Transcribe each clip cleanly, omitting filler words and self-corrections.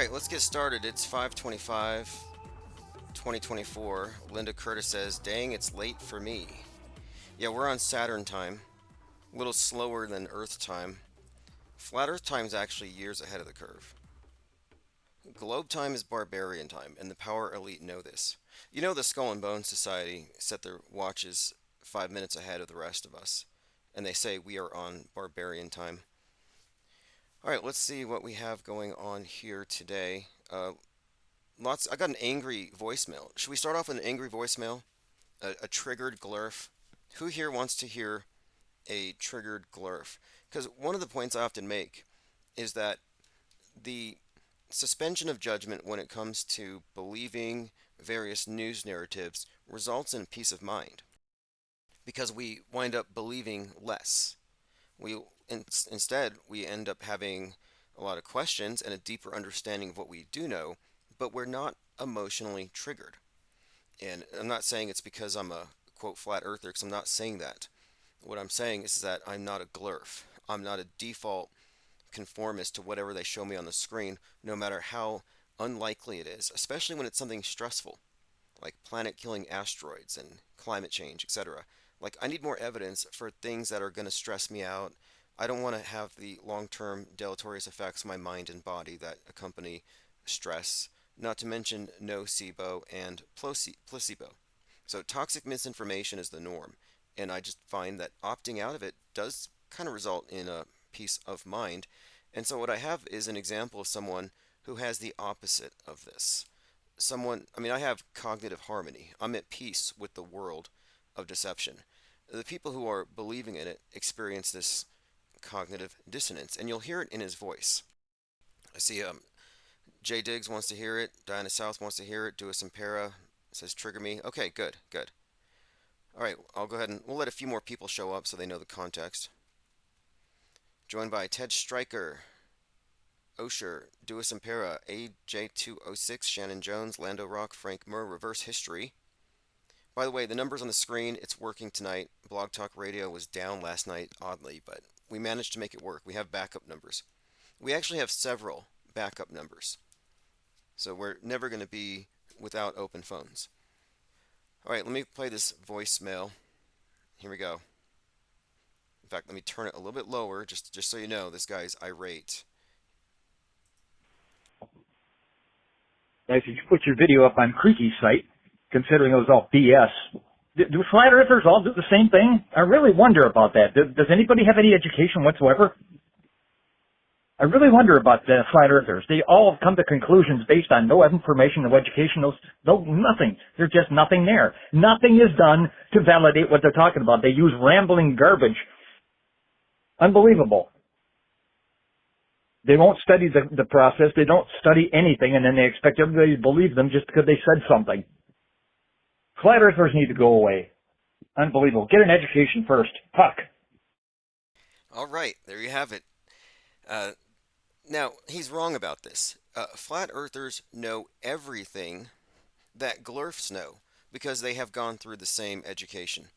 Alright, let's get started. It's 5:25, 2024. Linda Curtis says, "Dang, it's late for me." Yeah, we're on Saturn time, a little slower than Earth time. Flat Earth time is actually years ahead of the curve. Globe time is barbarian time, and the power elite know this. You know, the Skull and Bones Society set their watches 5 minutes ahead of the rest of us, and they say we are on barbarian time. Alright, let's see what we have going on here today. I got an angry voicemail. Should we start off with an angry voicemail? A triggered glurf? Who here wants to hear a triggered glurf? Because one of the points I often make is that the suspension of judgment when it comes to believing various news narratives results in peace of mind because we wind up believing less. We instead we end up having a lot of questions and a deeper understanding of what we do know, but we're not emotionally triggered. And I'm not saying it's because I'm a quote flat earther, because I'm not saying that. What I'm saying is that I'm not a glurf. I'm not a default conformist to whatever they show me on the screen, no matter how unlikely it is, especially when it's something stressful, like planet killing asteroids and climate change, etc. Like, I need more evidence for things that are going to stress me out. I don't want to have the long term deleterious effects on my mind and body that accompany stress, not to mention nocebo and placebo. So, toxic misinformation is the norm, and I just find that opting out of it does kind of result in a peace of mind. And so, what I have is an example of someone who has the opposite of this. I have cognitive harmony. I'm at peace with the world of deception. The people who are believing in it experience this cognitive dissonance, and you'll hear it in his voice. I see Jay Diggs wants to hear it. Diana South wants to hear it. Dua Simpera says, "Trigger me." Okay, good, good. All right, I'll go ahead and we'll let a few more people show up so they know the context. Joined by Ted Stryker, Osher, Dua Simpera, AJ206, Shannon Jones, Lando Rock, Frank Murr, Reverse History. By the way, the numbers on the screen, it's working tonight. Blog Talk Radio was down last night, oddly, but we managed to make it work. We have backup numbers. We actually have several backup numbers. So we're never going to be without open phones. All right, let me play this voicemail. Here we go. In fact, let me turn it a little bit lower, just so you know, this guy's irate. As you put your video up on Creaky's site, considering it was all BS, do flat earthers all do the same thing? I really wonder about that. Does anybody have any education whatsoever? I really wonder about the flat earthers. They all have come to conclusions based on no information, no education, no nothing. There's just nothing there. Nothing is done to validate what they're talking about. They use rambling garbage. Unbelievable. They won't study the process. They don't study anything, and then they expect everybody to believe them just because they said something. Flat earthers need to go away. Unbelievable. Get an education first. Fuck. All right, there you have it. Now, he's wrong about this. Flat earthers know everything that glurfs know because they have gone through the same education.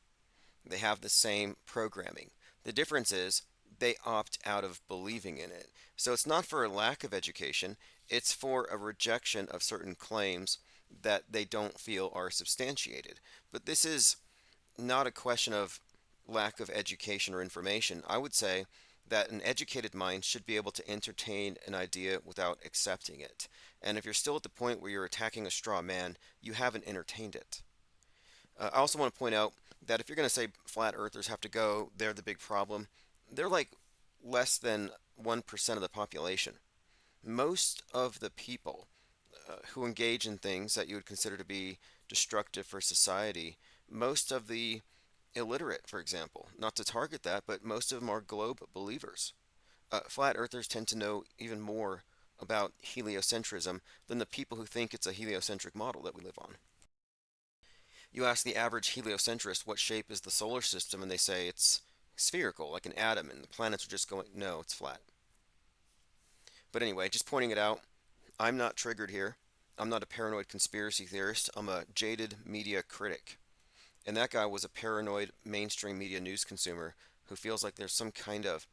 They have the same programming. The difference is they opt out of believing in it. So it's not for a lack of education, it's for a rejection of certain claims that they don't feel are substantiated. But this is not a question of lack of education or information. I would say that an educated mind should be able to entertain an idea without accepting it. And if you're still at the point where you're attacking a straw man, you haven't entertained it. I also want to point out that if you're going to say flat earthers have to go, they're the big problem, they're like less than 1% of the population. Most of the people who engage in things that you would consider to be destructive for society, most of the illiterate, for example, not to target that, but most of them are globe believers. Flat earthers tend to know even more about heliocentrism than the people who think it's a heliocentric model that we live on. You ask the average heliocentrist what shape is the solar system, and they say it's spherical, like an atom, and the planets are just going, no, it's flat. But anyway, just pointing it out, I'm not triggered here. I'm not a paranoid conspiracy theorist. I'm a jaded media critic. And that guy was a paranoid mainstream media news consumer who feels like there's some kind of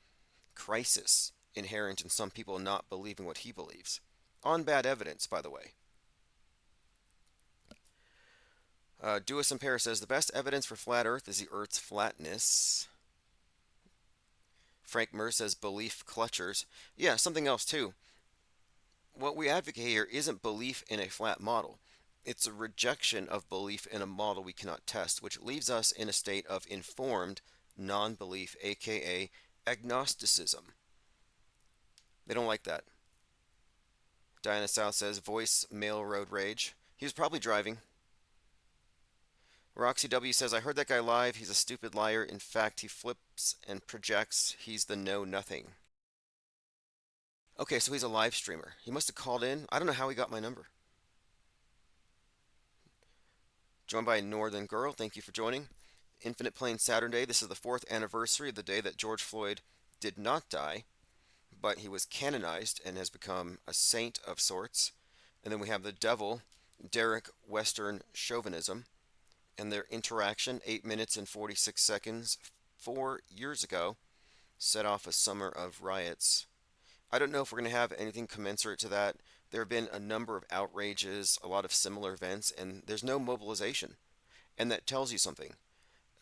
crisis inherent in some people not believing what he believes. on bad evidence, by the way. Duas and Paris says the best evidence for flat Earth is the Earth's flatness. Frank Murr says belief clutchers. Yeah, something else too. What we advocate here isn't belief in a flat model. It's a rejection of belief in a model we cannot test, which leaves us in a state of informed non-belief, aka agnosticism. They don't like that. Diana South says voice male road rage. He was probably driving. Roxy W says, I heard that guy live. He's a stupid liar. In fact, he flips and projects. He's the know nothing. Okay, so he's a live streamer. He must have called in. I don't know how he got my number. Joined by Northern Girl. Thank you for joining. Infinite Plane Saturday. This is the 4th anniversary of the day that George Floyd did not die, but he was canonized and has become a saint of sorts. And then we have the devil, Derek Western Chauvinism, and their interaction, 8 minutes and 46 seconds, 4 years ago, set off a summer of riots. I don't know if we're going to have anything commensurate to that. There have been a number of outrages, a lot of similar events, and there's no mobilization. And that tells you something.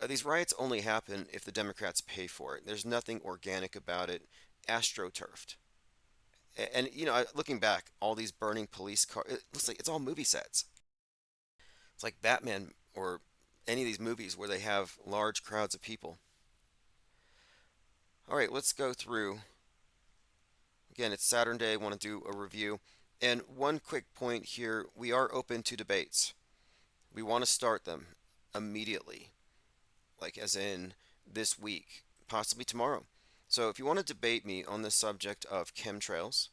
These riots only happen if the Democrats pay for it. There's nothing organic about it. AstroTurfed. And, you know, looking back, all these burning police cars, it looks like it's all movie sets. It's like Batman or any of these movies where they have large crowds of people. All right, let's go through. Again, it's Saturday. I want to do a review. And one quick point here, we are open to debates. We want to start them immediately, like as in this week, possibly tomorrow. So if you want to debate me on the subject of chemtrails,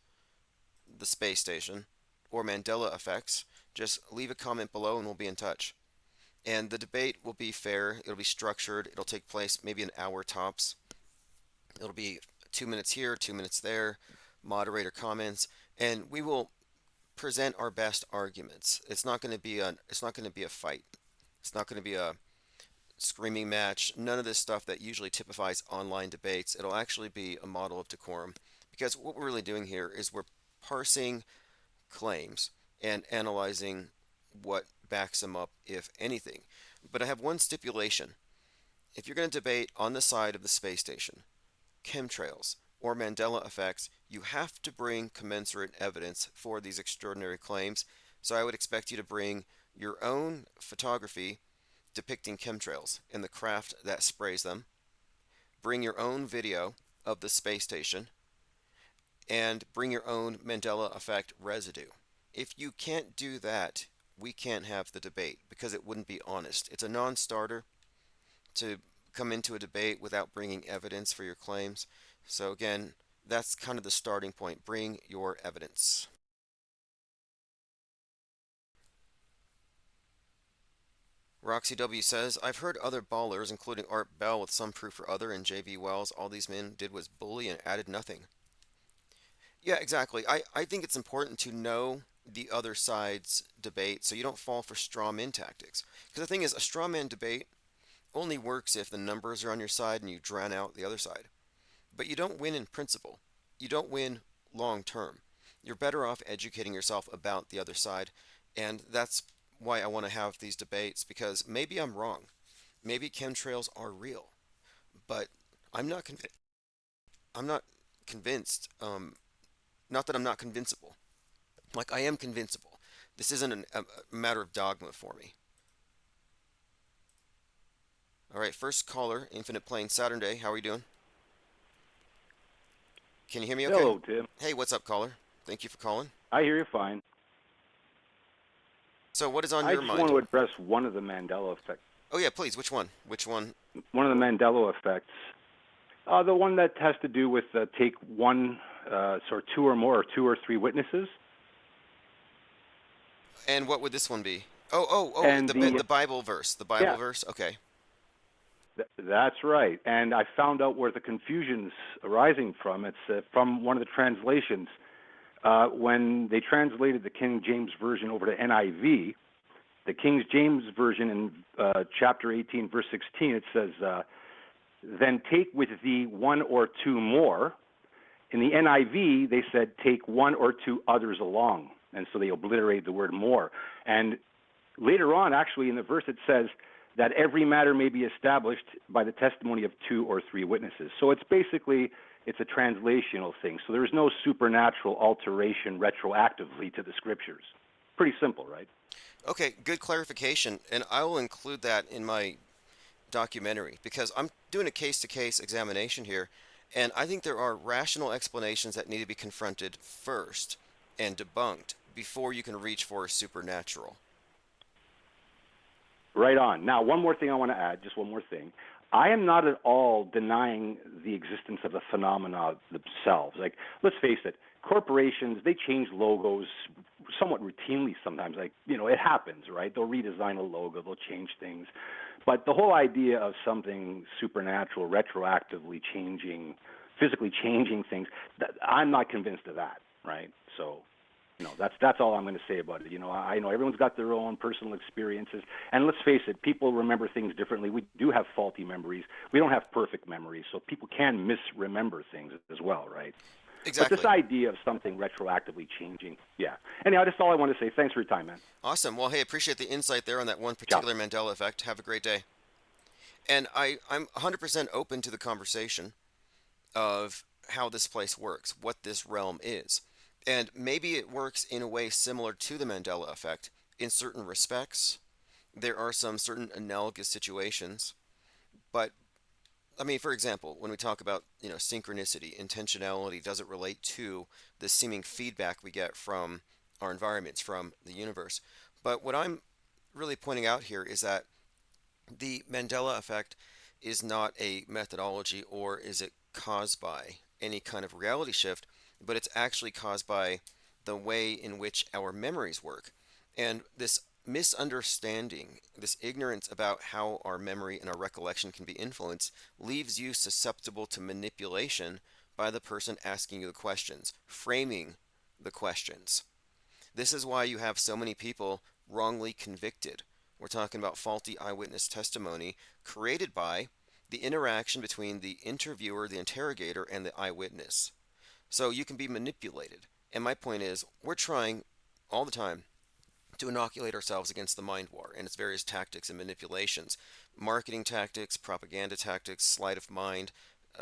the space station, or Mandela effects, just leave a comment below and we'll be in touch. And the debate will be fair, it'll be structured, it'll take place maybe an hour tops. It'll be 2 minutes here, 2 minutes there, moderator comments, and we will present our best arguments. It's not going to be a fight. It's not going to be a screaming match. None of this stuff that usually typifies online debates. It'll actually be a model of decorum, because what we're really doing here is we're parsing claims and analyzing what backs them up, if anything. But I have one stipulation. If you're going to debate on the side of the space station, chemtrails, or Mandela effects, you have to bring commensurate evidence for these extraordinary claims. So I would expect you to bring your own photography depicting chemtrails and the craft that sprays them. Bring your own video of the space station, and bring your own Mandela effect residue. If you can't do that, we can't have the debate, because it wouldn't be honest. It's a non-starter to come into a debate without bringing evidence for your claims. So again, that's kind of the starting point. Bring your evidence. Roxy W says, I've heard other ballers, including Art Bell with some proof or other, and J.V. Wells, all these men did was bully and added nothing. Yeah, exactly. I think it's important to know the other side's debate so you don't fall for straw man tactics. Because the thing is, a straw man debate only works if the numbers are on your side and you drown out the other side. But you don't win in principle. You don't win long term. You're better off educating yourself about the other side. And that's why I want to have these debates, because maybe I'm wrong. Maybe chemtrails are real. But I'm not convinced. I'm not convinced. Not that I'm not convincible. Like, I am convincible. This isn't a matter of dogma for me. All right, first caller, Infinite Plane Saturday. How are you doing? Can you hear me okay? Hello, Tim. Hey, what's up, caller? Thank you for calling. I hear you fine. So what is on I your just mind? want to address one of the Mandela effects. Oh, yeah, please. Which one? Which one? One of the Mandela effects. The one that has to do with take one, or two or more, or two or three witnesses. And what would this one be? Oh, And the Bible verse. The Bible yeah, verse? Okay. That's right. And I found out where the confusion's arising from. It's from one of the translations. When they translated the King James Version over to NIV, the King James Version in chapter 18, verse 16, it says, then take with thee one or two more, In the NIV, they said take one or two others along, and so they obliterated the word more. And later on, actually, in the verse, it says that every matter may be established by the testimony of two or three witnesses. So it's basically, it's a translational thing. So there's no supernatural alteration retroactively to the scriptures. Pretty simple, right? Okay, good clarification, and I will include that in my documentary because I'm doing a case-to-case examination here, and I think there are rational explanations that need to be confronted first and debunked before you can reach for supernatural. Right on. Now, one more thing I want to add, just one more thing. I am not at all denying the existence of the phenomena themselves. Like, let's face it, corporations, they change logos somewhat routinely sometimes. Like, it happens, right? They'll redesign a logo, they'll change things. But the whole idea of something supernatural, retroactively changing, physically changing things, I'm not convinced of that, right? So, that's all I'm going to say about it. I know everyone's got their own personal experiences, and let's face it, people remember things differently. We do have faulty memories. We don't have perfect memories, so people can misremember things as well, right? But Exactly. this idea of something retroactively changing, yeah. Anyhow, that's all I want to say. Thanks for your time, man. Awesome. Well, hey, appreciate the insight there on that one Ciao. particular Mandela effect. Have a great day. And I'm 100% open to the conversation of how this place works, what this realm is. And maybe it works in a way similar to the Mandela effect in certain respects. There are some certain analogous situations, but I mean, for example, when we talk about, synchronicity, intentionality, does it relate to the seeming feedback we get from our environments, from the universe? But what I'm really pointing out here is that the Mandela effect is not a methodology, or is it caused by any kind of reality shift, but it's actually caused by the way in which our memories work. And this misunderstanding, this ignorance about how our memory and our recollection can be influenced, leaves you susceptible to manipulation by the person asking you the questions, framing the questions. This is why you have so many people wrongly convicted. We're talking about faulty eyewitness testimony created by the interaction between the interviewer, the interrogator, and the eyewitness. So you can be manipulated. And my point is, we're trying all the time to inoculate ourselves against the mind war and its various tactics and manipulations, marketing tactics, propaganda tactics, sleight of mind,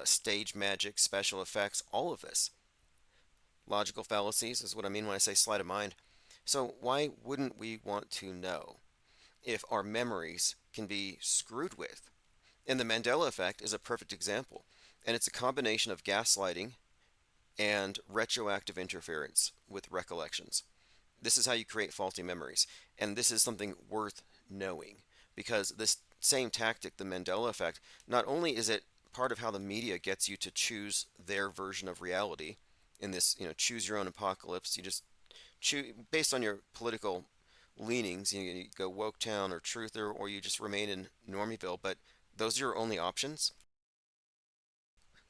stage magic, special effects, all of this. Logical fallacies is what I mean when I say sleight of mind. So why wouldn't we want to know if our memories can be screwed with? And the Mandela effect is a perfect example. And it's a combination of gaslighting and retroactive interference with recollections. This is how you create faulty memories. And this is something worth knowing, because this same tactic, the Mandela effect, not only is it part of how the media gets you to choose their version of reality in this, choose your own apocalypse. You just choose based on your political leanings. You go woke town or truther, or you just remain in Normieville, but those are your only options.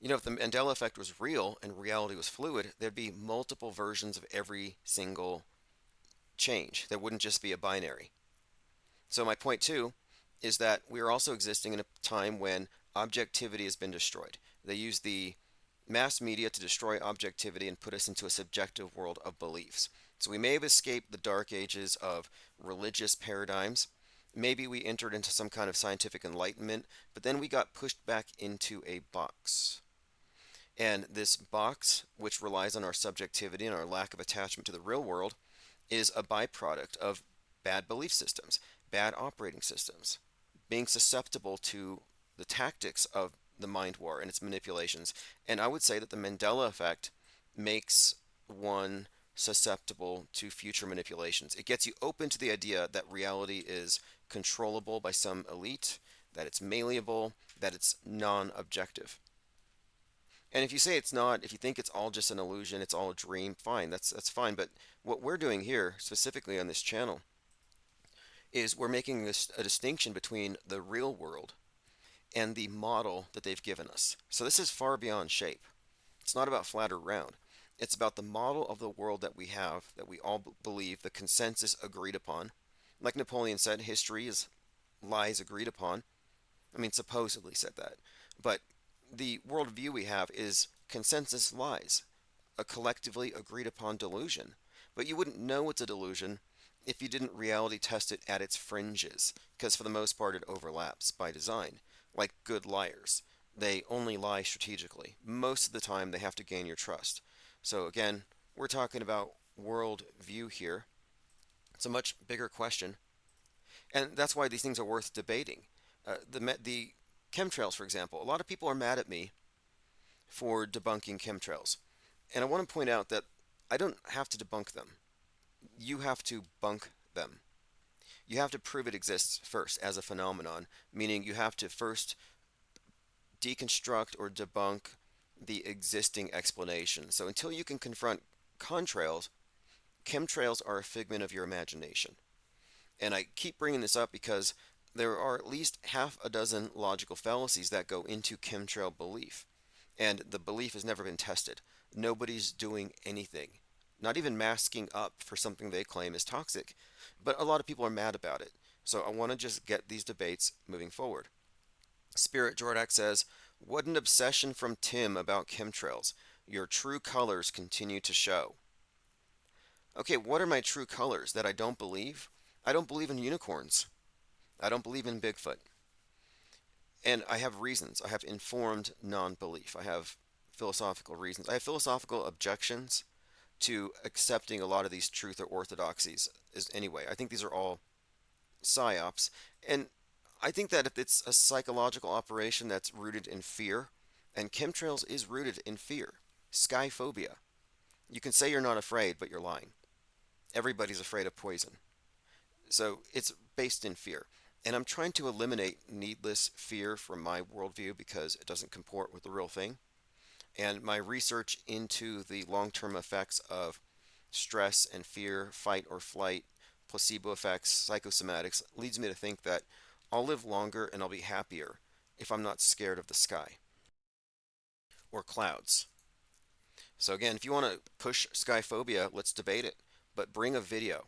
If the Mandela effect was real and reality was fluid, there'd be multiple versions of every single change. There wouldn't just be a binary. So my point too is that we are also existing in a time when objectivity has been destroyed. They use the mass media to destroy objectivity and put us into a subjective world of beliefs. So we may have escaped the dark ages of religious paradigms. Maybe we entered into some kind of scientific enlightenment, but then we got pushed back into a box. And this box, which relies on our subjectivity and our lack of attachment to the real world, is a byproduct of bad belief systems, bad operating systems, being susceptible to the tactics of the mind war and its manipulations. And I would say that the Mandela effect makes one susceptible to future manipulations. It gets you open to the idea that reality is controllable by some elite, that it's malleable, that it's non-objective. And if you say it's not, if you think it's all just an illusion, it's all a dream, fine, that's fine. But what we're doing here, specifically on this channel, is we're making a distinction between the real world and the model that they've given us. So this is far beyond shape. It's not about flat or round. It's about the model of the world that we have, that we all believe, the consensus agreed upon. Like Napoleon said, history is lies agreed upon. I mean, supposedly said that. But the worldview we have is consensus lies, a collectively agreed upon delusion. But you wouldn't know it's a delusion if you didn't reality test it at its fringes, because for the most part it overlaps by design, like good liars. They only lie strategically. Most of the time they have to gain your trust. So again, we're talking about world view here. It's a much bigger question, and that's why these things are worth debating. The chemtrails, for example, a lot of people are mad at me for debunking chemtrails. And I want to point out that I don't have to debunk them. You have to bunk them. You have to prove it exists first as a phenomenon, meaning you have to first deconstruct or debunk the existing explanation. So until you can confront contrails, chemtrails are a figment of your imagination. And I keep bringing this up because there are at least half a dozen logical fallacies that go into chemtrail belief. And the belief has never been tested. Nobody's doing anything, not even masking up for something they claim is toxic. But a lot of people are mad about it. So I want to just get these debates moving forward. Spirit Jordak says, "What an obsession from Tim about chemtrails. Your true colors continue to show." Okay, what are my true colors that I don't believe? I don't believe in unicorns. I don't believe in Bigfoot. And I have reasons. I have informed non belief. I have philosophical reasons. I have philosophical objections to accepting a lot of these truth or orthodoxies anyway. I think these are all psyops. And I think that if it's a psychological operation that's rooted in fear, and chemtrails is rooted in fear, sky phobia. You can say you're not afraid, but you're lying. Everybody's afraid of poison. So it's based in fear. And I'm trying to eliminate needless fear from my worldview because it doesn't comport with the real thing. And my research into the long term effects of stress and fear, fight or flight, placebo effects, psychosomatics leads me to think that I'll live longer and I'll be happier if I'm not scared of the sky or clouds. So, again, if you want to push sky phobia, let's debate it. But bring a video.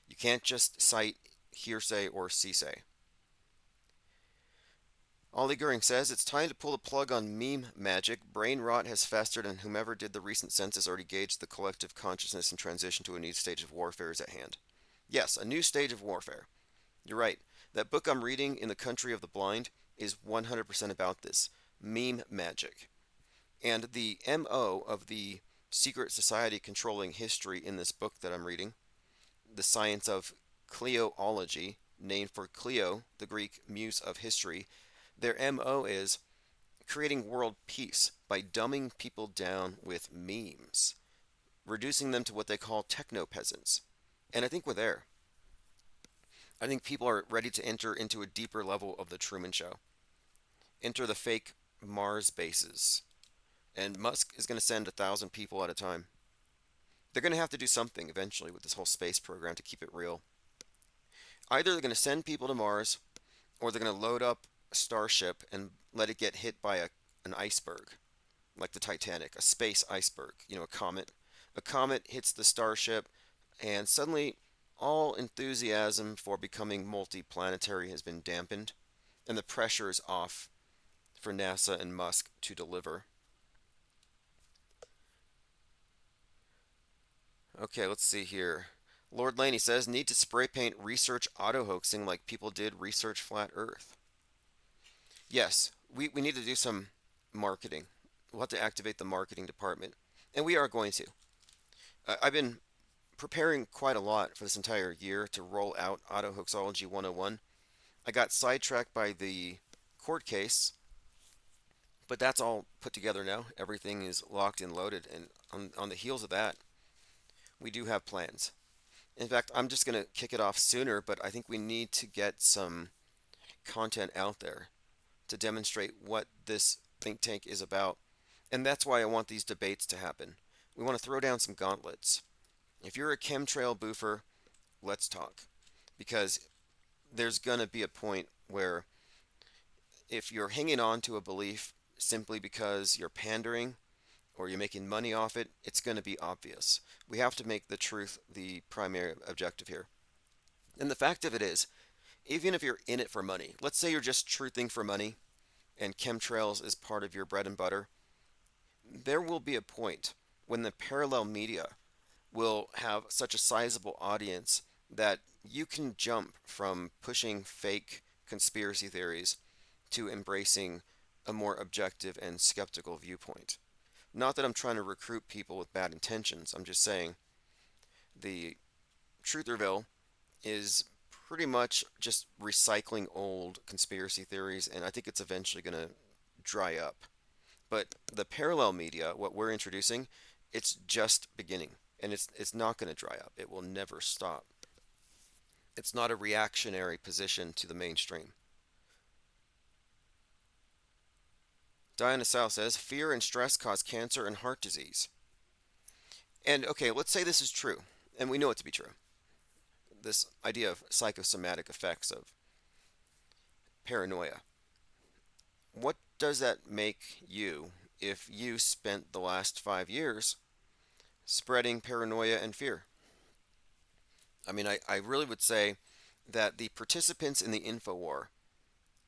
You can't just cite hearsay or say. Ollie Goering says, "It's time to pull the plug on meme magic. Brain rot has festered, and whomever did the recent census already gauged the collective consciousness and transition to a new stage of warfare is at hand." Yes, a new stage of warfare. You're right. That book I'm reading, In the Country of the Blind, is 100% about this meme magic. And the MO of the secret society controlling history in this book that I'm reading, the science of Cleoology, named for Cleo, the Greek muse of history, their MO is creating world peace by dumbing people down with memes, reducing them to what they call techno peasants. And I think we're there. I think people are ready to enter into a deeper level of the Truman Show, enter the fake Mars bases. And Musk is going to send 1,000 people at a time. They're going to have to do something eventually with this whole space program to keep it real. Either they're going to send people to Mars, or they're going to load up a starship and let it get hit by an iceberg, like the Titanic, a space iceberg, a comet. A comet hits the starship, and suddenly all enthusiasm for becoming multiplanetary has been dampened, and the pressure is off for NASA and Musk to deliver. Okay, let's see here. Lord Laney says, "Need to spray paint research auto hoaxing like people did research flat earth." Yes, we need to do some marketing. We'll have to activate the marketing department. And we are going to. I've been preparing quite a lot for this entire year to roll out Auto Hoaxology 101. I got sidetracked by the court case, but that's all put together now. Everything is locked and loaded. And on the heels of that, we do have plans. In fact, I'm just going to kick it off sooner, but I think we need to get some content out there to demonstrate what this think tank is about. And that's why I want these debates to happen. We want to throw down some gauntlets. If you're a chemtrail boofer, let's talk. Because there's going to be a point where if you're hanging on to a belief simply because you're pandering or you're making money off it, it's going to be obvious. We have to make the truth the primary objective here. And the fact of it is, even if you're in it for money, let's say you're just truthing for money and chemtrails is part of your bread and butter, there will be a point when the parallel media will have such a sizable audience that you can jump from pushing fake conspiracy theories to embracing a more objective and skeptical viewpoint. Not that I'm trying to recruit people with bad intentions, I'm just saying the Trutherville is pretty much just recycling old conspiracy theories, and I think it's eventually going to dry up. But the parallel media, what we're introducing, it's just beginning, and it's not going to dry up. It will never stop. It's not a reactionary position to the mainstream. Diana South says fear and stress cause cancer and heart disease. And okay, let's say this is true, and we know it to be true. This idea of psychosomatic effects of paranoia. What does that make you if you spent the last 5 years spreading paranoia and fear? I mean, I really would say that the participants in the InfoWar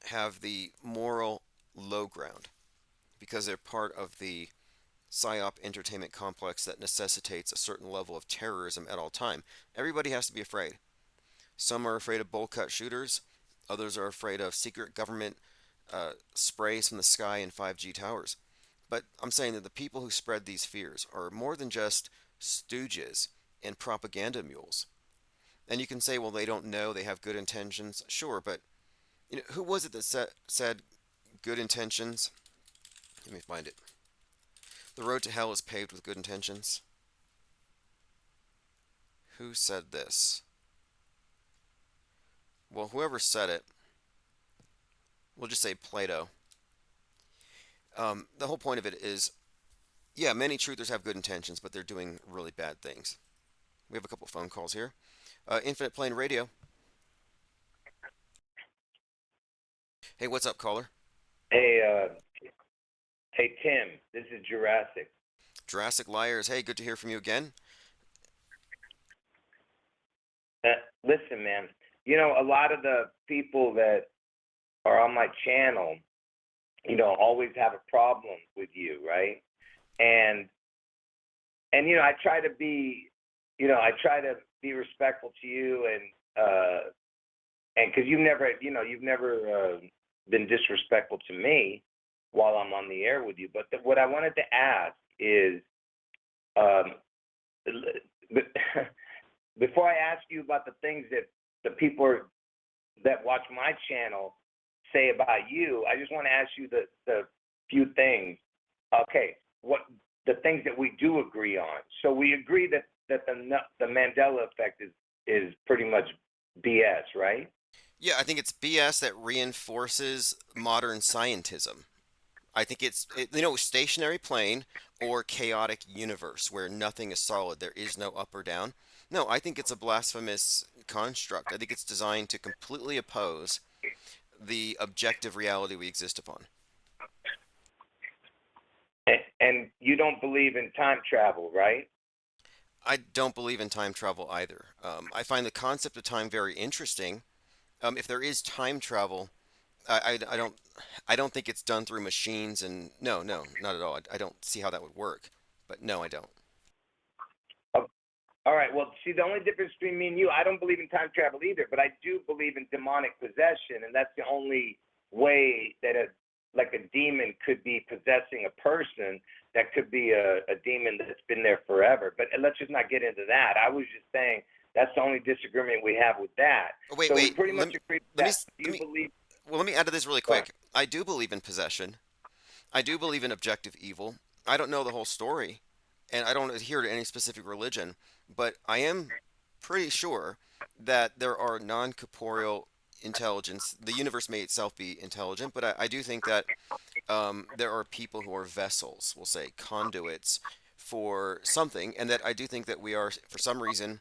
have the moral low ground because they're part of the psyop entertainment complex that necessitates a certain level of terrorism at all time. Everybody has to be afraid. Some are afraid of bowl cut shooters, others are afraid of secret government sprays from the sky and 5G towers. But I'm saying that the people who spread these fears are more than just stooges and propaganda mules. And you can say, well, they don't know, they have good intentions. Sure, but who was it that said good intentions? Let me find it. The road to hell is paved with good intentions. Who said this? Well, whoever said it, we'll just say Plato. The whole point of it is, yeah, many truthers have good intentions, but they're doing really bad things. We have a couple phone calls here. Infinite Plane Radio. Hey, what's up, caller? Hey, hey Tim, this is Jurassic. Jurassic Liars. Hey, good to hear from you again. Listen, man, a lot of the people that are on my channel, always have a problem with you, right? And I try to be, respectful to you, and because you've never been disrespectful to me while I'm on the air with you. But what I wanted to ask is, before I ask you about the things that the people that watch my channel say about you, I just want to ask you the few things. Okay, what the things that we do agree on. So we agree that the Mandela effect is pretty much BS, right? Yeah, I think it's BS that reinforces modern scientism. I think stationary plane or chaotic universe where nothing is solid, there is no up or down. No, I think it's a blasphemous construct. I think it's designed to completely oppose the objective reality we exist upon. And you don't believe in time travel, right? I don't believe in time travel either. I find the concept of time very interesting. If there is time travel, I don't think it's done through machines and no, not at all. I don't see how that would work. But no, I don't. Oh, all right. Well, see, the only difference between me and you, I don't believe in time travel either, but I do believe in demonic possession, and that's the only way that a demon could be possessing a person. That could be a demon that's been there forever. But let's just not get into that. I was just saying that's the only disagreement we have with that. Oh, wait, so wait. we pretty much agree with that. Do you believe? Well, let me add to this really quick. I do believe in possession. I do believe in objective evil. I don't know the whole story, and I don't adhere to any specific religion, but I am pretty sure that there are non-corporeal intelligence. The universe may itself be intelligent, but I do think that there are people who are vessels, we'll say conduits for something, and that I do think that we are, for some reason,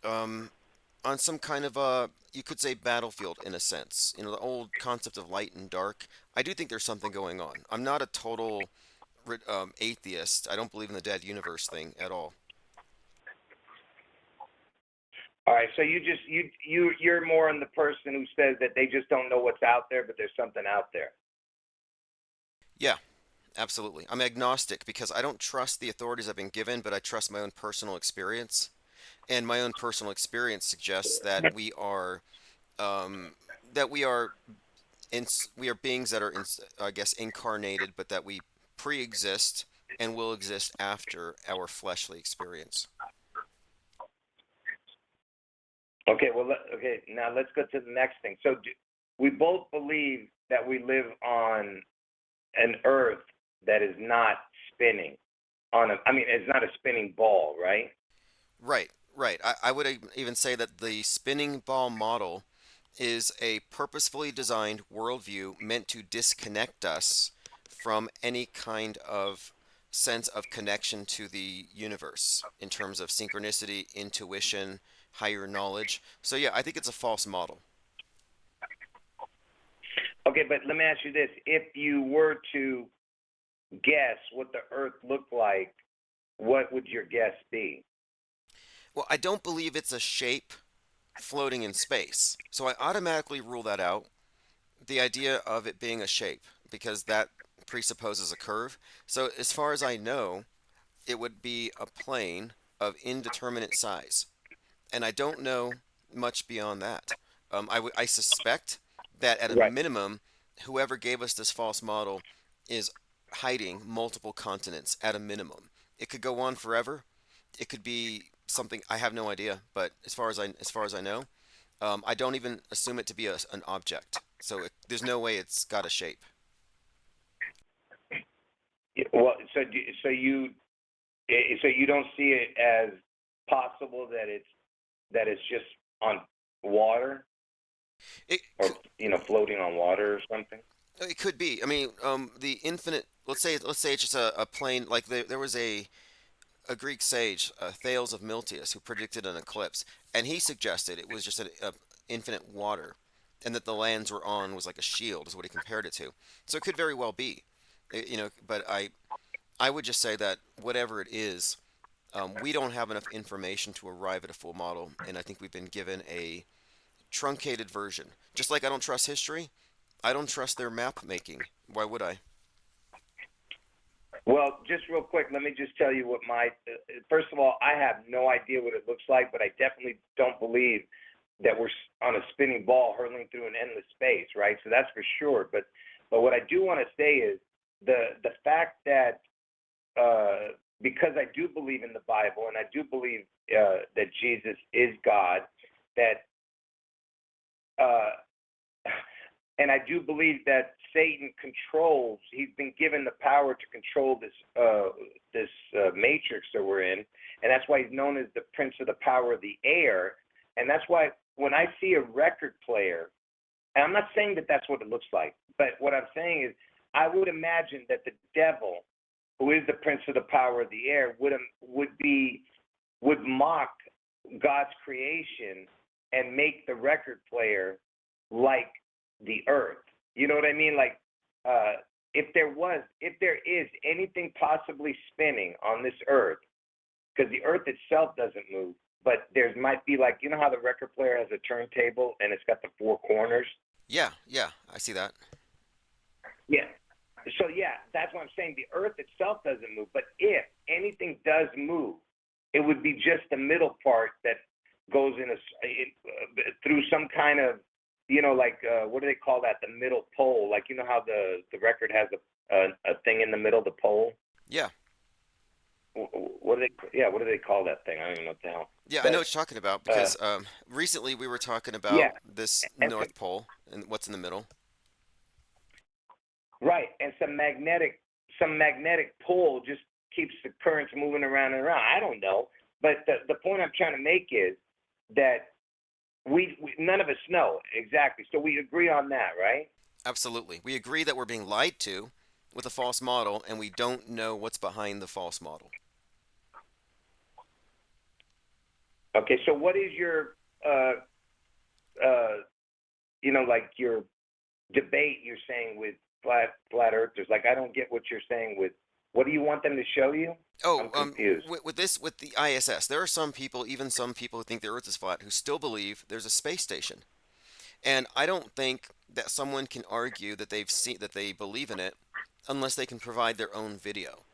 um, on some kind of a, you could say, battlefield in a sense. The old concept of light and dark. I do think there's something going on. I'm not a total atheist. I don't believe in the dead universe thing at all. All right, so you're more on the person who says that they just don't know what's out there, but there's something out there. Yeah, Absolutely. I'm agnostic because I don't trust the authorities I've been given, but I trust my own personal experience. And my own personal experience suggests um, that we are beings that are, I guess, incarnated, but that we pre-exist and will exist after our fleshly experience. Okay, well, okay, now let's go to the next thing. So we both believe that we live on an Earth that is not spinning I mean, it's not a spinning ball, right? Right, right. I would even say that the spinning ball model is a purposefully designed worldview meant to disconnect us from any kind of sense of connection to the universe in terms of synchronicity, intuition, higher knowledge. So, yeah, I think it's a false model. Okay, but let me ask you this: if you were to guess what the Earth looked like, what would your guess be? Well, I don't believe it's a shape floating in space. So I automatically rule that out. The idea of it being a shape, because that presupposes a curve. So, as far as I know, it would be a plane of indeterminate size. And I don't know much beyond that. I suspect that at a Right. minimum, whoever gave us this false model is hiding multiple continents at a minimum. It could go on forever. It could be something I have no idea. But as far as I know, I don't even assume it to be an object. So there's no way it's got a shape. Well, so you don't see it as possible that it's just on water It or floating on water or something. it could be. I mean, the infinite. Let's say it's just a plane. Like there was a Greek sage, Thales of Miltius, who predicted an eclipse, and he suggested it was just a infinite water, and that the lands we're on was like a shield, is what he compared it to. So it could very well be, But I would just say that whatever it is, we don't have enough information to arrive at a full model, and I think we've been given a truncated version. Just like I don't trust history, I don't trust their map making. Why would I? Well, just real quick, let me just tell you what first of all, I have no idea what it looks like, but I definitely don't believe that we're on a spinning ball hurtling through an endless space, right? So that's for sure. But what I do want to say is the fact that because I do believe in the Bible and I do believe that Jesus is God, that uh, and I do believe that Satan controls. He's been given the power to control this matrix that we're in, and that's why he's known as the prince of the power of the air. And that's why when I see a record player, and I'm not saying that that's what it looks like, but what I'm saying is I would imagine that the devil, who is the prince of the power of the air, would mock God's creation and make the record player like the earth. You know what I mean? Like if there is anything possibly spinning on this earth, because the earth itself doesn't move, but there might be, like, how the record player has a turntable and it's got the four corners. Yeah, yeah, I see that. Yeah. So yeah, that's what I'm saying. The earth itself doesn't move, but if anything does move, it would be just the middle part that goes through some kind of, like what do they call that? The middle pole. Like, how the record has a thing in the middle of the pole. Yeah, What do they call that thing? I don't even know what the hell. yeah, I know But what you're talking about because recently we were talking yeah, about this and North Pole and what's in the middle. right, and some magnetic pull just keeps the currents moving around and around. I don't know, but the point I'm trying to make is that we none of us know exactly. So we agree on that, right? Absolutely. We agree that we're being lied to with a false model, and we don't know what's behind the false model. Okay. So what is your uh, like your debate you're saying with flat earthers? Like, I don't get what you're saying with what do you want them to show you? Oh, I'm confused. with the ISS, there are some people, even some people who think the Earth is flat, who still believe there's a space station. And I don't think that someone can argue that they believe in it unless they can provide their own video.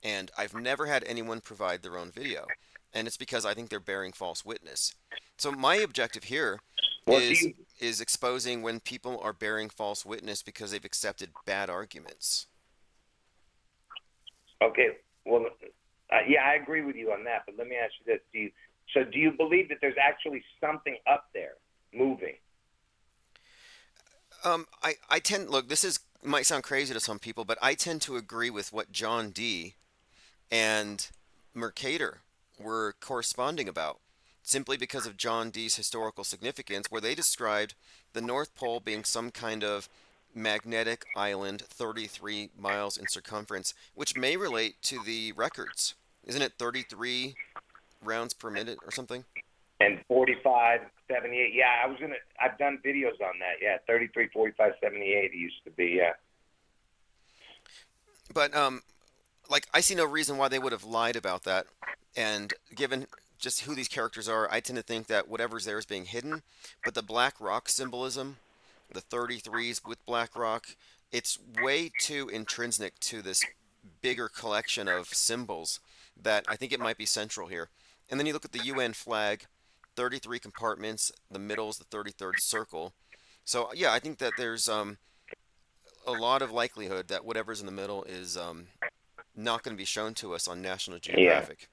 And I've never had anyone provide their own video. And it's because I think they're bearing false witness. So my objective here Well, do is you? is exposing when people are bearing false witness because they've accepted bad arguments. Okay. Well, yeah, I agree with you on that. But let me ask you this: do you believe that there's actually something up there moving? I tend look. This is might sound crazy to some people, but I tend to agree with what John D and Mercator were corresponding about, simply because of John Dee's historical significance, where they described the North Pole being some kind of magnetic island 33 miles in circumference, which may relate to the records. Isn't it 33 rounds per minute or something? And 45, 78. Yeah, I've done videos on that. Yeah, 33, 45, 78. It used to be. Yeah. But like I see no reason why they would have lied about that. And given just who these characters are, I tend to think that whatever's there is being hidden. But the black rock symbolism, the 33s with black rock, it's way too intrinsic to this bigger collection of symbols that I think it might be central here. And then you look at the UN flag, 33 compartments, the middle is the 33rd circle. So yeah, I think that there's a lot of likelihood that whatever's in the middle is not going to be shown to us on National Yeah. Geographic.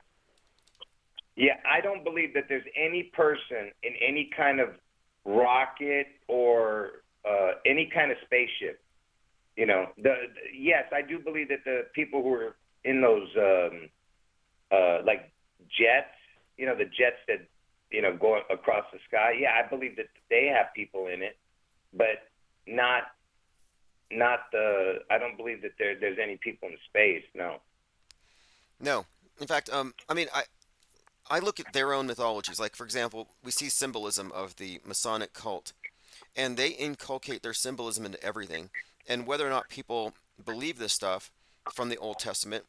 Yeah, I don't believe that there's any person in any kind of rocket or any kind of spaceship. Yes, I do believe that the people who are in those like jets, the jets that go across the sky. Yeah, I believe that they have people in it, but not the. I don't believe that there's any people in space. No. No, in fact, I mean, I look at their own mythologies. Like for example, we see symbolism of the Masonic cult, and they inculcate their symbolism into everything. And whether or not people believe this stuff from the Old Testament,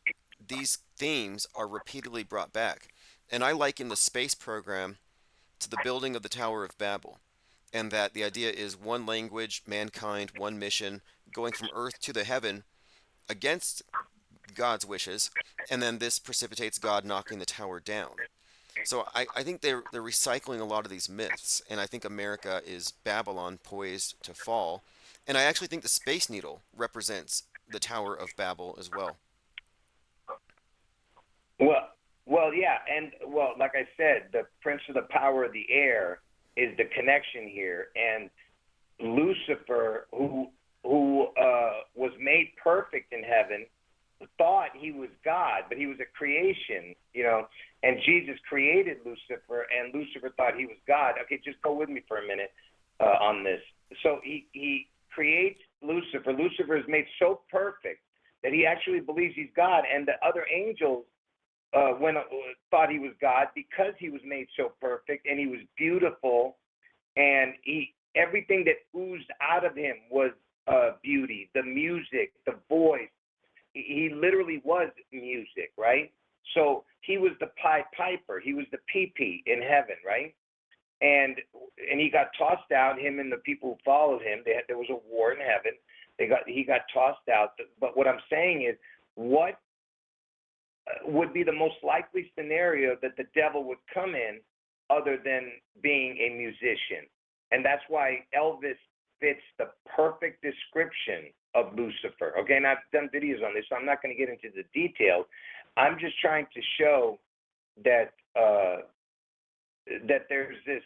these themes are repeatedly brought back. And I liken the space program to the building of the Tower of Babel, and that the idea is one language, mankind, one mission, going from earth to the heaven against God's wishes, and then this precipitates God knocking the tower down. So I think they're recycling a lot of these myths, and I think America is Babylon poised to fall. And I actually think the Space Needle represents the Tower of Babel as well. Well, yeah, and like I said, the prince of the power of the air is the connection here, and Lucifer, who was made perfect in heaven, thought he was God, but he was a creation, and Jesus created Lucifer, and Lucifer thought he was God. Okay, just go with me for a minute on this. So he creates Lucifer. Lucifer is made so perfect that he actually believes he's God, and the other angels thought he was God because he was made so perfect and he was beautiful, and everything that oozed out of him was beauty, the music, the voice. He literally was music, right? So he was the Pied Piper. He was the pee in heaven, right? And he got tossed out. Him and the people who followed him. There was a war in heaven. He got tossed out. But what I'm saying is, what would be the most likely scenario that the devil would come in, other than being a musician? And that's why Elvis fits the perfect description of Lucifer. Okay, and I've done videos on this, so I'm not going to get into the details. I'm just trying to show that that there's this,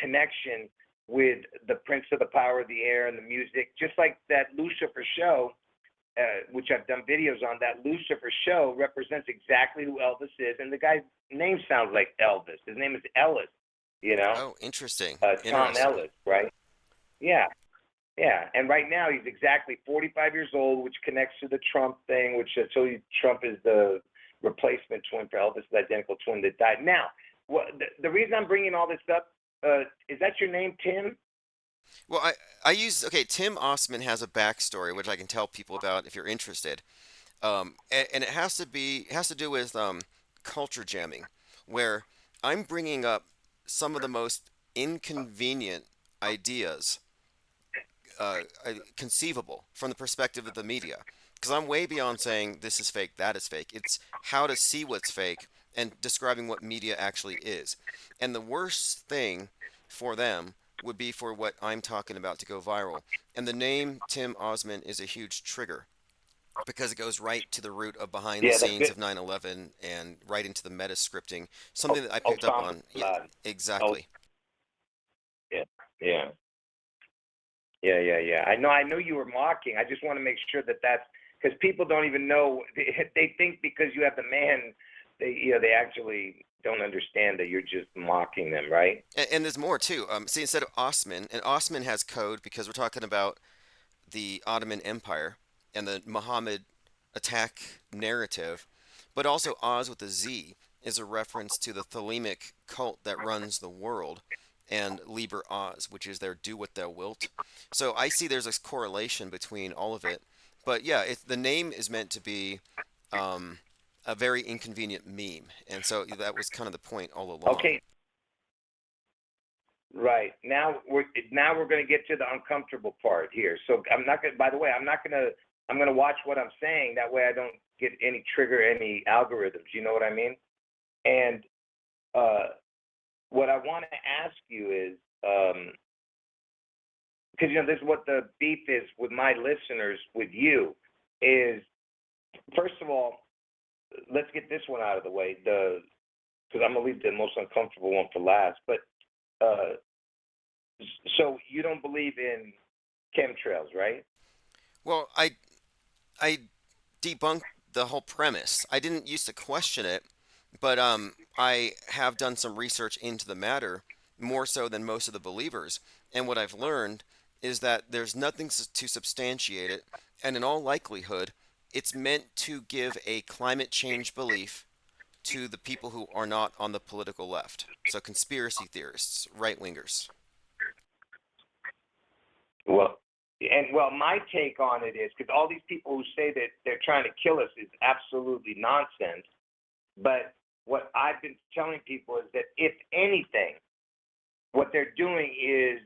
connection with the Prince of the Power of the Air and the music, just like that Lucifer show, which I've done videos on. That Lucifer show represents exactly who Elvis is, and the guy's name sounds like Elvis. His name is Ellis. Oh, interesting. Tom Interesting. Ellis, right? Yeah. Yeah, and right now he's exactly 45 years old, which connects to the Trump thing, which I told you Trump is the replacement twin for Elvis, the identical twin that died. Now, the reason I'm bringing all this up, is that your name, Tim? Well, I use okay. Tim Osman has a backstory which I can tell people about if you're interested. And it has to do with culture jamming, where I'm bringing up some of the most inconvenient ideas conceivable from the perspective of the media. Because I'm way beyond saying this is fake, that is fake. It's how to see what's fake and describing what media actually is. And the worst thing for them would be for what I'm talking about to go viral. And the name Tim Osman is a huge trigger because it goes right to the root of behind the Yeah, the scenes bit. of 9/11 and right into the meta scripting, something that I picked up Osama on. bin Yeah, Laden. Oh, exactly. yeah, yeah, yeah. I know you were mocking. I just want to make sure that that's because people don't even know. They think because you have the man, they actually don't understand that you're just mocking them, right? And there's more too. See, instead of Osman, and Osman has code because we're talking about the Ottoman Empire and the Muhammad attack narrative, but also Oz with a Z is a reference to the Thelemic cult that runs the world, and Liber Oz, which is their do what thou wilt. So I see there's a correlation between all of it. But yeah, the name is meant to be um, a very inconvenient meme, and so that was kind of the point all along. Okay, right. Now we're going to get to the uncomfortable part here. So I'm not going. By the way, I'm going to watch what I'm saying. That way, I don't get any algorithms. You know what I mean? And uh, what I want to ask you is, because this is what the beef is with my listeners, with you, is first of all, let's get this one out of the way. Because I'm gonna leave the most uncomfortable one for last. But uh, so you don't believe in chemtrails, right? Well, I debunked the whole premise. I didn't used to question it, but I have done some research into the matter more so than most of the believers. And what I've learned is that there's nothing to substantiate it, and in all likelihood, it's meant to give a climate change belief to the people who are not on the political left. So conspiracy theorists, right wingers. Well, my take on it is because all these people who say that they're trying to kill us is absolutely nonsense. But what I've been telling people is that if anything, what they're doing is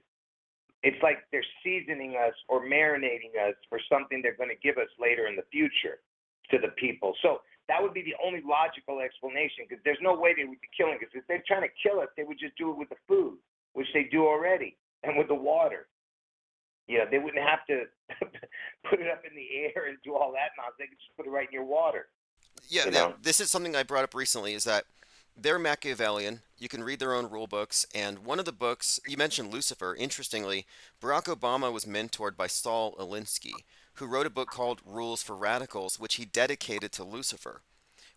it's like they're seasoning us or marinating us for something they're going to give us later in the future to the people. So that would be the only logical explanation because there's no way they would be killing us. If they're trying to kill us, they would just do it with the food, which they do already, and with the water. They wouldn't have to put it up in the air and do all that nonsense. They could just put it right in your water, Yeah, you yeah, know? this is something I brought up recently is that they're Machiavellian. You can read their own rule books, and one of the books you mentioned Lucifer. Interestingly, Barack Obama was mentored by Saul Alinsky, who wrote a book called Rules for Radicals, which he dedicated to Lucifer.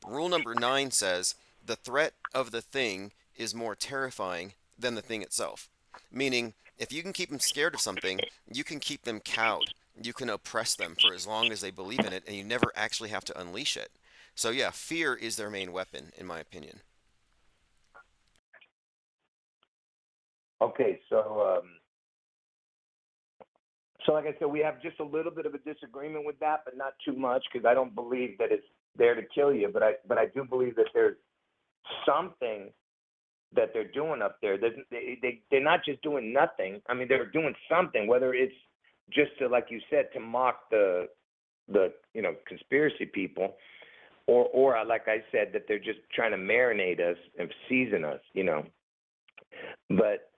Rule number 9 says the threat of the thing is more terrifying than the thing itself. Meaning, if you can keep them scared of something, you can keep them cowed. You can oppress them for as long as they believe in it, and you never actually have to unleash it. So, yeah, fear is their main weapon, in my opinion. Okay, so like I said, we have just a little bit of a disagreement with that, but not too much because I don't believe that it's there to kill you. But I do believe that there's something that they're doing up there. They're not just doing nothing. I mean, they're doing something. Whether it's just to, like you said, to mock the conspiracy people, or like I said, that they're just trying to marinate us and season us. But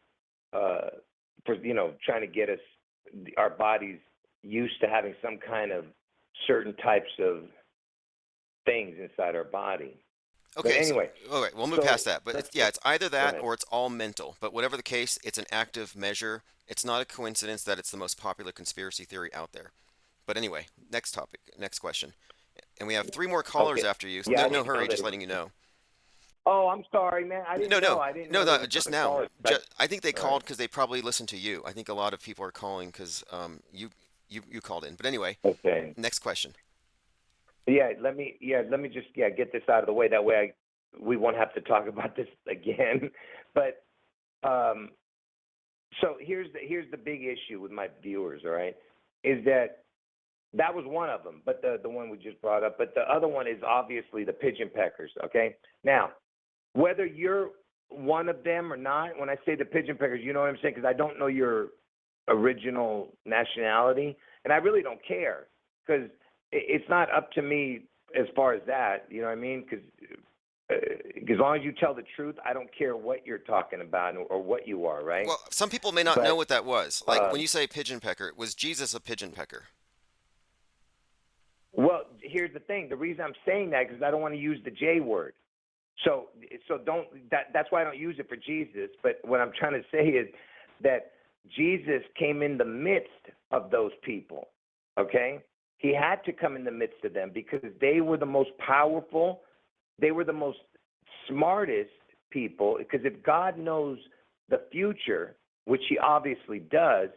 for trying to get us our bodies used to having some kind of certain types of things inside our body. But Okay, so anyway, all right, we'll move so past that. But let's yeah, it's either go that ahead. or it's all mental. But whatever the case, it's an active measure. It's not a coincidence that it's the most popular conspiracy theory out there. But anyway, next topic, next question. And we have three more callers Okay. after you. Yeah, No, I no didn't know hurry, that. just letting you know. Oh, I'm sorry, man. I No, didn't know. no, I didn't no, know there was just other now. callers. But, I think they all right. called because they probably listened to you. I think a lot of people are calling because you called in. But anyway, Okay. next question. Let me just get this out of the way. That way we won't have to talk about this again. But so here's the big issue with my viewers, all right? Is that was one of them, but the one we just brought up. But the other one is obviously the pigeon peckers, okay? Now, whether you're one of them or not, when I say the pigeon peckers, you know what I'm saying? Because I don't know your original nationality, and I really don't care because it's not up to me as far as that. You know what I mean? Because as long as you tell the truth, I don't care what you're talking about or what you are, right? Well, some people may not know But what that was. Like uh, when you say pigeon pecker, was Jesus a pigeon pecker? well, here's the thing. The reason I'm saying that is I don't want to use the J word. So don't. That's why I don't use it for Jesus. But what I'm trying to say is that Jesus came in the midst of those people. Okay, he had to come in the midst of them because they were the most powerful. They were the most smartest people. Because if God knows the future, which he obviously does,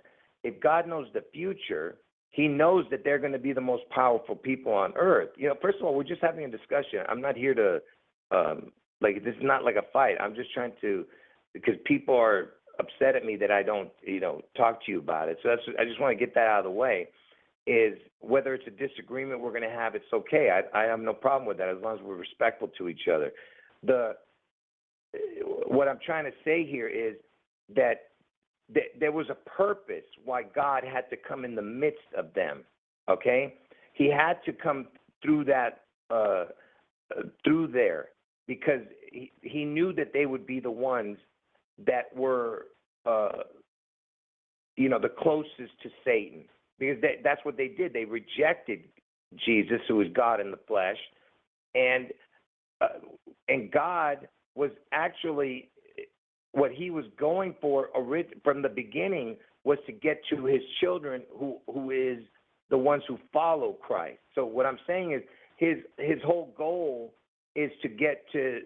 if God knows the future, he knows that they're going to be the most powerful people on earth. You know, first of all, we're just having a discussion. I'm not here to, like, this is not like a fight. I'm just trying to, because people are upset at me that I don't, talk to you about it. So I just want to get that out of the way. Is whether it's a disagreement we're going to have, it's okay. I have no problem with that as long as we're respectful to each other. What I'm trying to say here is that there was a purpose why God had to come in the midst of them. Okay, he had to come through that through there because he knew that they would be the ones that were the closest to Satan, because that's what they did. They rejected Jesus, who is God in the flesh, and God was actually, what he was going for from the beginning was to get to his children, who is the ones who follow Christ. So what I'm saying is his whole goal is to get to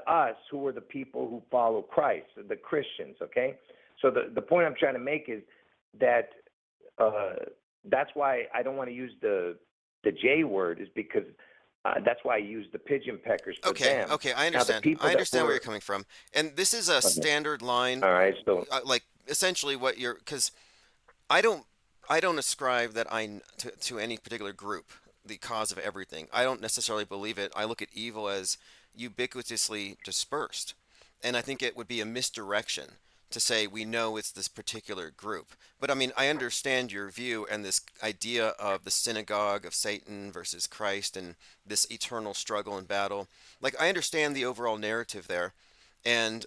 us, who are the people who follow Christ, the Christians. Okay, so the point I'm trying to make is that that's why I don't want to use the J word, is because that's why I use the pigeon peckers for them. Okay, I Now, the understand. people I that understand where were, you're coming from. And this is a okay. standard line, All right, so like essentially what you're, because I don't, I don't ascribe that to any particular group the cause of everything. I don't necessarily believe it. I look at evil as ubiquitously dispersed, and I think it would be a misdirection to say we know it's this particular group. But I mean, I understand your view and this idea of the synagogue of Satan versus Christ and this eternal struggle and battle. Like, I understand the overall narrative there, and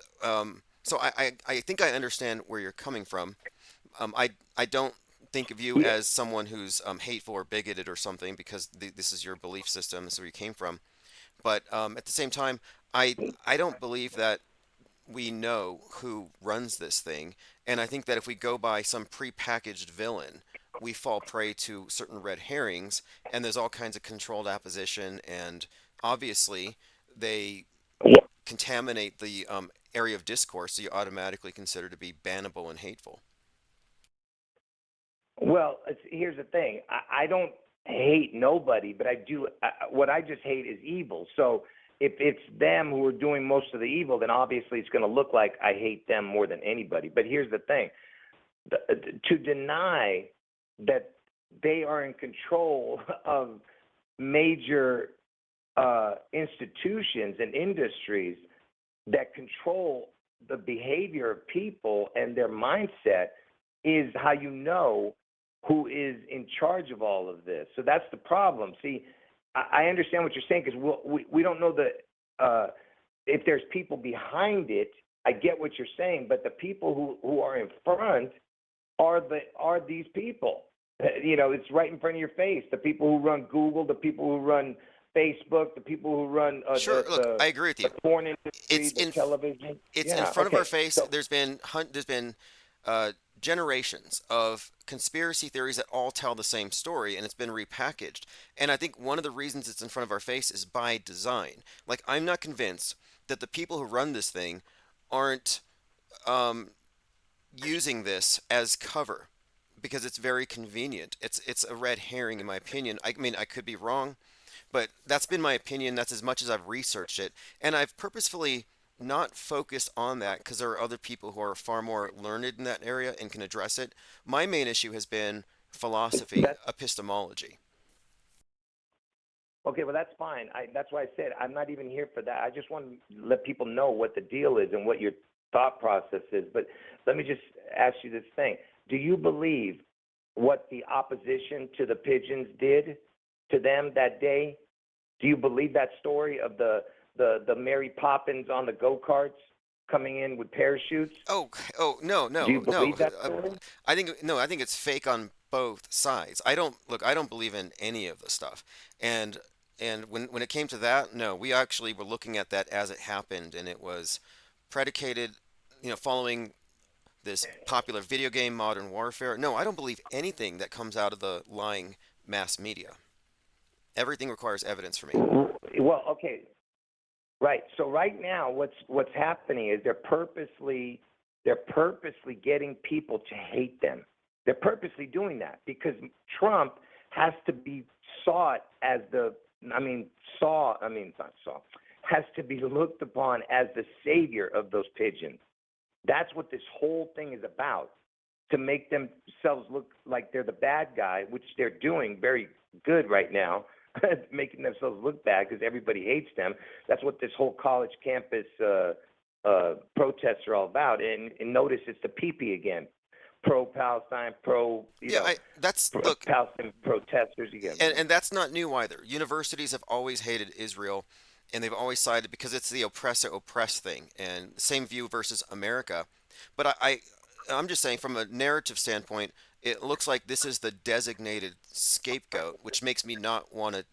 so I think I understand where you're coming from. I don't think of you yeah, as someone who's hateful or bigoted or something because this is your belief system, this is where you came from. But at the same time, I don't believe that we know who runs this thing, and I think that if we go by some prepackaged villain, we fall prey to certain red herrings, and there's all kinds of controlled opposition, and obviously they contaminate the area of discourse, so you automatically consider to be bannable and hateful. well, here's the thing. I don't hate nobody, but I do. What I just hate is evil. So if it's them who are doing most of the evil, then obviously it's going to look like I hate them more than anybody. But here's the thing: to deny that they are in control of major institutions and industries that control the behavior of people and their mindset is how you know who is in charge of all of this. So that's the problem. See, I understand what you're saying because we don't know if there's people behind it. I get what you're saying, but the people who are in front are these people. It's right in front of your face. The people who run Google, the people who run Facebook, the people who run Sure, look, I agree with the you. porn industry, It's the in television. it's in Yeah. front of our Okay. face. So There's been generations of conspiracy theories that all tell the same story, and it's been repackaged. And I think one of the reasons it's in front of our face is by design. Like, I'm not convinced that the people who run this thing aren't um, using this as cover because it's very convenient. It's a red herring in my opinion. I mean, I could be wrong, but that's been my opinion. That's as much as I've researched it. And I've purposefully not focused on that because there are other people who are far more learned in that area and can address it. My main issue has been philosophy, that's epistemology. okay. Well, that's fine. That's why I said I'm not even here for that. I just want to let people know what the deal is and what your thought process is. But let me just ask you this thing: do you believe what the opposition to the pigeons did to them that day? Do you believe that story of the Mary Poppins on the go-karts coming in with parachutes? Oh, no, Do you no, no. believe that story? I think no, I think it's fake on both sides. I don't believe in any of the stuff. And when it came to that, no, we actually were looking at that as it happened, and it was predicated, following this popular video game, Modern Warfare. No, I don't believe anything that comes out of the lying mass media. Everything requires evidence for me. Well, okay, right. So right now, what's happening is they're purposely getting people to hate them. They're purposely doing that because Trump has to be sought as has to be looked upon as the savior of those pigeons. That's what this whole thing is about, to make themselves look like they're the bad guy, which they're doing very good right now, making themselves look bad because everybody hates them. That's what this whole college campus protests are all about. And notice it's the PP again, pro-Palestine, Look, Palestine protesters again. and that's not new either. Universities have always hated Israel, and they've always sided because it's the oppressor oppress thing, and same view versus America. But I'm just saying, from a narrative standpoint, it looks like this is the designated scapegoat, which makes me not want to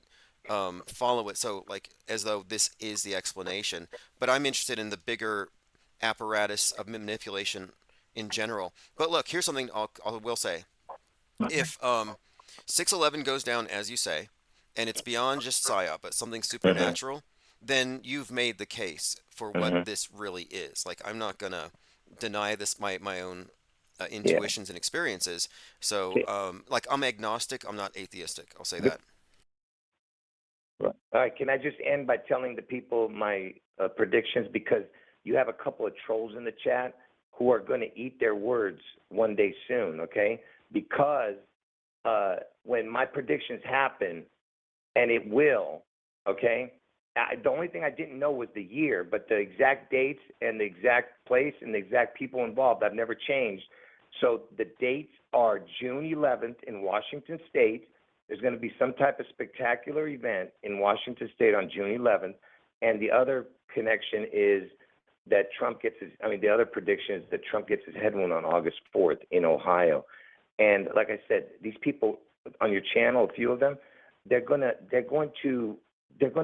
follow it. So, like, as though this is the explanation. But I'm interested in the bigger apparatus of manipulation in general. But look, here's something I will say. If 611 goes down, as you say, and it's beyond just psyop, but something supernatural, then you've made the case for what this really is. Like, I'm not gonna deny this my own intuitions and experiences. So, like, I'm agnostic. I'm not atheistic. I'll say that. Right. All right. Can I just end by telling the people my predictions? Because you have a couple of trolls in the chat who are going to eat their words one day soon, okay? Because when my predictions happen, and it will, okay? The only thing I didn't know was the year, but the exact dates and the exact place and the exact people involved, I've never changed. So the dates are June 11th in Washington State. There's going to be some type of spectacular event in Washington State on June 11th. And the other connection is that the other prediction is that Trump gets his head wound on August 4th in Ohio. And like I said, these people on your channel, a few of them, they're going to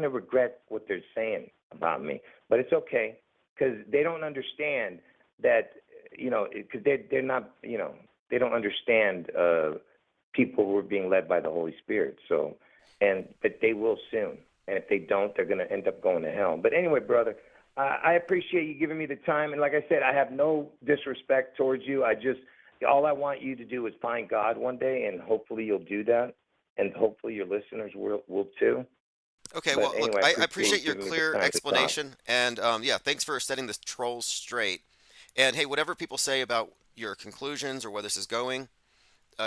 regret what they're saying about me. But it's okay, because they don't understand that, because they're not, they don't understand people who are being led by the Holy Spirit. So, but they will soon. And if they don't, they're going to end up going to hell. But anyway, brother, I appreciate you giving me the time. And like I said, I have no disrespect towards you. All I want you to do is find God one day, and hopefully you'll do that. And hopefully your listeners will too. Okay, But well, look, anyway, I appreciate your giving me the clear time to talk. explanation, and yeah, thanks for setting the trolls straight. And hey, whatever people say about your conclusions or where this is going,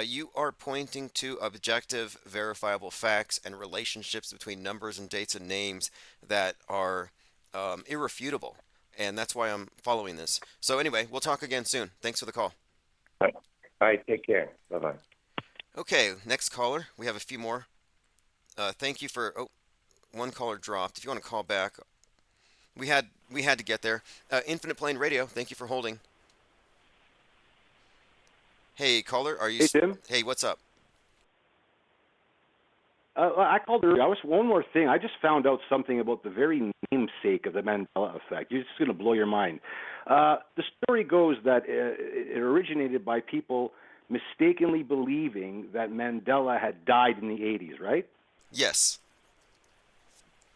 you are pointing to objective, verifiable facts and relationships between numbers and dates and names that are irrefutable, and that's why I'm following this. So anyway, we'll talk again soon. Thanks for the call. All right, take care. Bye-bye. Okay, next caller. We have a few more. Thank you for. Oh, one caller dropped. If you want to call back, we had to get there. Infinite Plane Radio. Thank you for holding. Hey, caller, are you? Hey, Tim. Hey, what's up? I called earlier. One more thing. I just found out something about the very namesake of the Mandela effect. It's just going to blow your mind. The story goes that it originated by people mistakenly believing that Mandela had died in the 80s, right? Yes.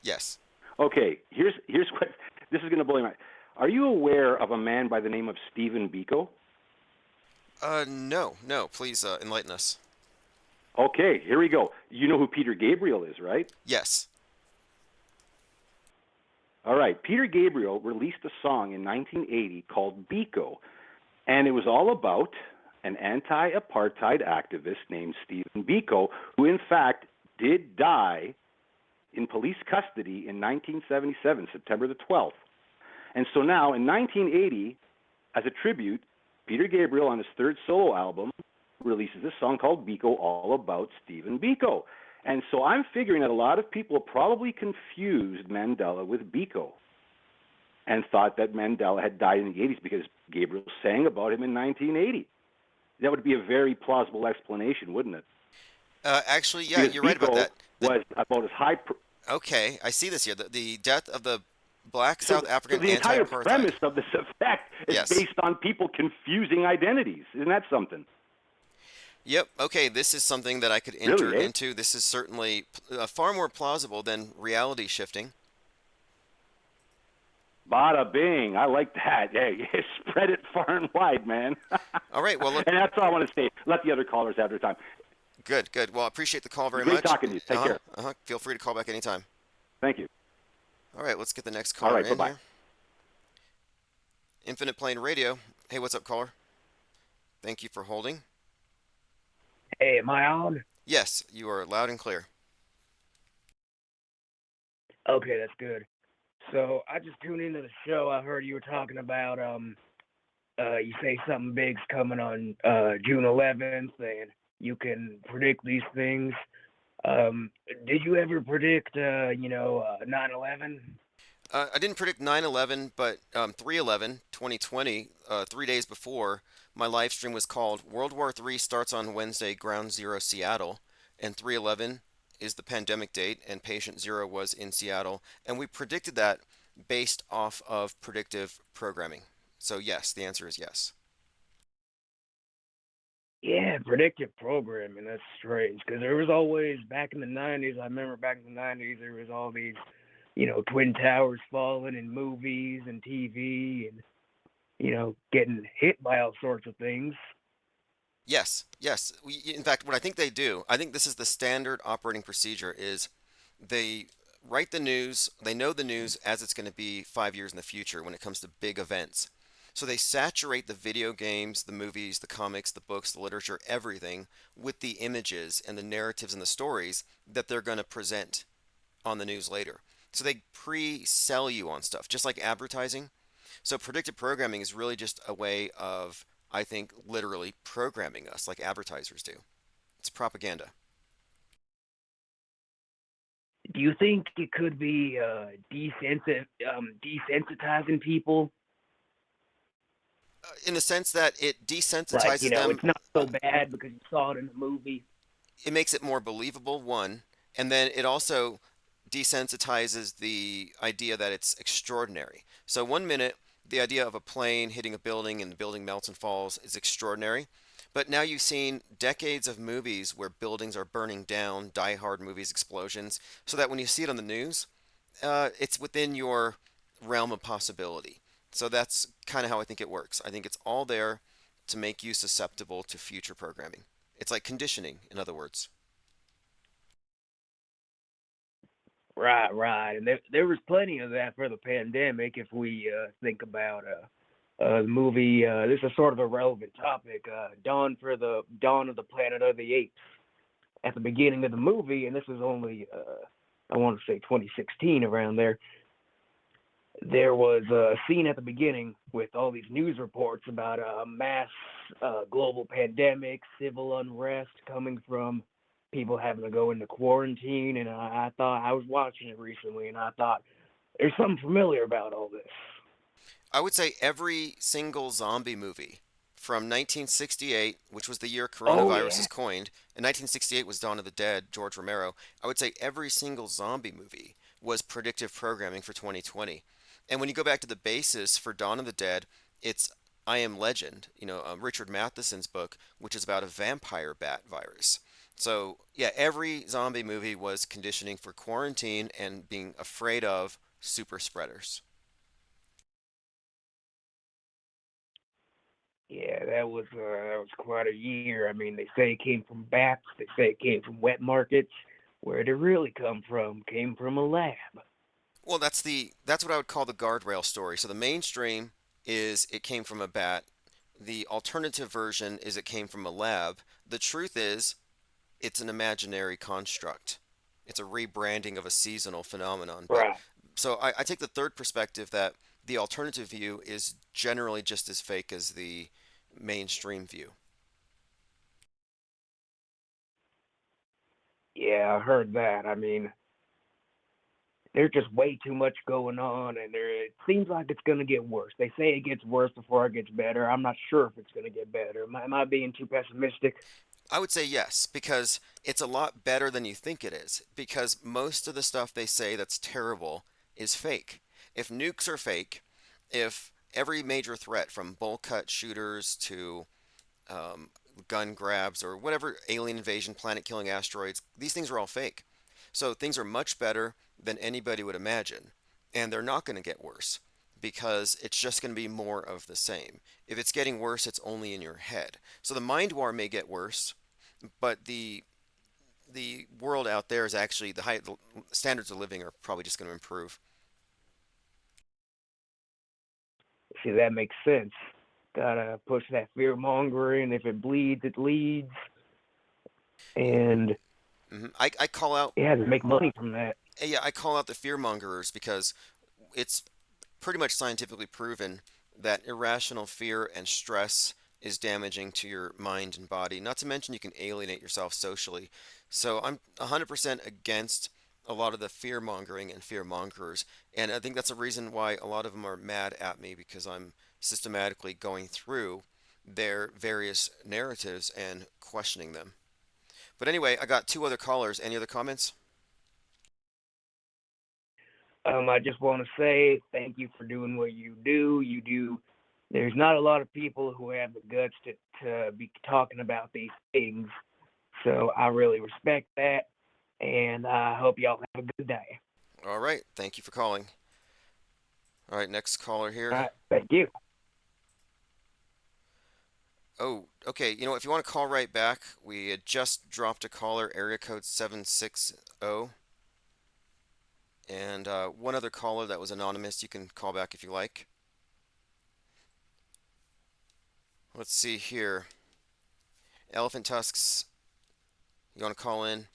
Yes. Okay, here's what this is going to blow your mind. Are you aware of a man by the name of Stephen Biko? No. Please enlighten us. Okay, here we go. You know who Peter Gabriel is, right? Yes. All right. Peter Gabriel released a song in 1980 called Biko, and it was all about an anti-apartheid activist named Stephen Biko, who in fact did die in police custody in 1977, September the 12th. And so now, in 1980, as a tribute, Peter Gabriel, on his third solo album, releases this song called Biko, all about Stephen Biko. And so I'm figuring that a lot of people probably confused Mandela with Biko and thought that Mandela had died in the 80s because Gabriel sang about him in 1980. That would be a very plausible explanation, wouldn't it? Actually, yeah, Because you're right about Biko that. The, was about as high. okay, I see this here. The death of the black So, South so African the entire anti-apartheid. premise of this effect is Yes. based on people confusing identities. Isn't that something? Yep. Okay, this is something that I could enter Really, eh? into. This is certainly far more plausible than reality shifting. Bada bing. I like that. Hey, spread it far and wide, man. All right. Well, look, And that's all I want to say. Let the other callers have their time. good, good. Well, I appreciate the call very Great much. talking to you. Take Uh-huh. care. Uh-huh. Feel free to call back anytime. Thank you. All right, let's get the next All caller right. in Bye-bye. here. Infinite Plane Radio. Hey, what's up, caller? Thank you for holding. Hey, am I on? Yes, you are loud and clear. Okay, that's good. So I just tuned into the show. I heard you were talking about you say something big's coming on June 11th, and you can predict these things. Did you ever predict 9/11? I didn't predict 9/11, but 3/11, 2020, 3 days before, my live stream was called World War III starts on Wednesday, Ground Zero, Seattle, and 3/11 is the pandemic date, and Patient Zero was in Seattle, and we predicted that based off of predictive programming. So yes, the answer is yes. Yeah, predictive programming. That's strange because there was always back in the '90s. I remember back in the '90s there was all these, twin towers falling in movies and TV, and getting hit by all sorts of things. Yes, yes. In fact, what I think they do, I think this is the standard operating procedure is they write the news, they know the news as it's going to be 5 years in the future when it comes to big events. So they saturate the video games, the movies, the comics, the books, the literature, everything with the images and the narratives and the stories that they're going to present on the news later. So they pre-sell you on stuff, just like advertising. So predictive programming is really just a way of, I think, literally programming us like advertisers do. It's propaganda. Do you think it could be desensitizing people? In the sense that it Like, desensitizes them, it's not so bad because you saw it in the movie. it makes it more believable, one, and then it also desensitizes the idea that it's extraordinary. So 1 minute, the idea of a plane hitting a building and the building melts and falls is extraordinary. But now you've seen decades of movies where buildings are burning down, Die Hard movies, explosions, so that when you see it on the news, it's within your realm of possibility. So that's kind of how I think it works. I think it's all there to make you susceptible to future programming. It's like conditioning, in other words. Right, right. And there was plenty of that for the pandemic if we think about the movie. This is sort of a relevant topic. Dawn of the Planet of the Apes. At the beginning of the movie, and this was only I want to say 2016 around there. There was a scene at the beginning with all these news reports about a mass global pandemic, civil unrest coming from people having to go into quarantine. And I thought I was watching it recently, and I thought there's something familiar about all this. I would say every single zombie movie from 1968, which was the year Oh coronavirus yeah, is coined, and 1968 was Dawn of the Dead, George Romero. I would say every single zombie movie was predictive programming for 2020. And when you go back to the basis for Dawn of the Dead, it's I Am Legend, Richard Matheson's book, which is about a vampire bat virus. So, yeah, every zombie movie was conditioning for quarantine and being afraid of super spreaders. yeah, that was quite a year. I mean, they say it came from bats. They say it came from wet markets. Where did it really come from? Came from a lab. Well, that's what I would call the guardrail story. So the mainstream is it came from a bat. The alternative version is it came from a lab. The truth is it's an imaginary construct. It's a rebranding of a seasonal phenomenon. But Right. so I take the third perspective that the alternative view is generally just as fake as the mainstream view. Yeah, I heard that. I mean, there's just way too much going on, and it seems like it's going to get worse. They say it gets worse before it gets better. I'm not sure if it's going to get better. Am I being too pessimistic? I would say yes, because it's a lot better than you think it is, because most of the stuff they say that's terrible is fake. If nukes are fake, if every major threat from bowl cut shooters to um, gun grabs or whatever alien invasion, planet killing asteroids, these things are all fake. So things are much better than anybody would imagine. And they're not going to get worse because it's just going to be more of the same. If it's getting worse, it's only in your head. So the mind war may get worse, but the world out there is actually the standards of living are probably just going to improve. See, that makes sense. Gotta push that fear mongering. If it bleeds, it leads. And I call out, yeah, to make money from that. yeah, I call out the fear mongers because it's pretty much scientifically proven that irrational fear and stress is damaging to your mind and body. Not to mention you can alienate yourself socially. So I'm 100% against a lot of the fear mongering and fear mongers. And I think that's a reason why a lot of them are mad at me because I'm systematically going through their various narratives and questioning them. But anyway, I got two other callers. Any other comments? I just want to say thank you for doing what you do. You do. There's not a lot of people who have the guts to be talking about these things. So I really respect that. And I hope y'all have a good day. All right. Thank you for calling. All right, next caller All here. right. Thank you. Oh, okay. You know, if you want to call right back, we had just dropped a caller, area code 760, and one other caller that was anonymous. You can call back if you like. Let's see here. Elephant Tusks, you want to call in?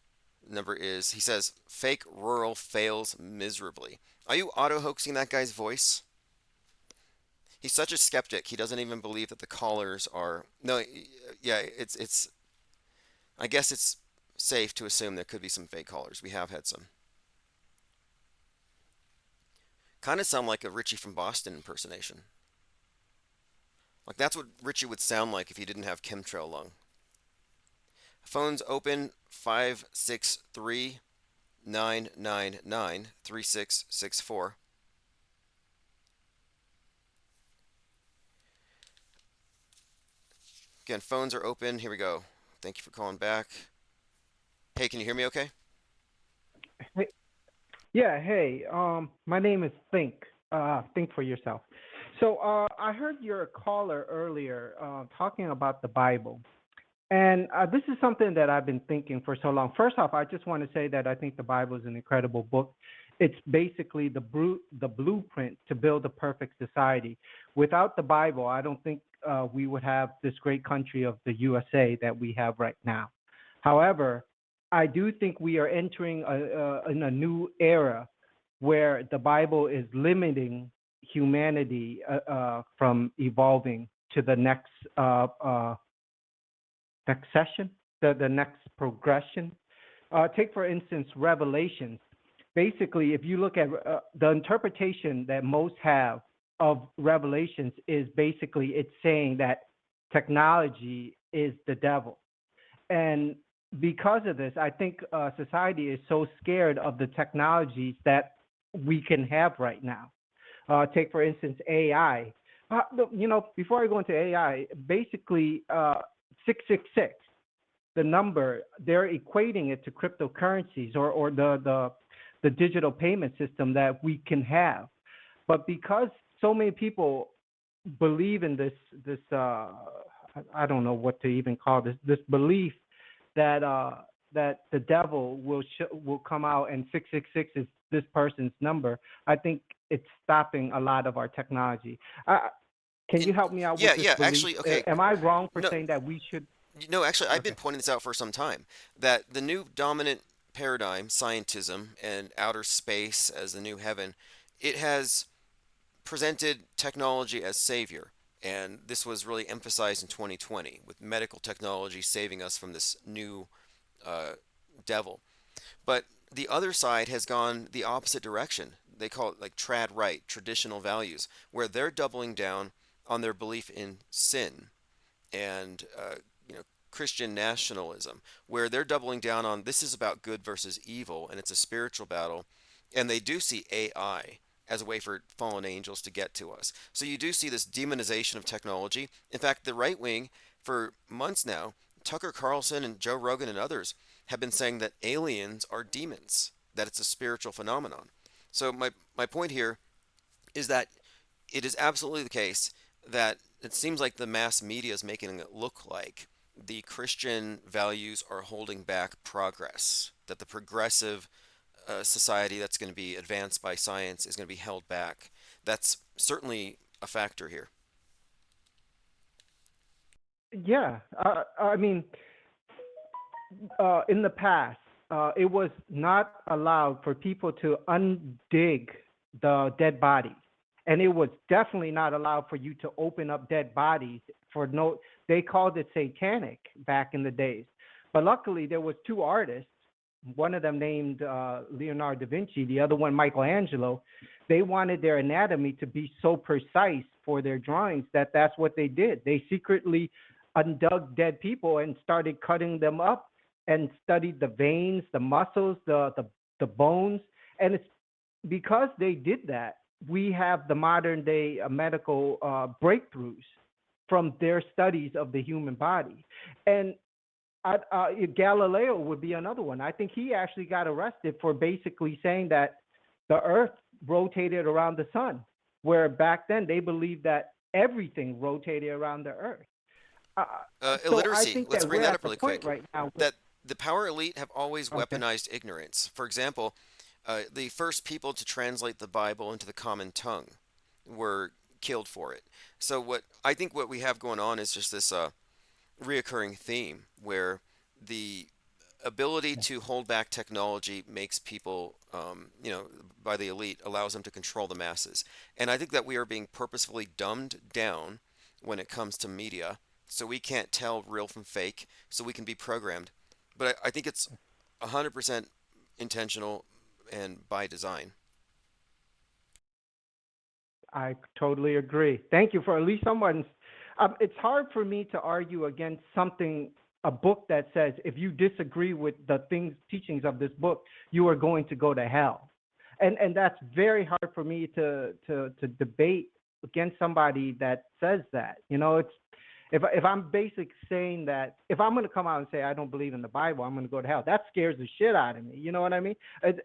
Number is, he says, fake rural fails miserably. Are you auto hoaxing that guy's voice? He's such a skeptic. He doesn't even believe that the callers are. No, yeah, I guess it's safe to assume there could be some fake callers. We have had some. Kind of sound like a Richie from Boston impersonation. Like that's what Richie would sound like if he didn't have chemtrail lung. Phones open 563-999-3664. Again, phones are open. Here we go. Thank you for calling back. Hey, can you hear me okay? Hey, yeah, hey, my name is Think. Think for yourself. So, I heard your caller earlier talking about the Bible. And this is something that I've been thinking for so long. First off, I just want to say that I think the Bible is an incredible book. It's basically the blueprint to build a perfect society. Without the Bible, I don't think we would have this great country of the USA that we have right now. However, I do think we are entering in a new era where the Bible is limiting humanity from evolving to the next session, the next progression. Take, for instance, Revelations. Basically, if you look at the interpretation that most have of Revelations is basically it's saying that technology is the devil. And because of this, I think society is so scared of the technologies that we can have right now. Take, for instance, AI. Before I go into AI, basically 666, the number, they're equating it to cryptocurrencies or the digital payment system that we can have. But because so many people believe in this I don't know what to even call this belief that that the devil will come out and 666 is this person's number. I think it's stopping a lot of our technology. Can you help me out Yeah, with this yeah, belief? actually, okay. Am I wrong for No, saying that we should? no, actually, I've been Okay. pointing this out for some time that the new dominant paradigm, scientism, and outer space as the new heaven, it has presented technology as savior. And this was really emphasized in 2020 with medical technology saving us from this new uh, devil. But the other side has gone the opposite direction. They call it like trad right, traditional values, where they're doubling down on their belief in sin and you know Christian nationalism, where they're doubling down on this is about good versus evil, and it's a spiritual battle, and they do see AI as a way for fallen angels to get to us. So you do see this demonization of technology. In fact, the right wing for months now, Tucker Carlson and Joe Rogan and others have been saying that aliens are demons, that it's a spiritual phenomenon. So my point here is that it is absolutely the case that it seems like the mass media is making it look like the Christian values are holding back progress, that the progressive society that's going to be advanced by science is going to be held back. That's certainly a factor here. Yeah, I mean, in the past, it was not allowed for people to undig the dead body. And it was definitely not allowed for you to open up dead bodies for no, they called it satanic back in the days. But luckily, there was two artists, one of them named Leonardo da Vinci, the other one Michelangelo. They wanted their anatomy to be so precise for their drawings that that's what they did. They secretly undug dead people and started cutting them up and studied the veins, the muscles, the bones. And it's because they did that, we have the modern day medical breakthroughs from their studies of the human body. And Galileo would be another one. I think he actually got arrested for basically saying that the earth rotated around the sun, where back then they believed that everything rotated around the earth. So I Illiteracy. think Let's that bring we're that at up the really point quick. right now. That the power elite have always Okay. weaponized ignorance. For example, the first people to translate the Bible into the common tongue were killed for it. So what we have going on is just this reoccurring theme where the ability to hold back technology makes people, by the elite, allows them to control the masses. And I think that we are being purposefully dumbed down when it comes to media, so we can't tell real from fake, so we can be programmed. But I think it's 100% intentional and by design. I totally agree. Thank you for at least someone. It's hard for me to argue against something, a book that says if you disagree with the teachings of this book, you are going to go to hell, and that's very hard for me to debate against somebody that says that. You know, it's if I'm basically saying that if I'm going to come out and say I don't believe in the Bible, I'm going to go to hell. That scares the shit out of me. You know what I mean?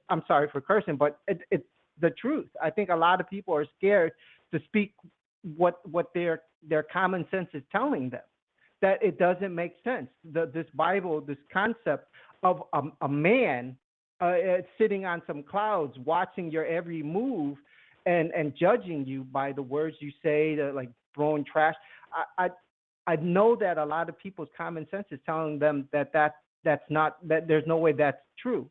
I'm sorry for cursing, but it's the truth. I think a lot of people are scared to speak what their common sense is telling them, that it doesn't make sense. This Bible, this concept of a man sitting on some clouds watching your every move and judging you by the words you say, like throwing trash. I know that a lot of people's common sense is telling them that's not, that there's no way that's true.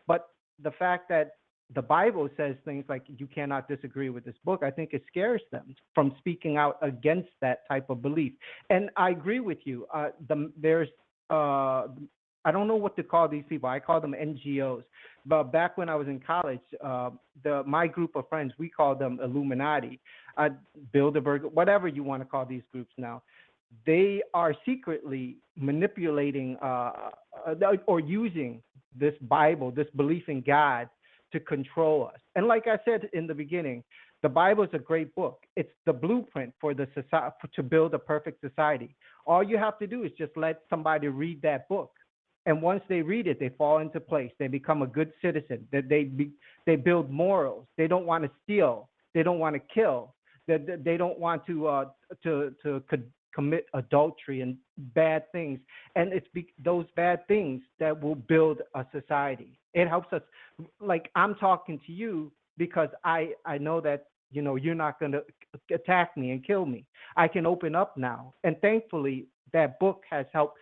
But the fact that the Bible says things like you cannot disagree with this book, I think it scares them from speaking out against that type of belief. And I agree with you. There's I don't know what to call these people. I call them NGOs. But back when I was in college, my group of friends, we called them Illuminati, Bilderberg, whatever you want to call these groups now. They are secretly manipulating or using this Bible, this belief in God, to control us. And like I said in the beginning, the Bible is a great book. It's the blueprint for the society, to build a perfect society. All you have to do is just let somebody read that book. And once they read it, they fall into place. They become a good citizen. They build morals. They don't want to steal. They don't want to kill. They don't want to commit adultery and bad things. And it's those bad things that will build a society. It helps us. Like, I'm talking to you because I know that, you know, you're not going to attack me and kill me. I can open up now. And thankfully, that book has helped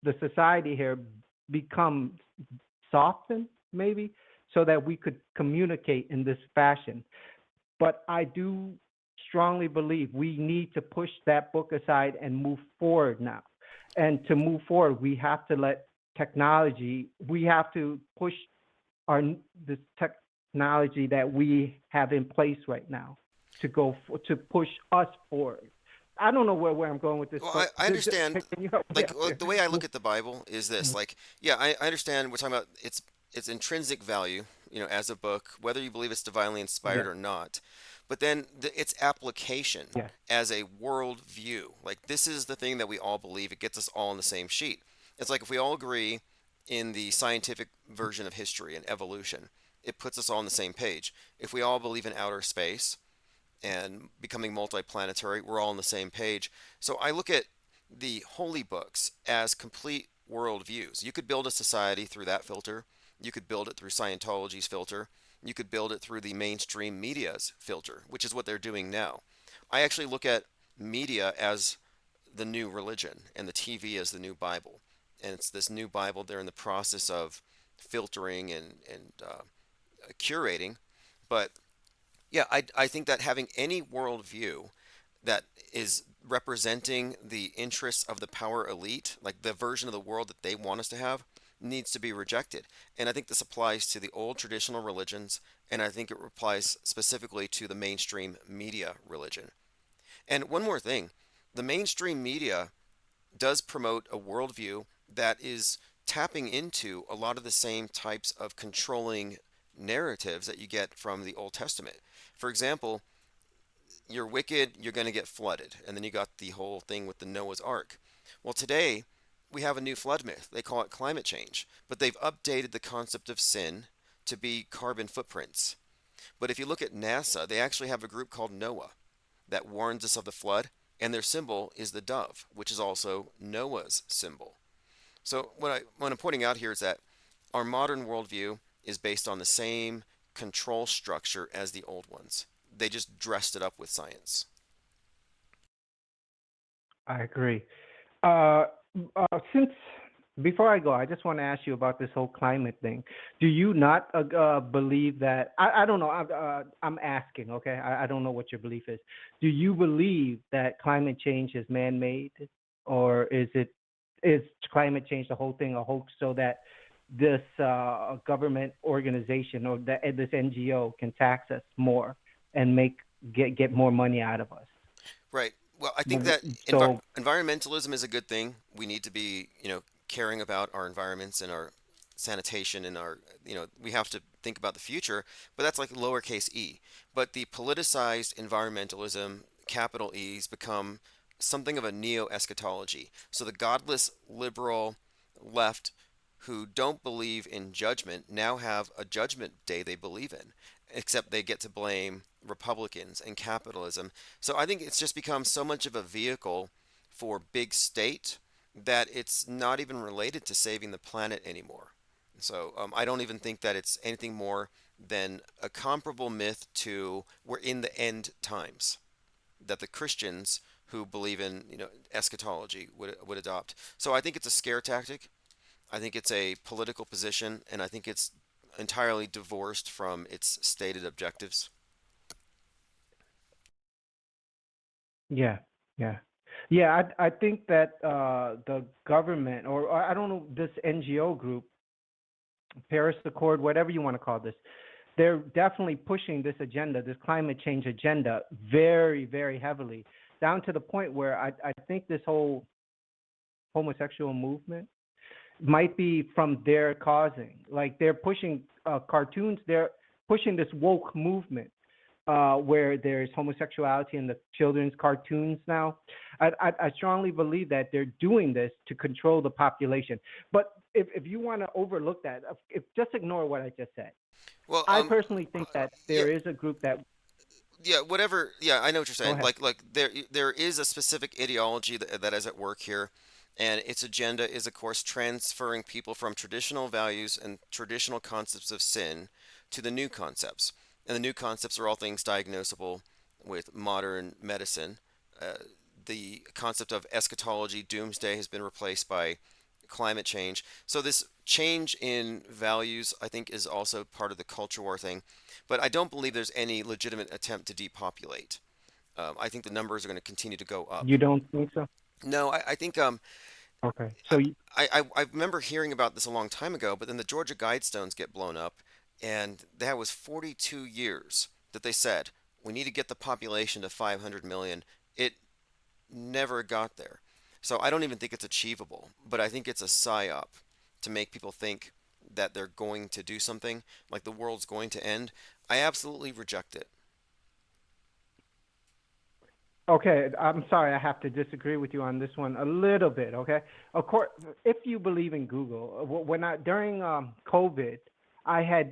the society here become softened, maybe, so that we could communicate in this fashion. But I do strongly believe we need to push that book aside and move forward now. And to move forward, we have to let technology, we have to push our the technology that we have in place right now to push us forward. I don't know where I'm going with this, Well, but I understand. can you help me Like, out there? the way I look at the Bible is this. Mhm. Like, yeah, I understand we're talking about its intrinsic value, as a book, whether you believe it's divinely inspired Yes, or not. But then its application yes, as a world view, like this is the thing that we all believe. It gets us all on the same sheet. It's like if we all agree in the scientific version of history and evolution, it puts us all on the same page. If we all believe in outer space and becoming multiplanetary, we're all on the same page. So I look at the holy books as complete worldviews. You could build a society through that filter. You could build it through Scientology's filter. You could build it through the mainstream media's filter, which is what they're doing now. I actually look at media as the new religion and the TV as the new Bible. And it's this new Bible they're in the process of filtering and curating. But yeah, I think that having any worldview that is representing the interests of the power elite, like the version of the world that they want us to have, needs to be rejected. And I think this applies to the old traditional religions, and I think it applies specifically to the mainstream media religion. And one more thing, the mainstream media does promote a worldview that is tapping into a lot of the same types of controlling narratives that you get from the Old Testament. For example, you're wicked, you're going to get flooded. And then you got the whole thing with the Noah's Ark. Well, today we have a new flood myth. They call it climate change, but they've updated the concept of sin to be carbon footprints. But if you look at NASA, they actually have a group called NOAA that warns us of the flood, and their symbol is the dove, which is also Noah's symbol. So what I'm pointing out here is that our modern worldview is based on the same control structure as the old ones. They just dressed it up with science. I agree. Uh, since before I go, I just want to ask you about this whole climate thing. Do you not believe that? I don't know. I'm asking. Okay, I don't know what your belief is. Do you believe that climate change is man-made, or is climate change the whole thing a hoax so that this government organization or this NGO can tax us more and get more money out of us? Right. Well, I think that So environmentalism is a good thing. We need to be, caring about our environments and our sanitation and we have to think about the future, but that's like lowercase e. But the politicized environmentalism, capital E's, become something of a neo eschatology. So the godless liberal left who don't believe in judgment now have a judgment day they believe in, except they get to blame Republicans and capitalism. So I think it's just become so much of a vehicle for big state that it's not even related to saving the planet anymore. So I don't even think that it's anything more than a comparable myth to we're in the end times that the Christians who believe in eschatology would adopt. So I think it's a scare tactic. I think it's a political position, and I think it's entirely divorced from its stated objectives. yeah, yeah. Yeah, I think that the government or I don't know this NGO group, Paris Accord, whatever you want to call this, they're definitely pushing this agenda, this climate change agenda, very, very heavily, down to the point where I think this whole homosexual movement might be from their causing. Like they're pushing cartoons, they're pushing this woke movement where there's homosexuality in the children's cartoons now. I strongly believe that they're doing this to control the population. But if you want to overlook that, if just ignore what I just said. Well, I personally think that yeah, there is a group that yeah, whatever. Yeah, I know what you're go saying. ahead. Like there is a specific ideology that is at work here, and its agenda is, of course, transferring people from traditional values and traditional concepts of sin to the new concepts. And the new concepts are all things diagnosable with modern medicine. Uh, the concept of eschatology, doomsday, has been replaced by climate change. So this change in values, I think, is also part of the culture war thing. But I don't believe there's any legitimate attempt to depopulate. I think the numbers are going to continue to go up. You don't think so? No, I think Okay. I, So you, I remember hearing about this a long time ago, but then the Georgia Guidestones get blown up, and that was 42 years that they said we need to get the population to 500 million. It never got there. So I don't even think it's achievable, but I think it's a psyop to make people think that they're going to do something, like the world's going to end. I absolutely reject it. okay, I'm sorry, I have to disagree with you on this one a little bit. Okay, of course, if you believe in Google, when I during COVID, I had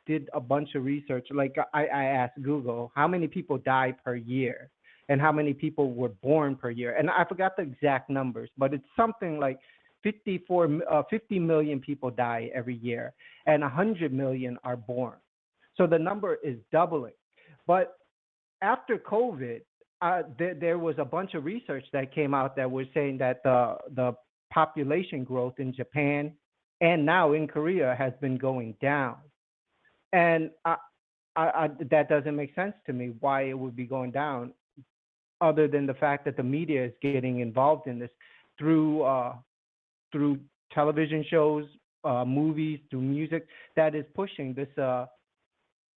did a bunch of research. Like I asked Google how many people die per year and how many people were born per year, and I forgot the exact numbers, but it's something like 50 million people die every year, and 100 million are born. So the number is doubling. But after COVID, there was a bunch of research that came out that was saying that the population growth in Japan and now in Korea has been going down, and that doesn't make sense to me why it would be going down, other than the fact that the media is getting involved in this through through television shows, movies, through music that is pushing this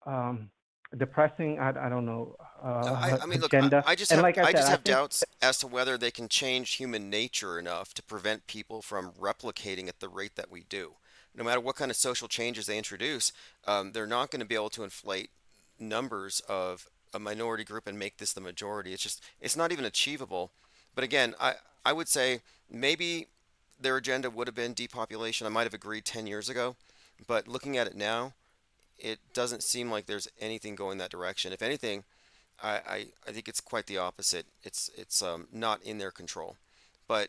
um, depressing, I don't know, I mean, look, agenda. And like I I said, just I have think doubts as to whether they can change human nature enough to prevent people from replicating at the rate that we do. No matter what kind of social changes they introduce, they're not going to be able to inflate numbers of a minority group and make this the majority. It's not even achievable. But again, I would say maybe their agenda would have been depopulation. I might have agreed 10 years ago, but looking at it now, it doesn't seem like there's anything going that direction. If anything, I think it's quite the opposite. It's not in their control. But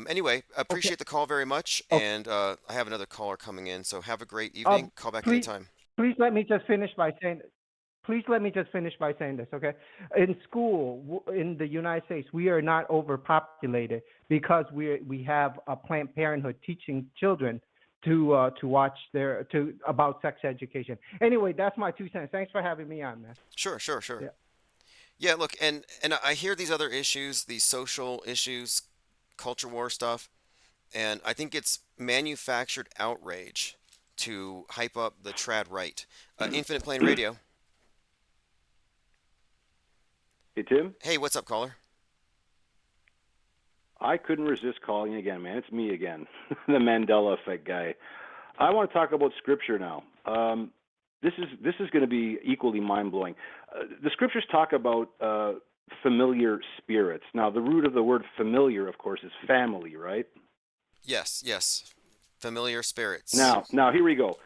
anyway, okay, appreciate the call very much, okay. and I have another caller coming in. So have a great Um, evening. Call back please, anytime. please let me just finish by saying. Please let me just finish by saying this, okay? In school, in the United States, we are not overpopulated because we have a Planned Parenthood teaching children to watch their to about sex education. Anyway, that's my 2 cents. Thanks for having me on, man. Sure, sure, sure. Yeah. Yeah, look, and I hear these other issues, these social issues, culture war stuff, and I think it's manufactured outrage to hype up the trad right. Infinite Plane Radio. Hey, Tim, Hey, what's up, caller? I couldn't resist calling again, man. It's me again, the Mandela effect guy. I want to talk about scripture now. This is going to be equally mind blowing. The scriptures talk about familiar spirits. Now, the root of the word familiar, of course, is family, right? Yes, yes. Familiar spirits. Now here we go.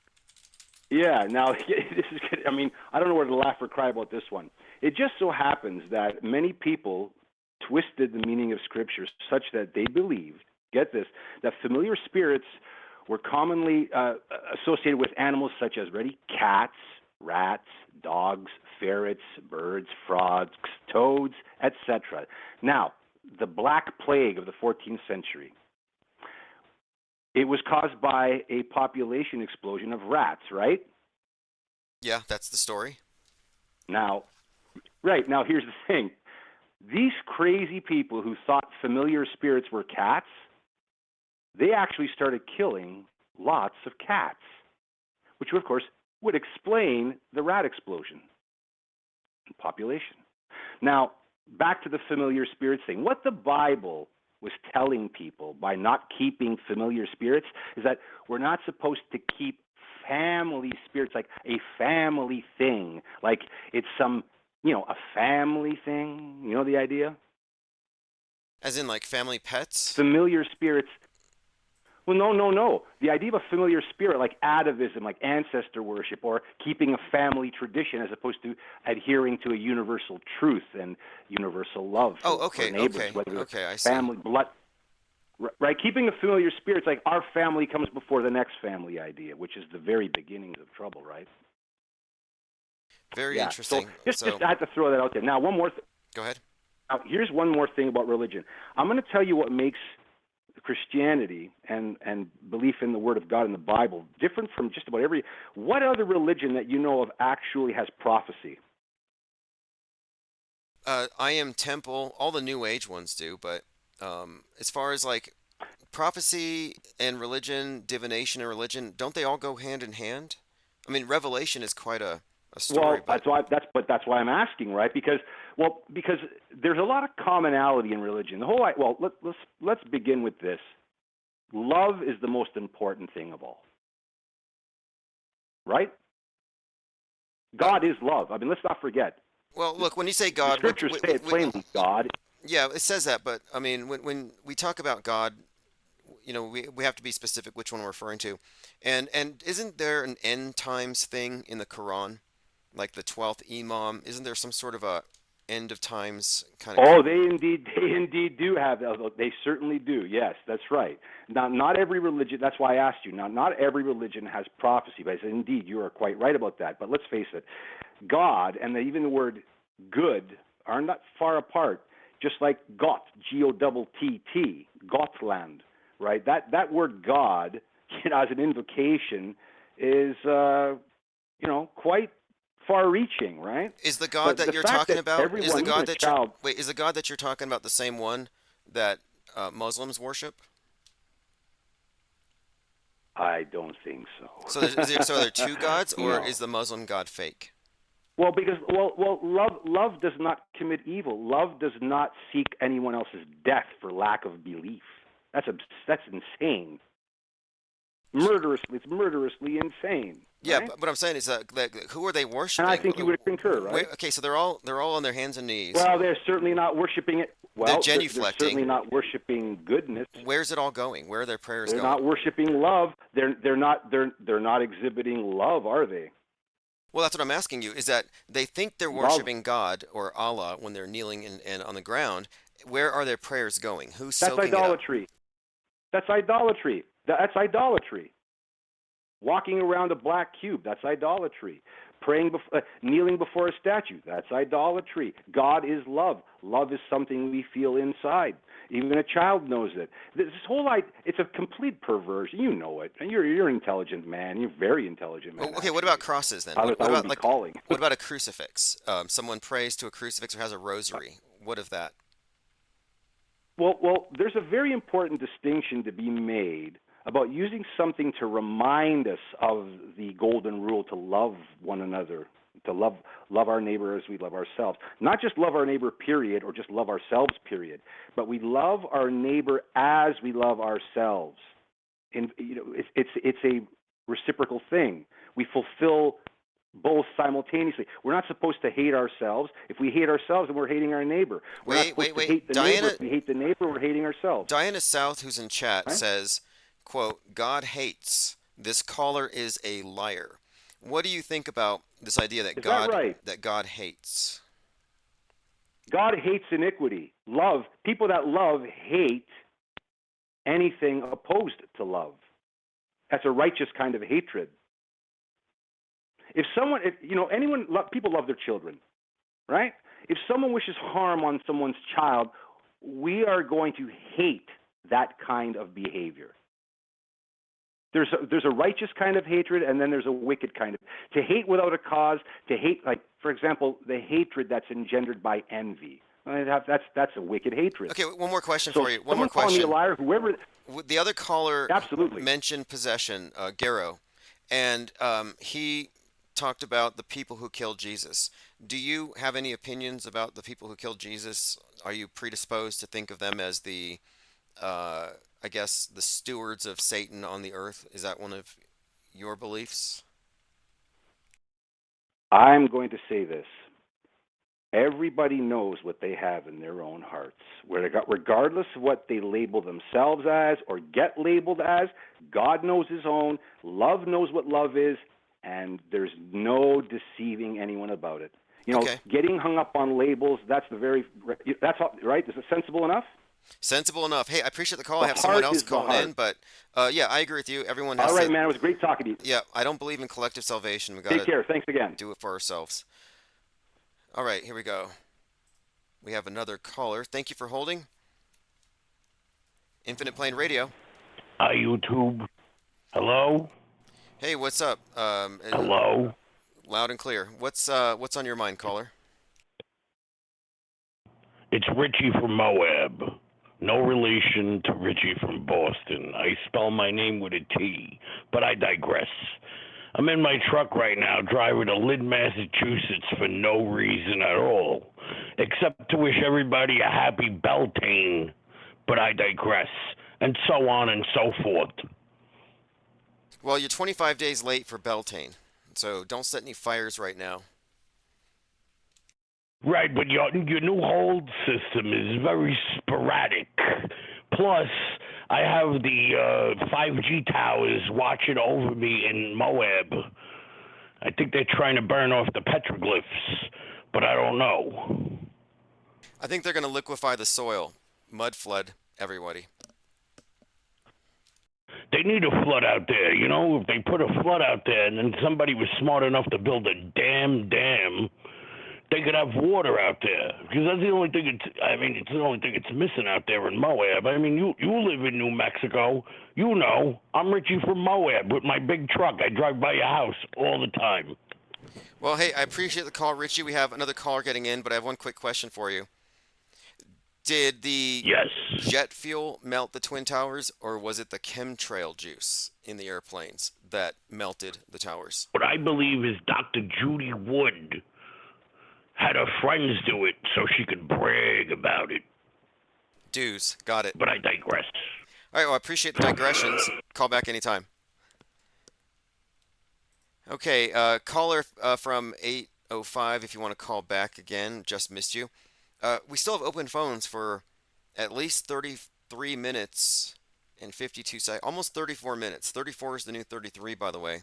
Yeah, now this is good. I mean, I don't know where to laugh or cry about this one. It just so happens that many people twisted the meaning of Scripture such that they believed, get this, that familiar spirits were commonly associated with animals such as, ready, cats, rats, dogs, ferrets, birds, frogs, toads, etc. Now, the Black Plague of the 14th century, it was caused by a population explosion of rats, right? Yeah, that's the story. Now, right, now here's the thing. These crazy people who thought familiar spirits were cats, they actually started killing lots of cats, which of course would explain the rat explosion in population. Now, back to the familiar spirits thing. What the Bible was telling people by not keeping familiar spirits is that we're not supposed to keep family spirits like a family thing, like it's some, a family thing. You know the idea? As in, like, family pets? Familiar spirits. Well, no. The idea of a familiar spirit, like atavism, like ancestor worship, or keeping a family tradition as opposed to adhering to a universal truth and universal love Oh, for okay, neighbors, okay, whether okay, I see. family, blood. Right, keeping a familiar spirit, it's like our family comes before the next family idea, which is the very beginnings of trouble, right? Very Yeah. So interesting. just So, I had to throw that out there. Now, one more. go ahead. Now, here's one more thing about religion. I'm going to tell you what makes Christianity and belief in the Word of God in the Bible different from just about every. What other religion that you know of actually has prophecy? I am temple. All the New Age ones do, but as far as like prophecy and religion, divination and religion, don't they all go hand in hand? I mean, Revelation is quite a story, Well, but that's why I'm asking, right? Because there's a lot of commonality in religion. The whole well, let's begin with this. Love is the most important thing of all, right? uh, God is love. I mean, let's not forget. well, look, when you say The God, scriptures say it plainly. God. yeah, it says that, but I mean, when we talk about God, we have to be specific which one we're referring to, and isn't there an end times thing in the Quran, like the 12th Imam? Isn't there some sort of a end of times kind of? Oh, they indeed do have that. They certainly do. Yes, that's right. Not every religion. That's why I asked you. Not every religion has prophecy. But I said, indeed, you are quite right about that. But let's face it, God and even the word good are not far apart. Just like Gott, Gott, Gottland, right? That word God, as an invocation, is quite far-reaching, right? Is the God But that the you're fact talking that about, is everyone, the even God a that you're, child, wait, is the God that you're talking about the same one that Muslims worship? I don't think so. So are there two gods, or No. is the Muslim God fake? Well, because love does not commit evil. Love does not seek anyone else's death for lack of belief. That's insane. It's murderously insane, Yeah, right? but what I'm saying is that who are they And I worshiping? think you would concur, right? Okay, so they're all on their hands and knees. Well, they're certainly not worshiping it. They're Well, they're certainly genuflecting. not worshiping goodness. Where's it all going? Where are their prayers They're going? not worshiping love. They're not exhibiting love, are they? Well, that's what I'm asking you. Is that they think they're Love. worshiping God or Allah when they're kneeling and on the ground. Where are their prayers going? Who's That's soaking it up? idolatry. That's idolatry. That's idolatry. Walking around a black cube, that's idolatry. Kneeling before a statue, that's idolatry. God is love. Love is something we feel inside. Even a child knows it. This whole it's a complete perversion. You know it. And you're an intelligent man. You're a very intelligent man. Okay, what Actually. about crosses then? I What wouldn't about be like calling. what about a crucifix? Someone prays to a crucifix or has a rosary. What of that? Well, there's a very important distinction to be made about using something to remind us of the golden rule to love one another, to love our neighbor as we love ourselves. Not just love our neighbor, period, or just love ourselves, period, but we love our neighbor as we love ourselves. And it's a reciprocal thing. We fulfill both simultaneously. We're not supposed to hate ourselves. If we hate ourselves, then we're hating our neighbor. We're not supposed to Wait. hate the neighbor. If we hate the neighbor, we're hating ourselves. Diana South, who's in chat, Right? says, quote, God hates. This caller is a liar. What do you think about this idea that Is that right? God hates? God hates iniquity. People that love hate anything opposed to love. That's a righteous kind of hatred. People love their children, right? If someone wishes harm on someone's child, we are going to hate that kind of behavior. There's a righteous kind of hatred, and then there's a wicked kind of. To hate without a cause, to hate, like, for example, the hatred that's engendered by envy. That's a wicked hatred. Okay, one more question So for you. One someone more calling me a question. liar, whoever. The other caller Absolutely. mentioned possession, Garrow, and he talked about the people who killed Jesus. Do you have any opinions about the people who killed Jesus? Are you predisposed to think of them as uh, I guess, the stewards of Satan on the earth? Is that one of your beliefs? I'm going to say this. Everybody knows what they have in their own hearts. Regardless of what they label themselves as or get labeled as, God knows his own. Love knows what love is, and there's no deceiving anyone about it. Okay. Getting hung up on labels, that's all, right? Is it sensible enough? Sensible enough. Hey, I appreciate the call. I The have someone heart else is the calling in, heart. but yeah, I agree with you. Everyone All has right, to. man. It was great talking to you. Yeah, I don't believe in collective salvation. We Take gotta care. Thanks again. do it for ourselves. All right, here we go. We have another caller. Thank you for holding. Infinite Plane Radio. Hi, YouTube. Hello? Hey, what's up? Hello? Loud and clear. What's on your mind, caller? It's Richie from Moab. No relation to Richie from Boston. I spell my name with a T, but I digress. I'm in my truck right now driving to Lynn, Massachusetts for no reason at all, except to wish everybody a happy Beltane, but I digress, and so on and so forth. Well, you're 25 days late for Beltane, so don't set any fires right now. Right, but your new hold system is very sporadic. Plus, I have the 5G towers watching over me in Moab. I think they're trying to burn off the petroglyphs, but I don't know. I think they're going to liquefy the soil. Mud flood, everybody. They need a flood out there, you know? If they put a flood out there and then somebody was smart enough to build a dam, they could have water out there. Because that's the only thing it's the only thing it's missing out there in Moab. I mean, you live in New Mexico. You know, I'm Richie from Moab with my big truck. I drive by your house all the time. Well, hey, I appreciate the call, Richie. We have another caller getting in, but I have one quick question for you. Did the Yes. jet fuel melt the Twin Towers, or was it the chemtrail juice in the airplanes that melted the towers? What I believe is Dr. Judy Wood had her friends do it so she could brag about it. Dues, got it. But I digress. All right, well, I appreciate the digressions. Call back anytime. Okay, caller from 805, if you want to call back again, just missed you. We still have open phones for at least 33 minutes and 52 seconds, almost 34 minutes. 34 is the new 33, by the way.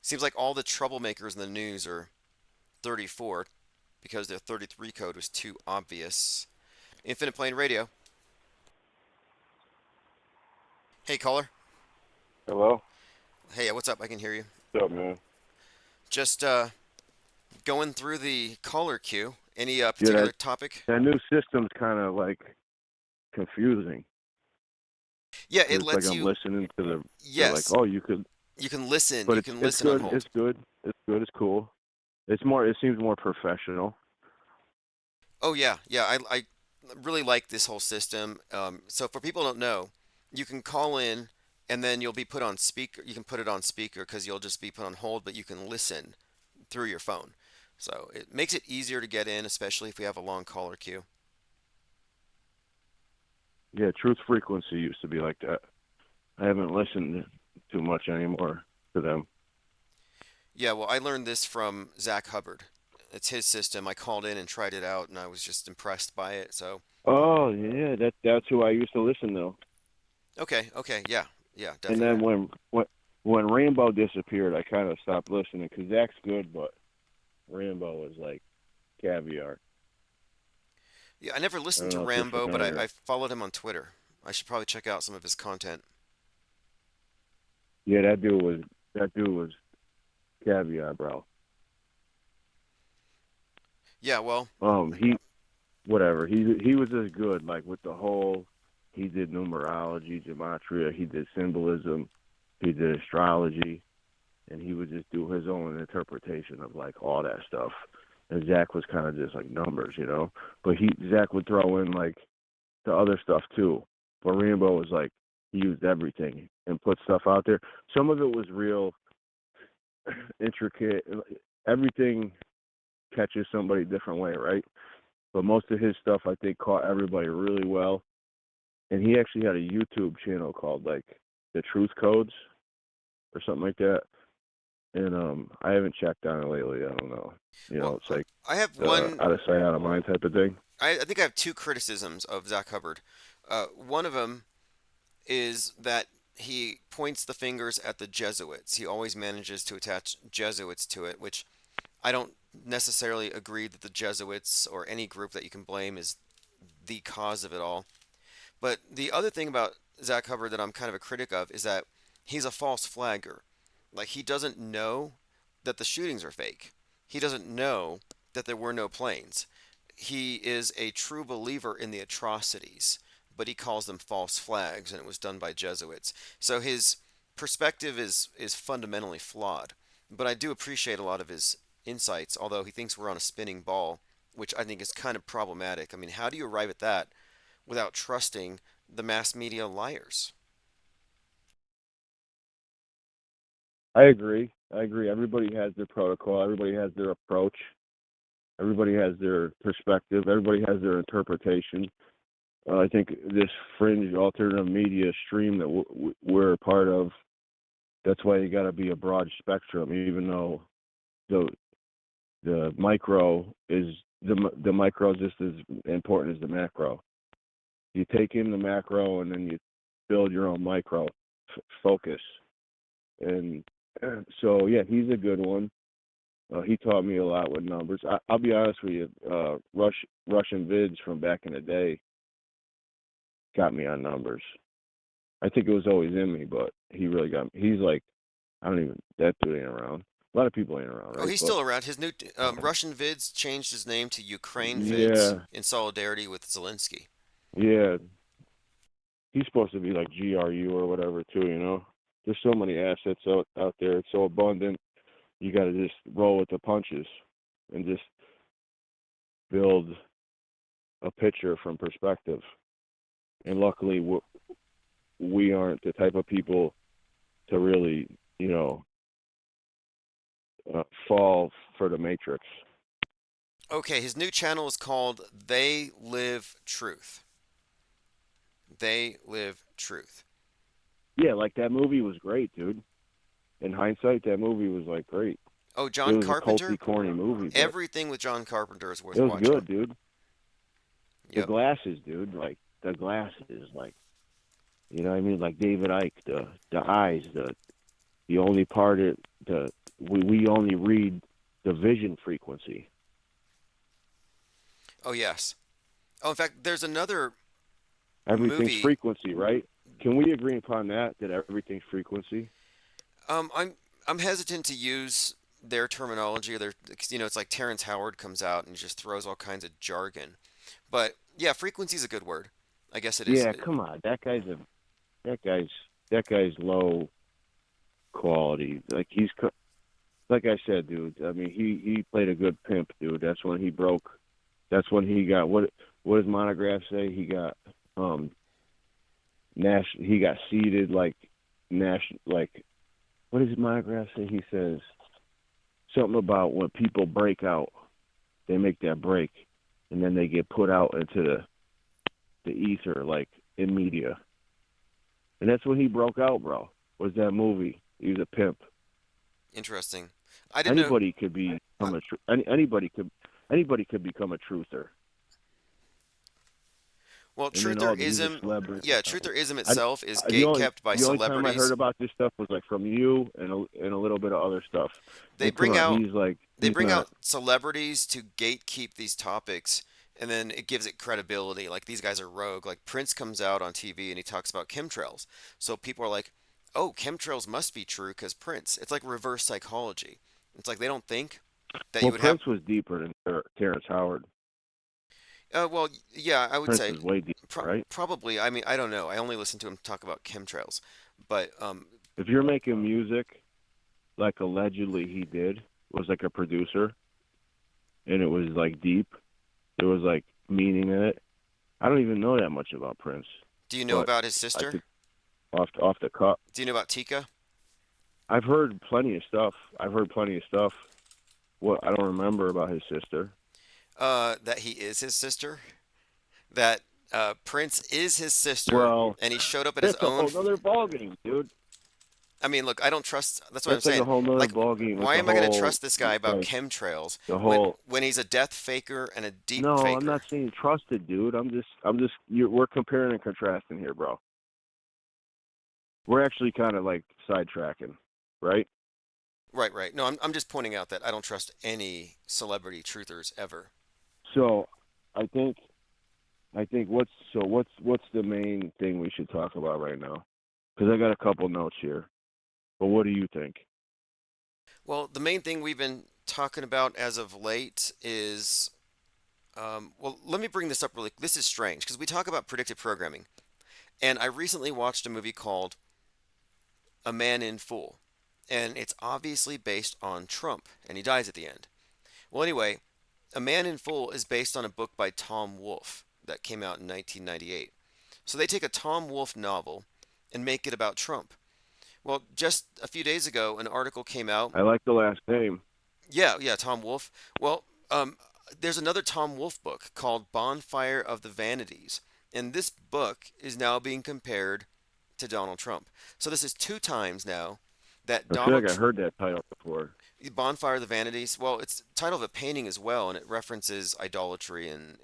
Seems like all the troublemakers in the news are 34 because their 33 code was too obvious. Infinite Plane Radio. Hey, caller. Hello? Hey, what's up? I can hear you. What's up, man? Just going through the caller queue. Any particular topic? That new system's kind of like confusing. Yeah, it It's lets like you. I'm listening to the. Yes. Like, oh, you could. You can listen. But You it's, can it's listen good. on hold. It's good. It's good. It's cool. It's more. It seems more professional. Oh yeah, yeah. I really like this whole system. So for people who don't know, you can call in and then you'll be put on speaker. You can put it on speaker because you'll just be put on hold, but you can listen through your phone. So it makes it easier to get in, especially if we have a long caller queue. Yeah, Truth Frequency used to be like that. I haven't listened too much anymore to them. Yeah, well, I learned this from Zach Hubbard. It's his system. I called in and tried it out, and I was just impressed by it. So, Oh yeah, that's who I used to listen to. okay, yeah, yeah, And definitely. then when Rainbow disappeared, I kind of stopped listening because Zach's good, but Rainbow was like caviar. Yeah, I never I listened don't to know if you're Rambo, but familiar. I followed him on Twitter. I should probably check out some of his content. Yeah, that dude was caviar, bro. Yeah, well, He was just good. Like with the whole, he did numerology, gematria, he did symbolism, he did astrology, and he would just do his own interpretation of like all that stuff. And Zach was kind of just like numbers, you know. But Zach would throw in like the other stuff too. But Rainbow was like he used everything and put stuff out there. Some of it was real intricate. Everything catches somebody a different way, right? But most of his stuff, I think, caught everybody really well. And he actually had a YouTube channel called like the Truth Codes or something like that. And I haven't checked on it lately. I don't know. You know, well, it's like I have one. out of sight, out of mind type of thing. I think I have two criticisms of Zach Hubbard. One of them is that he points the fingers at the Jesuits. He always manages to attach Jesuits to it, which I don't necessarily agree that the Jesuits or any group that you can blame is the cause of it all. But the other thing about Zach Hubbard that I'm kind of a critic of is that he's a false flagger. Like he doesn't know that the shootings are fake. He doesn't know that there were no planes. He is a true believer in the atrocities, but he calls them false flags, and it was done by Jesuits. So his perspective is fundamentally flawed. But I do appreciate a lot of his insights, although he thinks we're on a spinning ball which I think is kind of problematic. I mean, how do you arrive at that without trusting the mass media liars? I agree. I agree. Everybody has their protocol. Everybody has their approach. Everybody has their perspective. Everybody has their interpretation. I think this fringe alternative media stream that we're a part of, that's why you got to be a broad spectrum, even though the the micro is the micro is just as important as the macro. You take in the macro and then you build your own micro focus. And so yeah, he's a good one. He taught me a lot with numbers. I'll be honest with you, Russian vids from back in the day got me on numbers. I think it was always in me, but he really got me. He's like, I don't even, that dude ain't around. A lot of people ain't around, Oh, right? he's But still around. His new Russian Vids changed his name to Ukraine Vids yeah, in solidarity with Zelensky. yeah, he's supposed to be like GRU or whatever too, There's so many assets out there. It's so abundant. You got to just roll with the punches and just build a picture from perspective. And luckily, we aren't the type of people to really, fall for the matrix. Okay, his new channel is called They Live Truth. They Live Truth. Yeah, like that movie was great, dude. In hindsight, that movie was like great. Oh, It John was a Carpenter? culty, corny movie, but Everything with John Carpenter is worth it was watching. good, dude. The Yep. glasses, dude, like the glasses, like you know what I mean, like David Icke, the eyes, the only part of the we only read the vision frequency. Oh, yes. Oh, in fact, there's another Everything's movie. frequency, right? Can we agree upon that everything's frequency? Um, I'm I'm hesitant to use their terminology or their, 'cause, it's like Terrence Howard comes out and just throws all kinds of jargon. But yeah, frequency is a good word. I guess it is. Yeah, come on, that guy's that guy's low quality. Like like I said, dude. I mean, he played a good pimp, dude. That's when he broke. That's when he got what does Monograph say? He got he got seated like like what does Monograph say? He says something about when people break out, they make that break, and then they get put out into the ether like in media, and that's when he broke out, bro. Was that movie? He was a pimp. Interesting. I didn't know. Anybody could become anybody could become a truther, Well, and then he's a trutherism, celebrity. yeah, trutherism I, itself is the gate only kept by the only time I heard celebrities. about this stuff was like from you and a little bit of other stuff. They And come bring on, out he's like they he's bring not. out celebrities to gatekeep these topics, and then it gives it credibility. Like these guys are rogue. Like Prince comes out on TV and he talks about chemtrails, so people are like, "Oh, chemtrails must be true because Prince." It's like reverse psychology. It's like they don't think that you Well, would have. Prince was deeper than Terrence Howard. Well, yeah, I would Prince say was way deeper, right? probably. I mean, I don't know. I only listen to him talk about chemtrails, but If you're making music like allegedly he did, was like a producer, and it was like deep, there was like meaning in it. I don't even know that much about Prince, do you know but about his I sister? could off the cuff. Do you know about Tika? I've heard plenty of stuff. I've heard plenty of stuff. What I don't remember about his sister. That he is his sister. That Prince is his sister, Well, and he showed up at his that's a own. whole other ballgame, dude. I mean, look, I don't trust. That's what I'm That's like a saying. whole nother Like, ballgame with why the am I going to whole trust this guy about like chemtrails the when whole. when he's a death faker and a deep No, I'm not faker? saying trusted, dude. We're comparing and contrasting here, bro. We're actually kind of like sidetracking, right? Right, right. No, I'm just pointing out that I don't trust any celebrity truthers ever. So, I think what's the main thing we should talk about right now? Because I got a couple notes here. But what do you think? Well, the main thing we've been talking about as of late is, well, let me bring this up really. This is strange because we talk about predictive programming, and I recently watched a movie called A Man in Full, and it's obviously based on Trump, and he dies at the end. Well, anyway, A Man in Full is based on a book by Tom Wolfe that came out in 1998. So they take a Tom Wolfe novel and make it about Trump. Well, just a few days ago, an article came out. I like the last name. Yeah, yeah, Tom Wolfe. Well, um, there's another Tom Wolfe book called Bonfire of the Vanities, and this book is now being compared to Donald Trump. So this is two times now that I feel like Donald I Tr- heard that title before. Bonfire of the Vanities. Well, it's the title of a painting as well, and it references idolatry and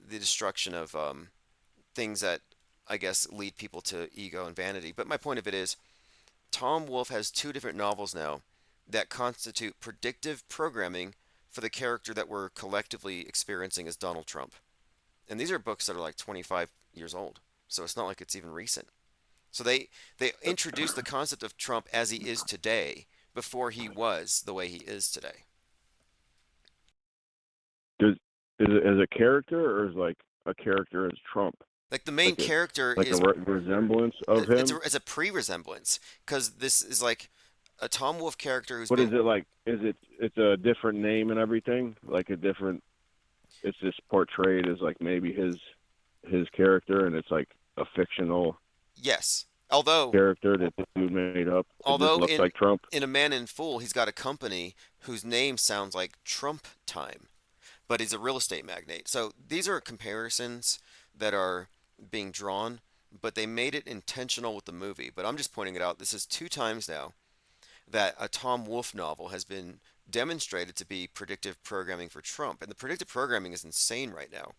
the destruction of things that I guess lead people to ego and vanity. But my point of it is, Tom Wolfe has two different novels now that constitute predictive programming for the character that we're collectively experiencing as Donald Trump. And these are books that are like 25 years old. So it's not like it's even recent. So they introduced the concept of Trump as he is today before he was the way he is today. Does is it as a character or is like a character as Trump? Like the main Like a character like a is resemblance of him? it's a pre-resemblance because this is like a Tom Wolfe character who's What is been. it like? Is it's a different name and everything? Like a different it's just portrayed as like maybe his character and it's like a fictional Yes. Although character that the dude made up. It just although looks in like Trump. in A Man in Full, he's got a company whose name sounds like Trump Time, but he's a real estate magnate. So these are comparisons that are being drawn, but they made it intentional with the movie. But I'm just pointing it out. This is two times now that a Tom Wolfe novel has been demonstrated to be predictive programming for Trump, and the predictive programming is insane right now.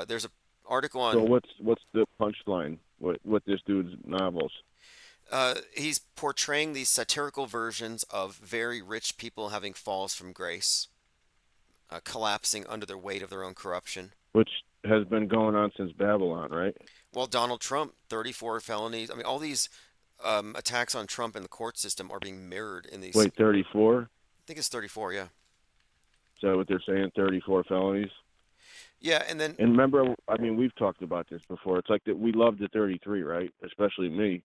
There's a article So on. what's the punchline? What this dude's novels? He's portraying these satirical versions of very rich people having falls from grace, collapsing under the weight of their own corruption. Which has been going on since Babylon, right? Well, Donald Trump, 34 felonies. I mean, all these attacks on Trump in the court system are being mirrored in these. Wait, 34? I think it's 34, yeah. Is that what they're saying? 34 felonies? Yeah, and then, And remember, I mean, we've talked about this before. It's like that we love the 33, right? Especially me.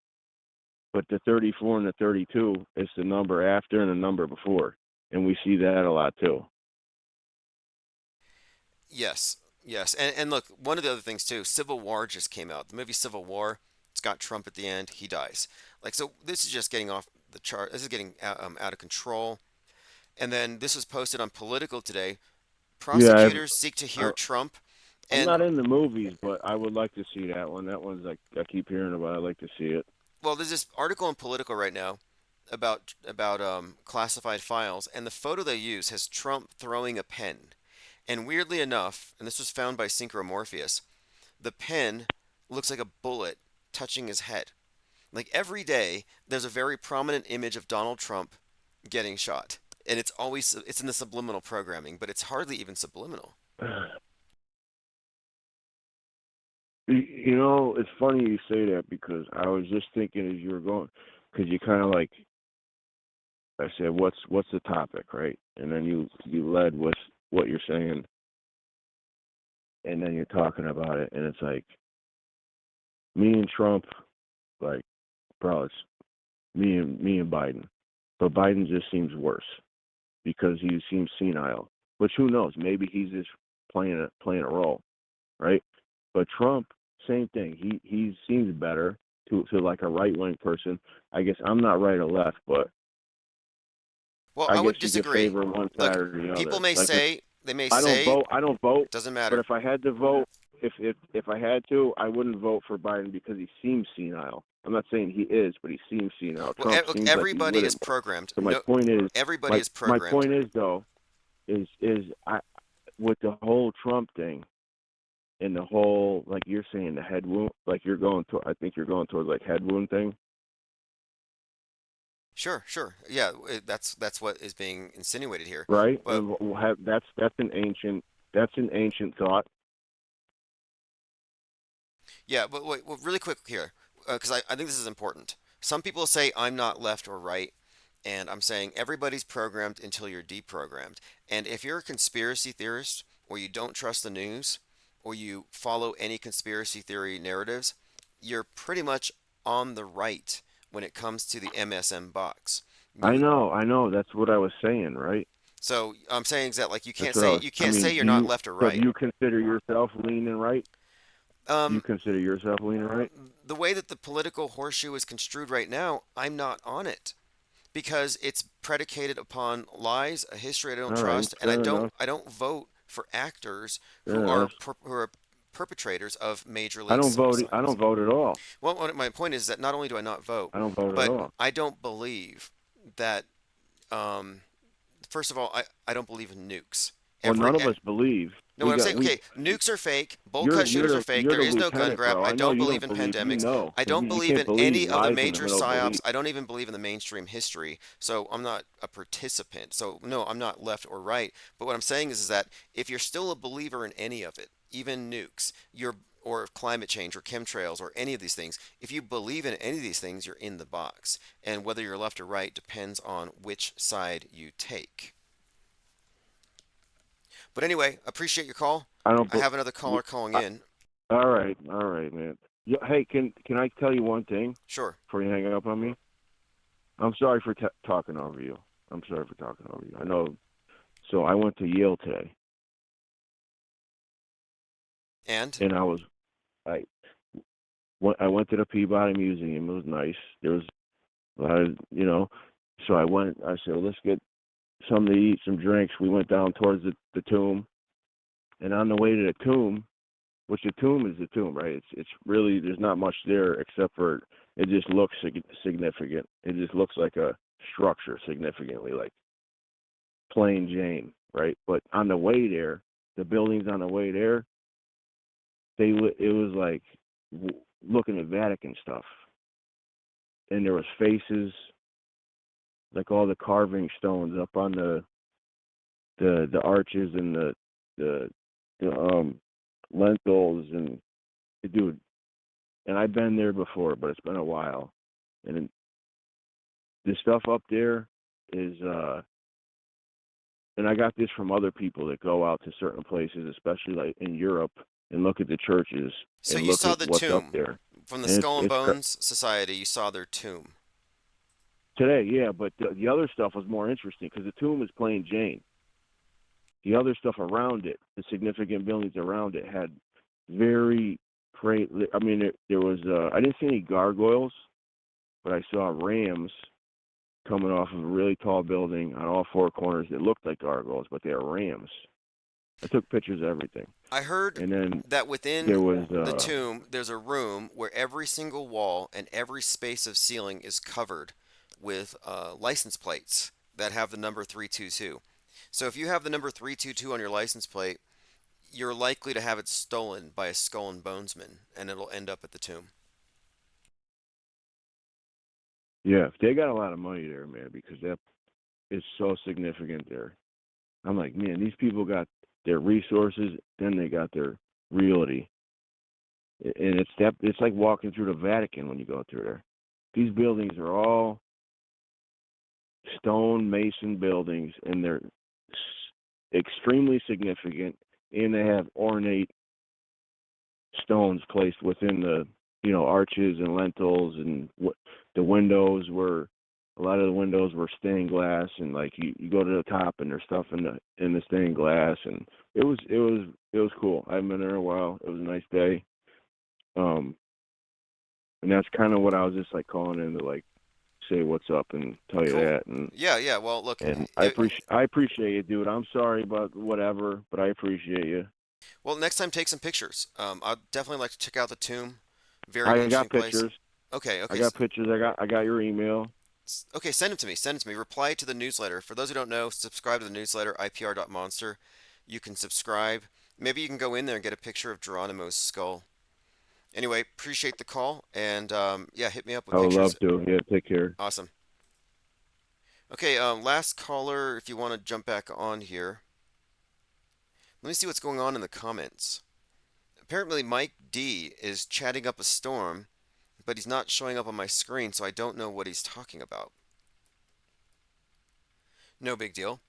But the 34 and the 32 is the number after and the number before. And we see that a lot too. yes, yes. And look, one of the other things too, Civil War just came out. The movie Civil War, it's got Trump at the end, he dies. Like, so this is just getting off the chart. This is getting out of control. And then this was posted on Political today. Yeah, Prosecutors seek to hear I, Trump, I'm and not in the movies, but I would like to see that one. That one's like I keep hearing about. I'd like to see it. well, there's this article in Political right now about classified files, and the photo they use has Trump throwing a pen. And weirdly enough, and this was found by Synchromorpheus, the pen looks like a bullet touching his head. Like every day, there's a very prominent image of Donald Trump getting shot, and it's in the subliminal programming, but it's hardly even subliminal. You know, it's funny you say that because I was just thinking as you were going, because you kind of like I said, what's the topic, right? And then you led with what you're saying, and then you're talking about it, and it's like me and Trump, like, bro, it's me and Biden, but Biden just seems worse because he seems senile. Which who knows? Maybe he's just playing a role, right? But Trump, same thing. He seems better to like a right wing person. I guess I'm not right or left, but Well, I I guess would you could disagree. favor one Look, side or the people other. may Like if say they may I don't say vote, doesn't but matter. if I had to vote, if I had to, I wouldn't vote for Biden because he seems senile. I'm not saying he is, but he seems senile. Well, Trump look, seems like he's everybody with is it more. programmed. So my No, point is, everybody is my programmed. point is though, is I with the whole Trump thing and the whole like you're saying the head wound, like you're going to, I think you're going towards like head wound thing, Sure, sure. Yeah, that's what is being insinuated here. right? But And that's an ancient thought. yeah, but wait, well, really quick here, because I think this is important. Some people say I'm not left or right, and I'm saying everybody's programmed until you're deprogrammed. And if you're a conspiracy theorist, or you don't trust the news, or you follow any conspiracy theory narratives, you're pretty much on the right when it comes to the MSM box. You I know. That's what I was saying, right? So I'm saying is that like That's what I was. you I can't say mean, you're not left or do right. you consider yourself leaning right? Do you Um, consider yourself leaning right? the way that the political horseshoe is construed right now, I'm not on it because it's predicated upon lies, a history I don't All right, trust, and fair enough. I don't vote for actors Fair enough. who are perpetrators of major I league don't vote. I suicides. don't vote at all. Well, my point is that not only do I not vote, I don't vote at but all. I don't believe that. Um, First of all, I don't believe in nukes. Well, Every none of us believe. No, what I'm saying, okay, nukes are fake, bolt cut shooters are fake. You're There the is no gun lieutenant, grab. bro. I I know don't you believe don't in believe. You pandemics. know, I and don't you believe can't in believe any of the lies in the major middle of belief. psyops. I don't even believe in the mainstream history. So I'm not a participant. So no, I'm not left or right. But what I'm saying is that if you're still a believer in any of it, even nukes, or climate change or chemtrails or any of these things, if you believe in any of these things, you're in the box. And whether you're left or right depends on which side you take. But anyway, appreciate your call. I don't. I have another caller calling I, in. all right, man. Yeah, hey, can I tell you one thing Sure. before you hang up on me? I'm sorry for talking over you. I'm sorry for talking over you. I know. So I went to Yale today, And and I I went to the Peabody Museum. It was nice. There was a lot of, So I went. I said, well, let's get something to eat, some drinks. We went down towards the tomb, and on the way to the tomb, which the tomb is the tomb, right? It's really there's not much there except for it just looks significant. It just looks like a structure significantly, like plain Jane, right? But on the way there, the buildings on the way there, it was like looking at Vatican stuff, and there was faces, like all the carving stones up on the arches and the, the lentils and dude. And I've been there before, but it's been a while. And the stuff up there is, and I got this from other people that go out to certain places, especially like in Europe, and look at the churches so and you look saw at the what's up tomb there. from the And Skull and Bones Society. You saw their tomb. today, yeah. But the other stuff was more interesting because the tomb is plain Jane. The other stuff around it, the significant buildings around it, had very great. I mean, there was. I didn't see any gargoyles, but I saw rams coming off of a really tall building on all four corners that looked like gargoyles, but they were rams. I took pictures of everything. I heard And then that within there was the tomb, there's a room where every single wall and every space of ceiling is covered with license plates that have the number 322. So if you have the number 322 on your license plate, you're likely to have it stolen by a skull and bonesman, and it'll end up at the tomb. yeah, they got a lot of money there, man, because that is so significant there. I'm like, man, these people got their resources, then they got their realty. And it's like walking through the Vatican when you go through there. These buildings are all stone mason buildings, and they're extremely significant, and they have ornate stones placed within the arches and lentils, and the windows were a lot of the windows were stained glass, and like you go to the top and there's stuff in the stained glass, and it was cool. I haven't been there in a while. It was a nice day. And that's kind of what I was just like calling in to like say what's up and tell you Cool. that. And Yeah, yeah. Well, look, I appreciate you, dude. I'm sorry about whatever, but I appreciate you. well, next time take some pictures. I'd definitely like to check out the tomb. Very I interesting got place. pictures. Okay, I okay. got pictures. I got your email. Okay, send them to me. Send them to me. Reply to the newsletter. For those who don't know, subscribe to the newsletter, ipr.monster. You can subscribe. Maybe you can go in there and get a picture of Geronimo's skull. Anyway, appreciate the call, and yeah, hit me up with I would pictures. love to. Yeah, take care. Awesome. Okay, last caller, if you want to jump back on here. Let me see what's going on in the comments. Apparently, Mike D is chatting up a storm, but he's not showing up on my screen, so I don't know what he's talking about. No big deal.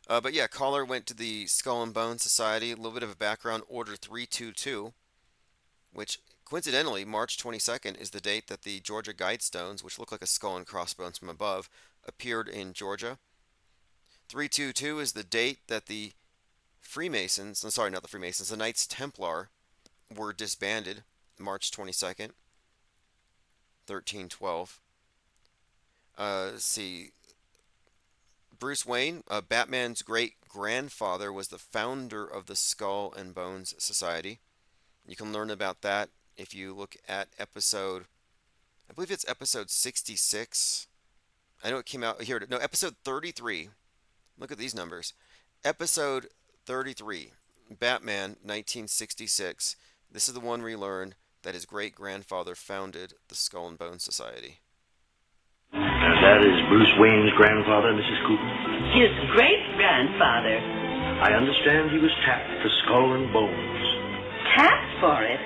But yeah, caller went to the Skull and Bone Society. A little bit of a background. Order 322, which coincidentally, March 22nd is the date that the Georgia Guidestones, which look like a skull and crossbones from above, appeared in Georgia. 322 is the date that the Freemasons, I'm sorry, not the Freemasons, the Knights Templar were disbanded, March 22nd, 1312. Let's see. Bruce Wayne, Batman's great grandfather, was the founder of the Skull and Bones Society. You can learn about that if you look at episode, I believe it's episode 66. I know it came out here. No, episode 33. Look at these numbers. Episode 33, Batman 1966. This is the one we learn that his great grandfather founded the Skull and Bones Society. And that is Bruce Wayne's grandfather, Mrs. Cooper? His great-grandfather. I understand he was tapped for Skull and Bones. Tapped for it?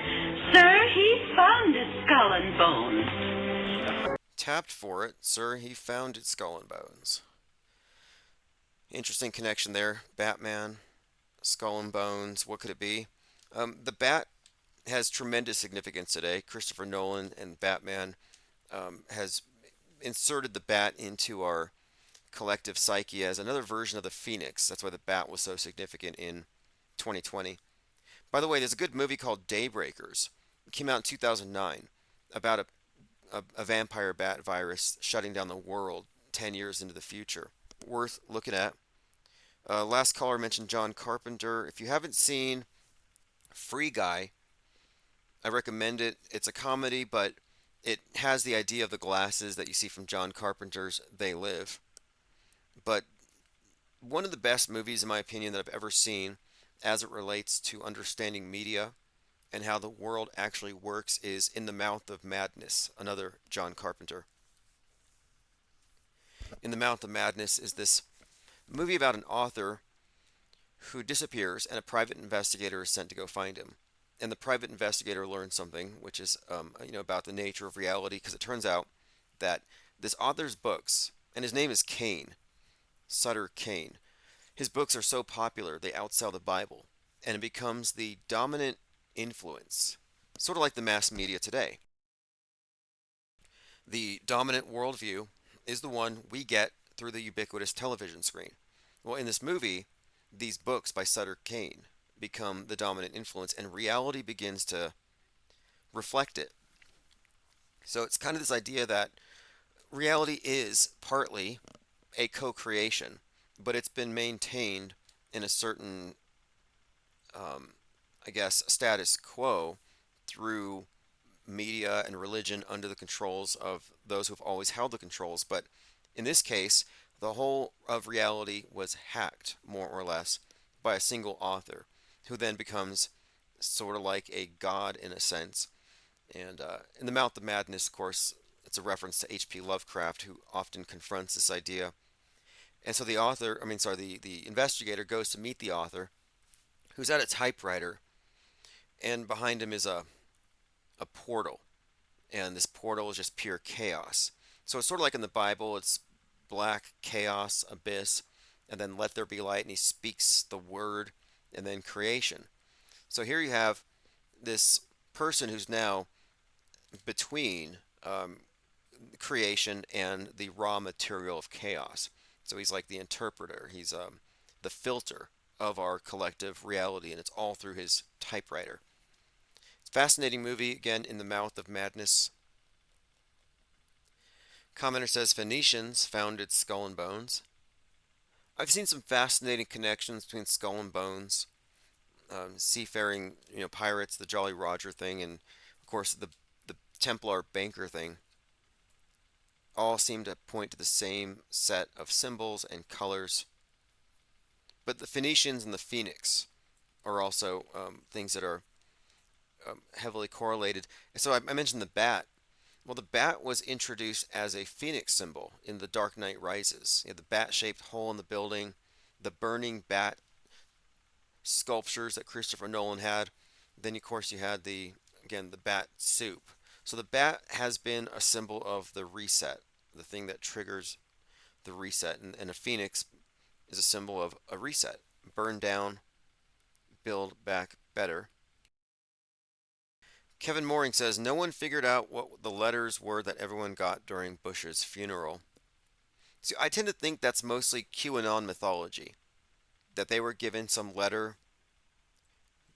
Sir, he founded Skull and Bones. Tapped for it, sir, he founded Skull and Bones. Interesting connection there. Batman, Skull and Bones, what could it be? The Bat has tremendous significance today. Christopher Nolan and Batman has inserted the Bat into our collective psyche as another version of the Phoenix. That's why the Bat was so significant in 2020. By the way, there's a good movie called Daybreakers. It came out in 2009 about a vampire bat virus shutting down the world 10 years into the future. Worth looking at. Last caller mentioned John Carpenter. If you haven't seen Free Guy, I recommend it. It's a comedy, but it has the idea of the glasses that you see from John Carpenter's They Live. But one of the best movies, in my opinion, that I've ever seen as it relates to understanding media and how the world actually works is In the Mouth of Madness, another John Carpenter. In the Mouth of Madness is this movie about an author who disappears and a private investigator is sent to go find him. And the private investigator learns something, which is about the nature of reality, because it turns out that this author's books, and his name is Kane, Sutter Kane, his books are so popular they outsell the Bible, and it becomes the dominant influence, sort of like the mass media today. The dominant worldview is the one we get through the ubiquitous television screen. Well, in this movie, these books by Sutter Kane become the dominant influence, and reality begins to reflect it. So it's kind of this idea that reality is partly a co-creation, but it's been maintained in a certain, status quo through media and religion under the controls of those who've always held the controls. But in this case, the whole of reality was hacked, more or less, by a single author, who then becomes sort of like a god in a sense. And in The Mouth of Madness, of course, it's a reference to H.P. Lovecraft, who often confronts this idea. And so the investigator goes to meet the author, who's at a typewriter, and behind him is a portal. And this portal is just pure chaos. So it's sort of like in the Bible, it's black, chaos, abyss, and then let there be light, and he speaks the word, and then creation. So here you have this person who's now between creation and the raw material of chaos. So he's like the interpreter. He's the filter of our collective reality, and it's all through his typewriter. It's a fascinating movie, again, In the Mouth of Madness. Commenter says Phoenicians founded Skull and Bones. I've seen some fascinating connections between Skull and Bones, seafaring, pirates, the Jolly Roger thing, and of course the Templar banker thing. All seem to point to the same set of symbols and colors. But the Phoenicians and the Phoenix are also things that are heavily correlated. So I mentioned the bat. Well, the bat was introduced as a phoenix symbol in The Dark Knight Rises. You had the bat-shaped hole in the building, the burning bat sculptures that Christopher Nolan had. Then, of course, you had the bat soup. So the bat has been a symbol of the reset, the thing that triggers the reset. And a phoenix is a symbol of a reset. Burn down, build back better. Kevin Mooring says, no one figured out what the letters were that everyone got during Bush's funeral. See, I tend to think that's mostly QAnon mythology, that they were given some letter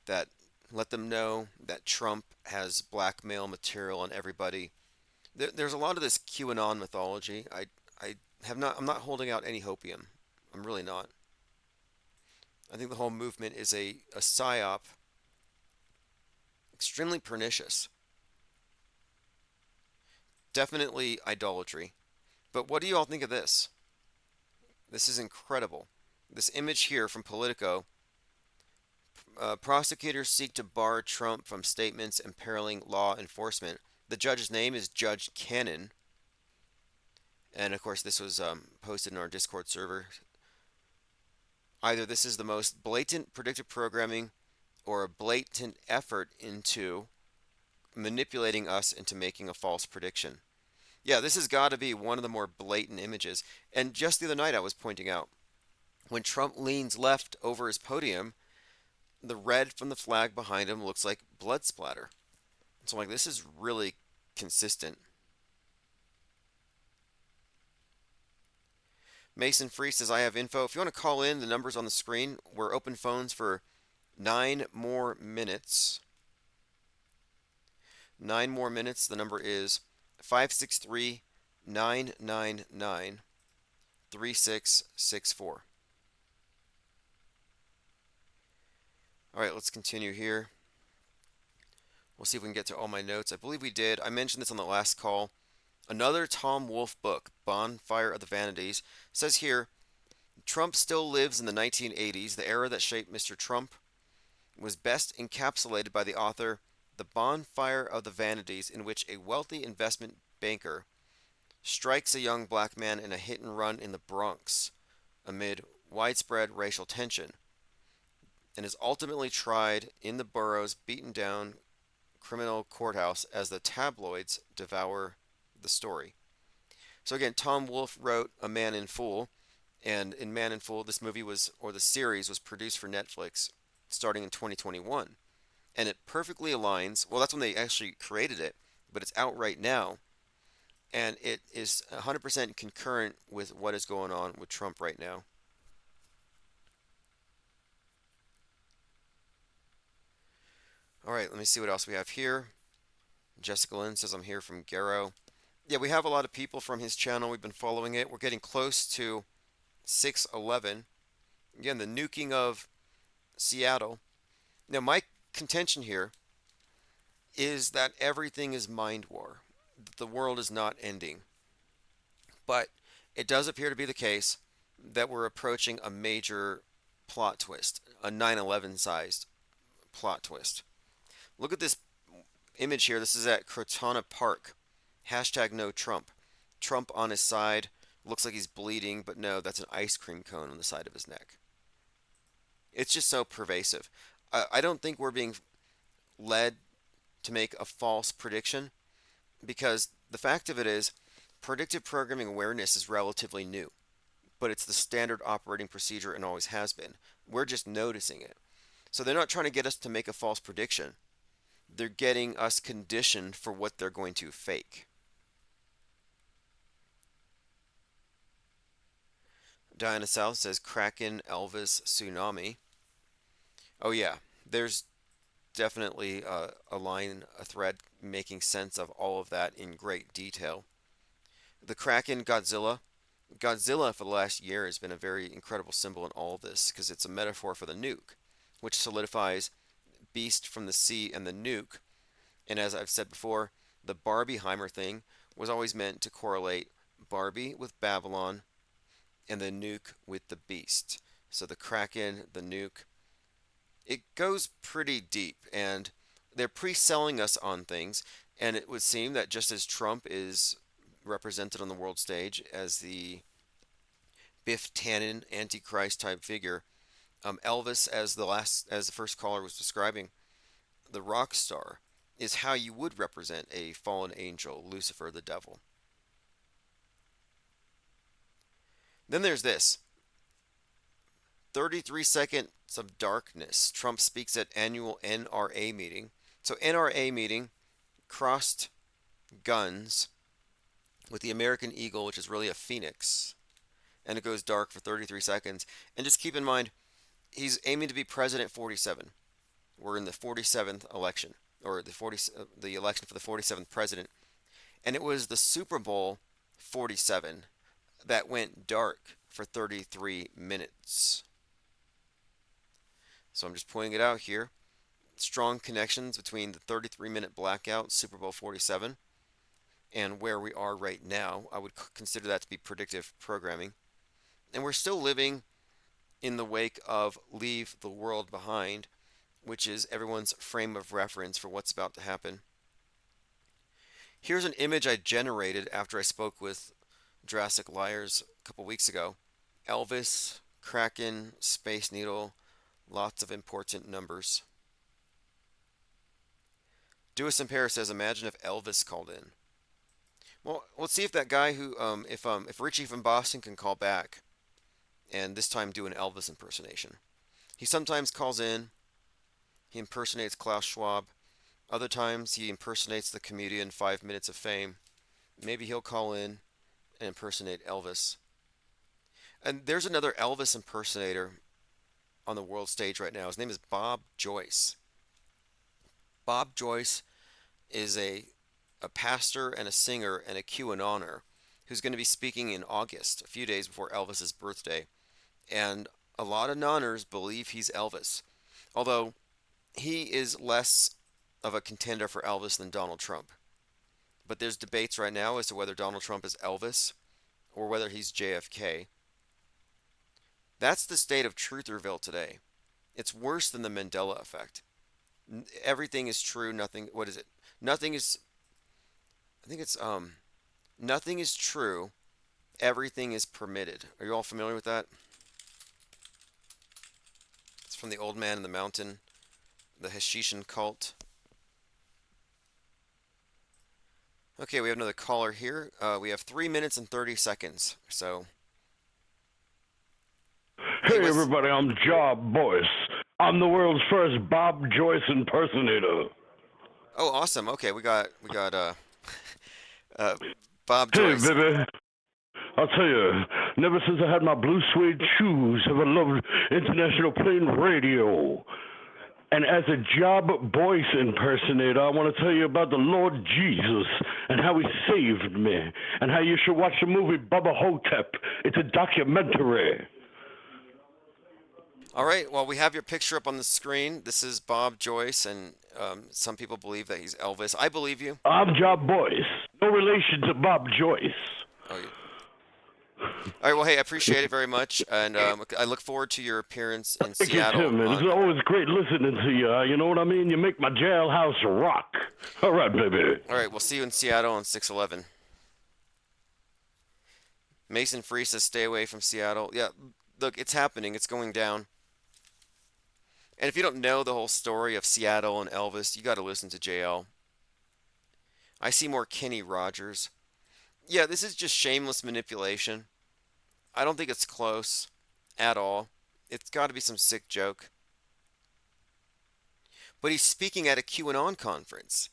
that let them know that Trump has blackmail material on everybody. There's a lot of this QAnon mythology. I I'm not holding out any hopium. I'm really not. I think the whole movement is a psyop, extremely pernicious. Definitely idolatry. But what do you all think of this? This is incredible. This image here from Politico. Prosecutors seek to bar Trump from statements imperiling law enforcement. The judge's name is Judge Cannon. And of course, this was posted in our Discord server. Either this is the most blatant predictive programming or a blatant effort into manipulating us into making a false prediction. Yeah, this has got to be one of the more blatant images. And just the other night, I was pointing out when Trump leans left over his podium, the red from the flag behind him looks like blood splatter. So, like, this is really consistent. Mason Free says, I have info. If you want to call in, the number's on the screen. We're open phones for 9 more minutes. 9 more minutes. The number is 563 999 3664. All right, let's continue here. We'll see if we can get to all my notes. I believe we did. I mentioned this on the last call. Another Tom Wolfe book, Bonfire of the Vanities, says here Trump still lives in the 1980s. The era that shaped Mr. Trump was best encapsulated by the author The Bonfire of the Vanities, in which a wealthy investment banker strikes a young black man in a hit and run in the Bronx amid widespread racial tension and is ultimately tried in the borough's beaten down criminal courthouse as the tabloids devour the story. So again, Tom Wolfe wrote A Man in Fool, and in Man in Fool, this movie was, or the series was produced for Netflix starting in 2021. And it perfectly aligns, well, that's when they actually created it, but it's out right now. And it is 100% concurrent with what is going on with Trump right now. All right, let me see what else we have here. Jessica Lynn says, I'm here from Garrow. Yeah, we have a lot of people from his channel. We've been following it. We're getting close to 611. Again, the nuking of Seattle. Now, my contention here is that everything is mind war. The world is not ending. But it does appear to be the case that we're approaching a major plot twist, a 9/11 sized plot twist. Look at this image here. This is at Crotona Park. Hashtag no Trump. Trump on his side. Looks like he's bleeding, but no, that's an ice cream cone on the side of his neck. It's just so pervasive. I don't think we're being led to make a false prediction because the fact of it is, predictive programming awareness is relatively new, but it's the standard operating procedure and always has been. We're just noticing it. So they're not trying to get us to make a false prediction. They're getting us conditioned for what they're going to fake. Diana South says Kraken, Elvis, tsunami. Oh yeah, there's definitely a thread making sense of all of that in great detail. The Kraken, Godzilla. Godzilla for the last year has been a very incredible symbol in all of this because it's a metaphor for the nuke, which solidifies beast from the sea and the nuke. And as I've said before, the Barbieheimer thing was always meant to correlate Barbie with Babylon and the nuke with the beast. So the Kraken, the nuke, it goes pretty deep, and they're pre-selling us on things. And it would seem that just as Trump is represented on the world stage as the Biff Tannen Antichrist type figure, Elvis, as the first caller was describing, the rock star is how you would represent a fallen angel, Lucifer, the devil. Then there's this 33 seconds of darkness. Trump speaks at annual NRA meeting. So, NRA meeting, crossed guns with the American eagle, which is really a phoenix. and it goes dark for 33 seconds. And just keep in mind, he's aiming to be president 47. We're in the 47th election, or the election for the 47th president, and it was the Super Bowl 47 that went dark for 33 minutes. So I'm just pointing it out here. Strong connections between the 33-minute blackout, Super Bowl 47, and where we are right now. I would consider that to be predictive programming. And we're still living in the wake of Leave the World Behind, which is everyone's frame of reference for what's about to happen. Here's an image I generated after I spoke with Jurassic Liars a couple weeks ago. Elvis, Kraken, Space Needle, lots of important numbers. Dewis and Paris says, imagine if Elvis called in. Well, let's see if that guy who, if Richie from Boston can call back, and this time do an Elvis impersonation. He sometimes calls in. He impersonates Klaus Schwab. Other times he impersonates the comedian 5 Minutes of Fame. Maybe he'll call in and impersonate Elvis. And there's another Elvis impersonator on the world stage right now. His name is Bob Joyce. Bob Joyce is a pastor and a singer and a QAnoner who's going to be speaking in August, a few days before Elvis's birthday. And a lot of noners believe he's Elvis, although he is less of a contender for Elvis than Donald Trump. But there's debates right now as to whether Donald Trump is Elvis or whether he's JFK. That's the state of Trutherville today. It's worse than the Mandela effect. Everything is true, nothing, what is it? Nothing is, I think it's, nothing is true, everything is permitted. Are you all familiar with that? It's from the Old Man in the Mountain, the Hashishin cult. Okay, we have another caller here. We have 3 minutes and 30 seconds, so. Hey everybody, I'm Job Boyce. I'm the world's first Bob Joyce impersonator. Oh, awesome. Okay, we got Bob Joyce. Hey baby, I'll tell you, never since I had my blue suede shoes have I loved international plain radio. And as a Job Boyce impersonator, I want to tell you about the Lord Jesus and how he saved me, and how you should watch the movie Bubba Hotep. It's a documentary. All right, well, we have your picture up on the screen. This is Bob Joyce, and some people believe that he's Elvis. I believe you. I'm Job Boyce, no relation to Bob Joyce. Oh, yeah. All right, well, hey, I appreciate it very much, and I look forward to your appearance in Seattle. Thank you, Tim. It's always great listening to you. You know what I mean? You make my jailhouse rock. All right, baby. All right, we'll see you in Seattle on 6/11. Mason Free says stay away from Seattle. Yeah, look, it's happening. It's going down. And if you don't know the whole story of Seattle and Elvis, you got to listen to JL. I see more Kenny Rogers. Yeah, this is just shameless manipulation. I don't think it's close at all. It's got to be some sick joke. But he's speaking at a QAnon conference,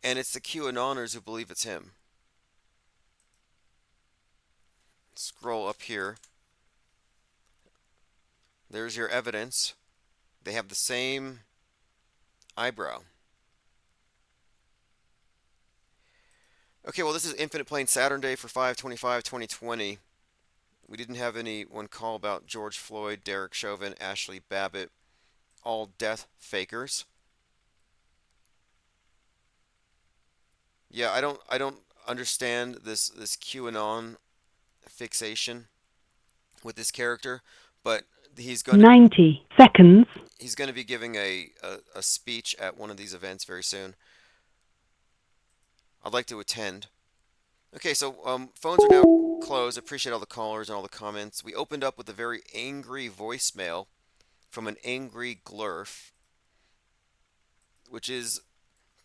and it's the QAnoners who believe it's him. Scroll up here. There's your evidence. They have the same eyebrow. Okay, well, this is Infinite Plane Saturn Day for 5/25/2020. We didn't have anyone call about George Floyd, Derek Chauvin, Ashley Babbitt, all death fakers. Yeah, I don't understand this QAnon fixation with this character, but he's going to 90 seconds. He's going to be giving a speech at one of these events very soon. I'd like to attend. Okay, so phones are now closed. I appreciate all the callers and all the comments. We opened up with a very angry voicemail from an angry glurf, which is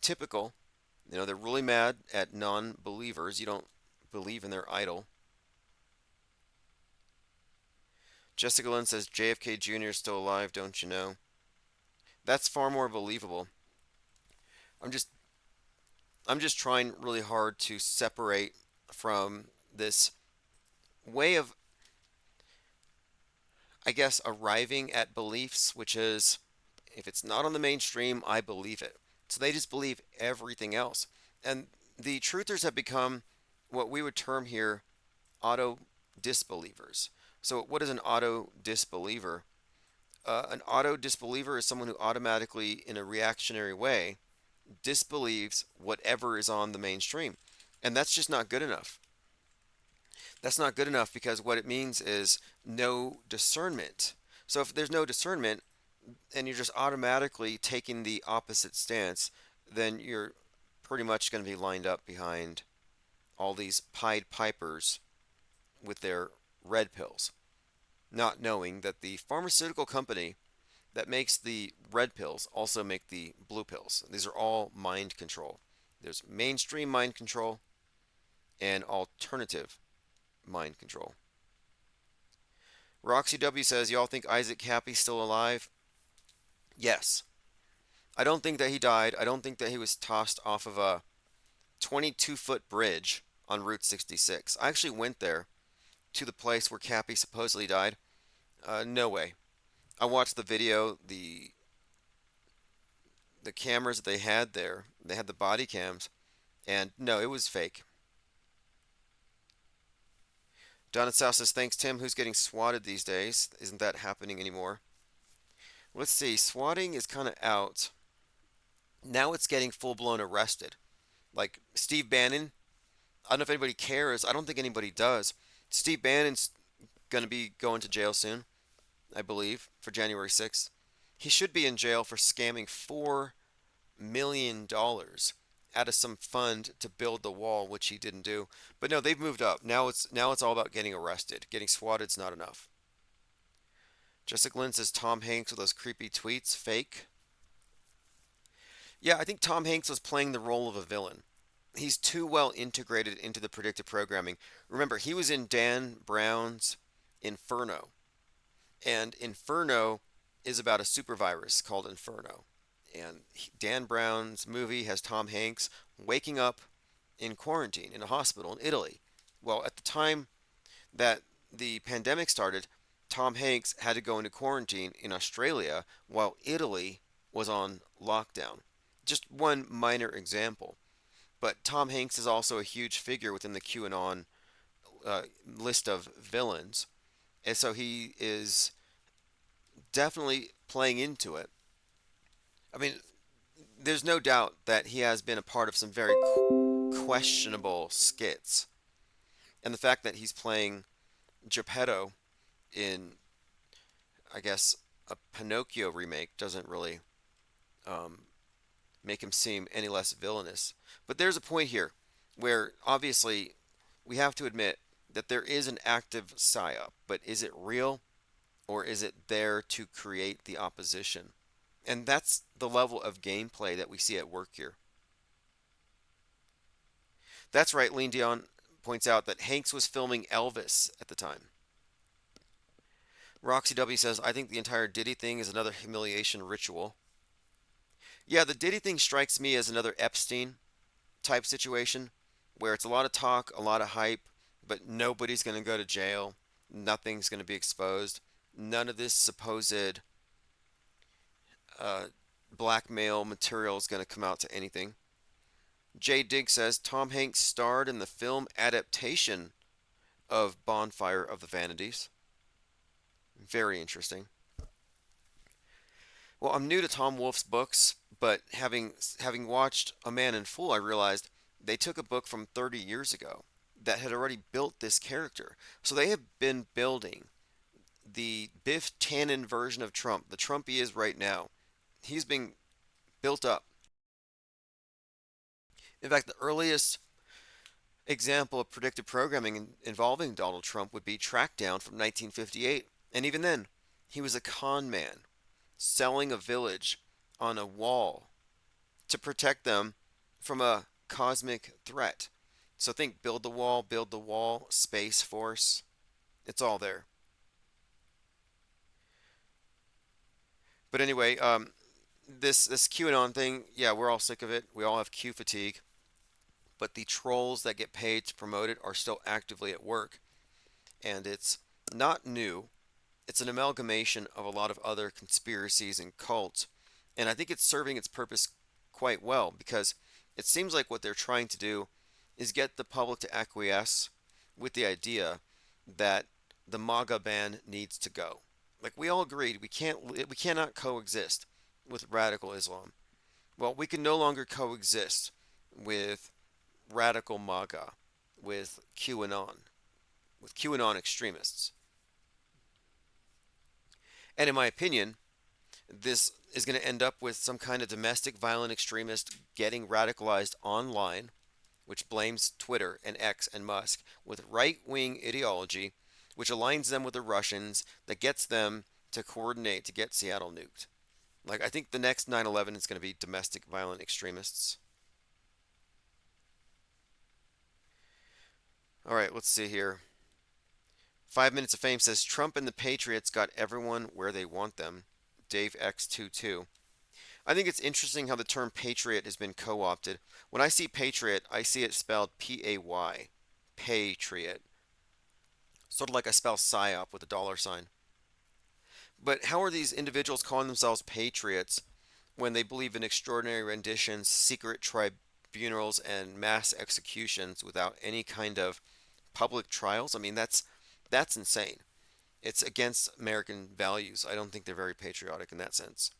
typical. You know, they're really mad at non-believers. You don't believe in their idol. Jessica Lynn says JFK Jr. is still alive, don't you know? That's far more believable. I'm just trying really hard to separate from this way of I guess, arriving at beliefs, which is if it's not on the mainstream, I believe it. So they just believe everything else. And the truthers have become what we would term here auto disbelievers. So, what is an auto disbeliever? An auto disbeliever is someone who automatically, in a reactionary way, disbelieves whatever is on the mainstream. And that's just not good enough. That's not good enough because what it means is no discernment. So if there's no discernment and you're just automatically taking the opposite stance, then you're pretty much going to be lined up behind all these Pied Pipers with their red pills, not knowing that the pharmaceutical company that makes the red pills also make the blue pills. These are all mind control. There's mainstream mind control and alternative mind control. Roxy W says, y'all think Isaac Happy's still alive? Yes. I don't think that he died. I don't think that he was tossed off of a 22-foot bridge on Route 66. I actually went there to the place where Cappy supposedly died. No way. I watched the video, the cameras that they had there. They had the body cams, and no, it was fake. Donna South says, thanks, Tim. Who's getting swatted these days? Isn't that happening anymore? Let's see. Swatting is kind of out. Now it's getting full blown arrested. Like Steve Bannon. I don't know if anybody cares. I don't think anybody does. Steve Bannon's going to be going to jail soon, I believe, for January 6th. He should be in jail for scamming $4 million out of some fund to build the wall, which he didn't do. But no, they've moved up. Now it's all about getting arrested. Getting swatted is not enough. Jessica Lynn says Tom Hanks with those creepy tweets fake. Yeah, I think Tom Hanks was playing the role of a villain. He's too well integrated into the predictive programming. Remember, he was in Dan Brown's Inferno, and Inferno is about a supervirus called Inferno. And Dan Brown's movie has Tom Hanks waking up in quarantine in a hospital in Italy. Well, at the time that the pandemic started, Tom Hanks had to go into quarantine in Australia while Italy was on lockdown. Just one minor example. But Tom Hanks is also a huge figure within the QAnon list of villains. And so he is definitely playing into it. I mean, there's no doubt that he has been a part of some very questionable skits. And the fact that he's playing Geppetto in, I guess, a Pinocchio remake doesn't really um, make him seem any less villainous. But there's a point here where obviously we have to admit that there is an active psyop, but is it real or is it there to create the opposition? And that's the level of gameplay that we see at work here. That's right, Lean Dion points out that Hanks was filming Elvis at the time. Roxy W says, I think the entire Diddy thing is another humiliation ritual. Yeah, the Diddy thing strikes me as another Epstein type situation where it's a lot of talk, a lot of hype, but nobody's going to go to jail. Nothing's going to be exposed. None of this supposed blackmail material is going to come out to anything. Jay Digg says Tom Hanks starred in the film adaptation of Bonfire of the Vanities. Very interesting. Well, I'm new to Tom Wolfe's books, but having watched A Man in Full, I realized they took a book from 30 years ago that had already built this character. So they have been building the Biff Tannen version of Trump, the Trump he is right now. He's being built up. In fact, the earliest example of predictive programming involving Donald Trump would be Trackdown from 1958. And even then, he was a con man selling a village on a wall to protect them from a cosmic threat. So think build the wall, Space Force. It's all there. But anyway, this QAnon thing, yeah, we're all sick of it. We all have Q fatigue. But the trolls that get paid to promote it are still actively at work. And it's not new. It's an amalgamation of a lot of other conspiracies and cults, and I think it's serving its purpose quite well because it seems like what they're trying to do is get the public to acquiesce with the idea that the MAGA ban needs to go. Like we all agreed, we cannot coexist with radical Islam. Well, we can no longer coexist with radical MAGA, with QAnon extremists. And in my opinion, this is going to end up with some kind of domestic violent extremist getting radicalized online, which blames Twitter and X and Musk with right wing ideology, which aligns them with the Russians, that gets them to coordinate to get Seattle nuked. Like, I think the next 9/11 is going to be domestic violent extremists. All right, let's see here. 5 Minutes of Fame says Trump and the Patriots got everyone where they want them. Dave X22. I think it's interesting how the term patriot has been co opted. When I see patriot, I see it spelled Pay. Patriot. Sort of like I spell PSYOP with a dollar sign. But how are these individuals calling themselves patriots when they believe in extraordinary renditions, secret tribunals, and mass executions without any kind of public trials? I mean, that's insane. It's against American values. I don't think they're very patriotic in that sense.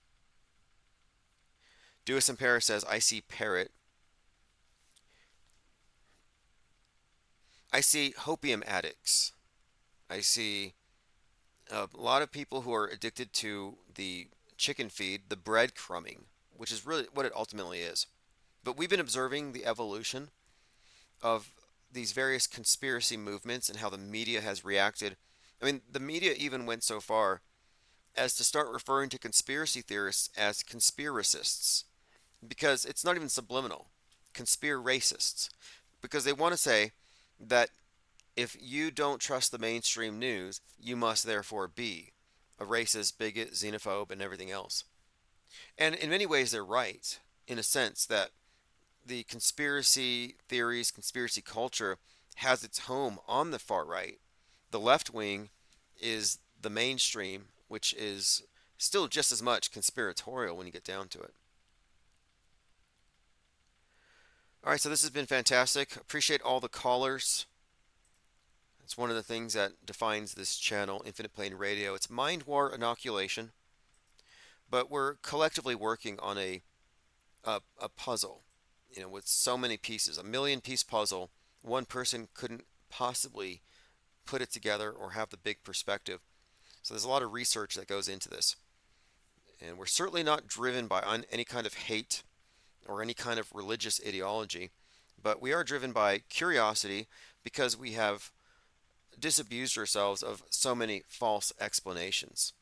Dewis in Paris says, I see parrot. I see hopium addicts. I see a lot of people who are addicted to the chicken feed, the breadcrumbing, which is really what it ultimately is. But we've been observing the evolution of these various conspiracy movements and how the media has reacted. I mean, the media even went so far as to start referring to conspiracy theorists as conspiracists because it's not even subliminal. Conspiracists. Because they want to say that if you don't trust the mainstream news, you must therefore be a racist, bigot, xenophobe, and everything else. And in many ways, they're right, in a sense that the conspiracy theories, conspiracy culture has its home on the far right. The left wing is the mainstream, which is still just as much conspiratorial when you get down to it. All right, so this has been fantastic. Appreciate all the callers. It's one of the things that defines this channel, Infinite Plane Radio. It's mind war inoculation, but we're collectively working on a puzzle, with so many pieces, a million-piece puzzle. One person couldn't possibly put it together or have the big perspective. So there's a lot of research that goes into this. And we're certainly not driven by any kind of hate or any kind of religious ideology, but we are driven by curiosity because we have disabused ourselves of so many false explanations.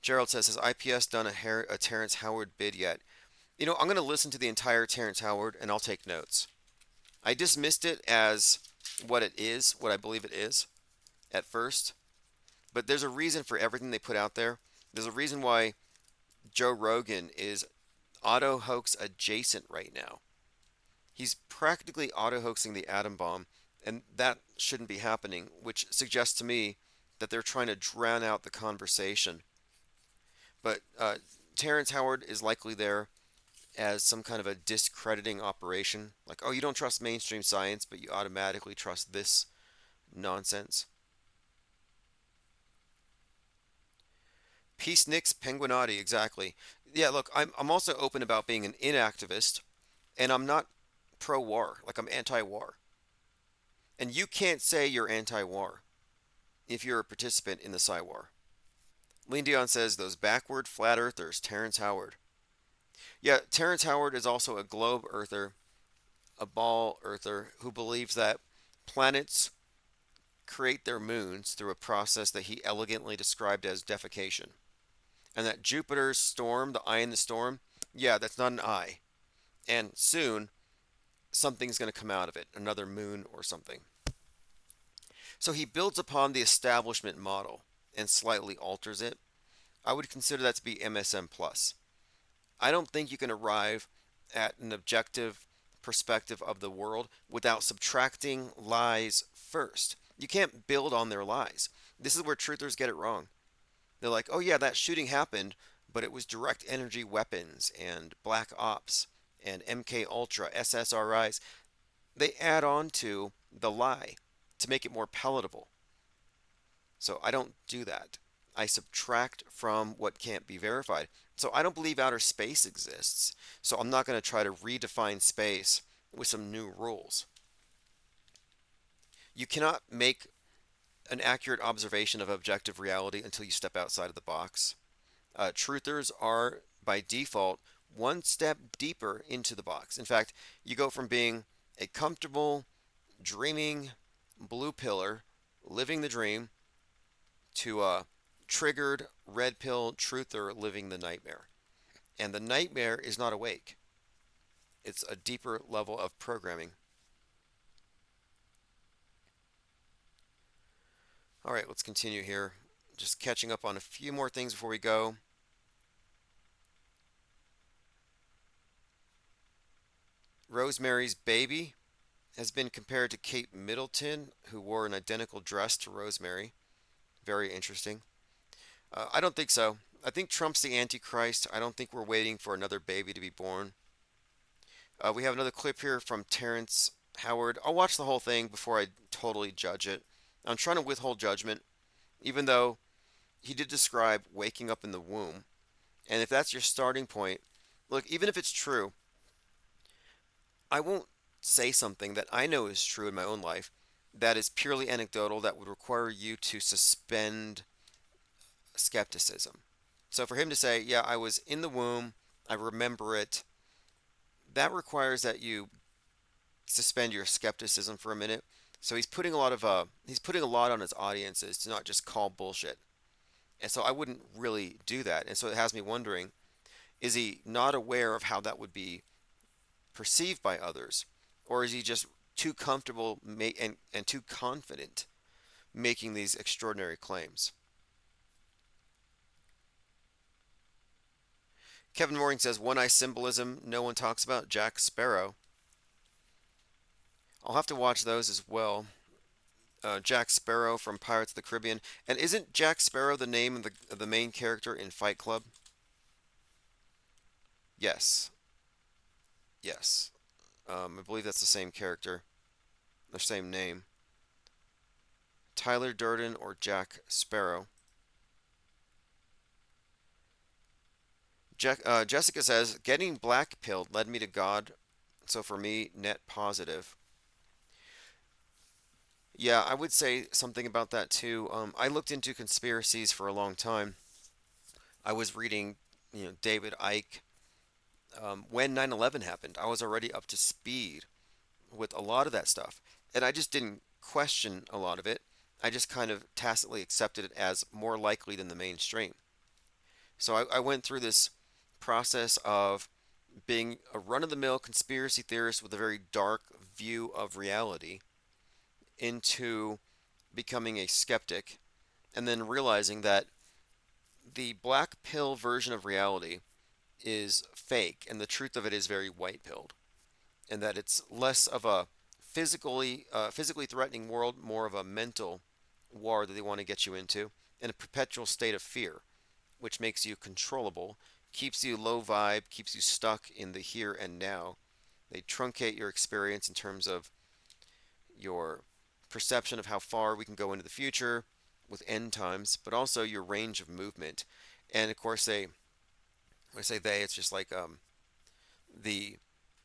Gerald says, has IPS done a Terrence Howard bid yet? I'm going to listen to the entire Terrence Howard and I'll take notes. I dismissed it as what it is, what I believe it is at first, but there's a reason for everything they put out there. There's a reason why Joe Rogan is auto hoax adjacent right now. He's practically auto hoaxing the atom bomb, and that shouldn't be happening, which suggests to me that they're trying to drown out the conversation. But Terrence Howard is likely there as some kind of a discrediting operation. Like, oh, you don't trust mainstream science, but you automatically trust this nonsense. Peace Nix Penguinati, exactly. Yeah, look, I'm also open about being an inactivist, and I'm not pro-war. Like, I'm anti-war. And you can't say you're anti-war if you're a participant in the Psy-War. Lean Dion says, those backward flat earthers, Terrence Howard. Yeah, Terrence Howard is also a globe earther, a ball earther, who believes that planets create their moons through a process that he elegantly described as defecation. And that Jupiter's storm, the eye in the storm, yeah, that's not an eye. And soon, something's going to come out of it, another moon or something. So he builds upon the establishment model and slightly alters it. I would consider that to be MSM+. I don't think you can arrive at an objective perspective of the world without subtracting lies first. You can't build on their lies. This is where truthers get it wrong. They're like, oh yeah, that shooting happened, but it was direct energy weapons and black ops and MK Ultra SSRIs. They add on to the lie to make it more palatable. So I don't do that. I subtract from what can't be verified. So I don't believe outer space exists. So I'm not going to try to redefine space with some new rules. You cannot make an accurate observation of objective reality until you step outside of the box. Truthers are, by default, one step deeper into the box. In fact, you go from being a comfortable, dreaming blue pillar, living the dream, to a triggered red pill truther living the nightmare. And the nightmare is not awake, it's a deeper level of programming. All right, let's continue here. Just catching up on a few more things before we go. Rosemary's Baby has been compared to Kate Middleton, who wore an identical dress to Rosemary. Very interesting. I don't think so. I think Trump's the Antichrist. I don't think we're waiting for another baby to be born. We have another clip here from Terrence Howard. I'll watch the whole thing before I totally judge it. I'm trying to withhold judgment, even though he did describe waking up in the womb. And if that's your starting point, look, even if it's true, I won't say something that I know is true in my own life that is purely anecdotal that would require you to suspend skepticism. So for him to say, yeah, I was in the womb, I remember it, that requires that you suspend your skepticism for a minute. So he's putting a lot on his audiences to not just call bullshit. And so I wouldn't really do that. And so it has me wondering, is he not aware of how that would be perceived by others? Or is he just too comfortable and too confident making these extraordinary claims? Kevin Mooring says, One Eye Symbolism no one talks about, Jack Sparrow. I'll have to watch those as well. Jack Sparrow from Pirates of the Caribbean. And isn't Jack Sparrow the name of the main character in Fight Club? Yes. Yes. I believe that's the same character, the same name. Tyler Durden or Jack Sparrow. Jessica says, getting black pilled led me to God, so for me, net positive. Yeah, I would say something about that too. I looked into conspiracies for a long time. I was reading, David Icke. When 9/11 happened, I was already up to speed with a lot of that stuff. And I just didn't question a lot of it. I just kind of tacitly accepted it as more likely than the mainstream. So I went through this process of being a run of the mill conspiracy theorist with a very dark view of reality into becoming a skeptic and then realizing that the black pill version of reality is fake and the truth of it is very white pilled, and that it's less of a physically threatening world, more of a mental war that they want to get you into, in a perpetual state of fear, which makes you controllable, keeps you low vibe, keeps you stuck in the here and now. They truncate your experience in terms of your perception of how far we can go into the future with end times, but also your range of movement. And of course, when I say they, it's just like the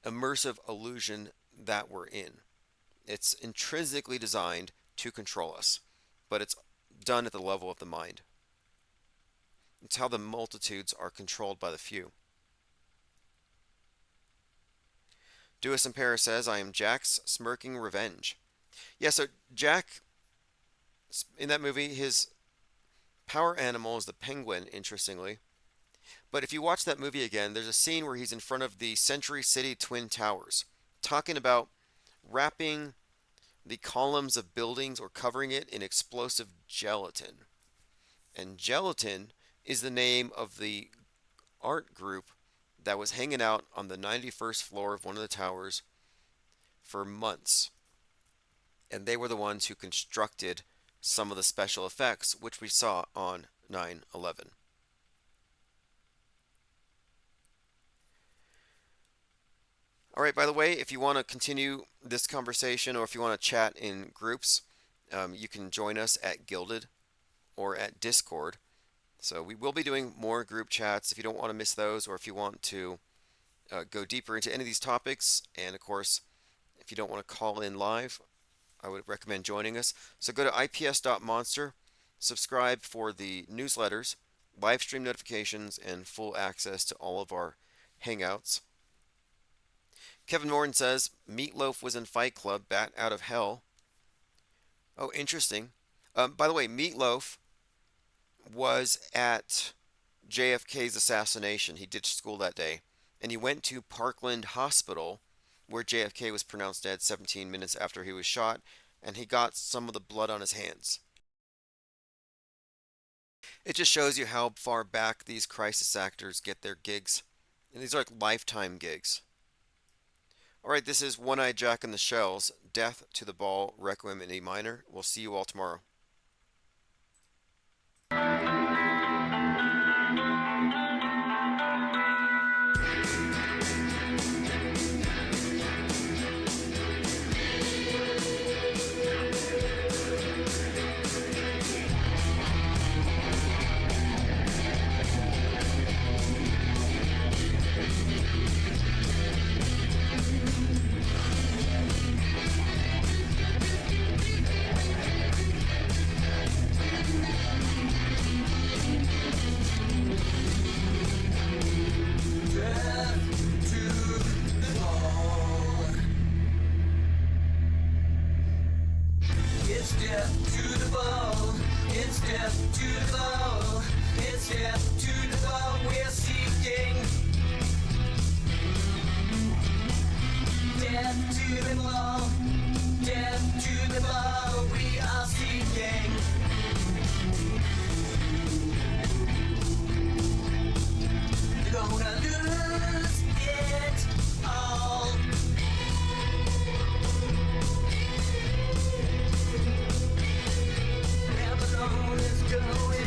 immersive illusion that we're in. It's intrinsically designed to control us, but it's done at the level of the mind. It's how the multitudes are controlled by the few. Dewis in Paris says, I am Jack's smirking revenge. Yeah, so Jack, in that movie, his power animal is the penguin, interestingly. But if you watch that movie again, there's a scene where he's in front of the Century City Twin Towers, talking about wrapping the columns of buildings or covering it in explosive gelatin. And gelatin is the name of the art group that was hanging out on the 91st floor of one of the towers for months. and they were the ones who constructed some of the special effects which we saw on 9/11. All right, by the way, if you want to continue this conversation or if you want to chat in groups, you can join us at Gilded or at Discord. So we will be doing more group chats if you don't want to miss those, or if you want to go deeper into any of these topics. And of course, if you don't want to call in live, I would recommend joining us. So go to ips.monster, subscribe for the newsletters, live stream notifications, and full access to all of our hangouts. Kevin Morton says, Meatloaf was in Fight Club, Bat Out of Hell. Oh, interesting. By the way, Meatloaf was at JFK's assassination. He ditched school that day, and he went to Parkland Hospital, where JFK was pronounced dead 17 minutes after he was shot, and he got some of the blood on his hands. It just shows you how far back these crisis actors get their gigs. And these are like lifetime gigs. Alright, this is One-Eyed Jack and the Shells, Death to the Ball, Requiem in E minor. We'll see you all tomorrow. Going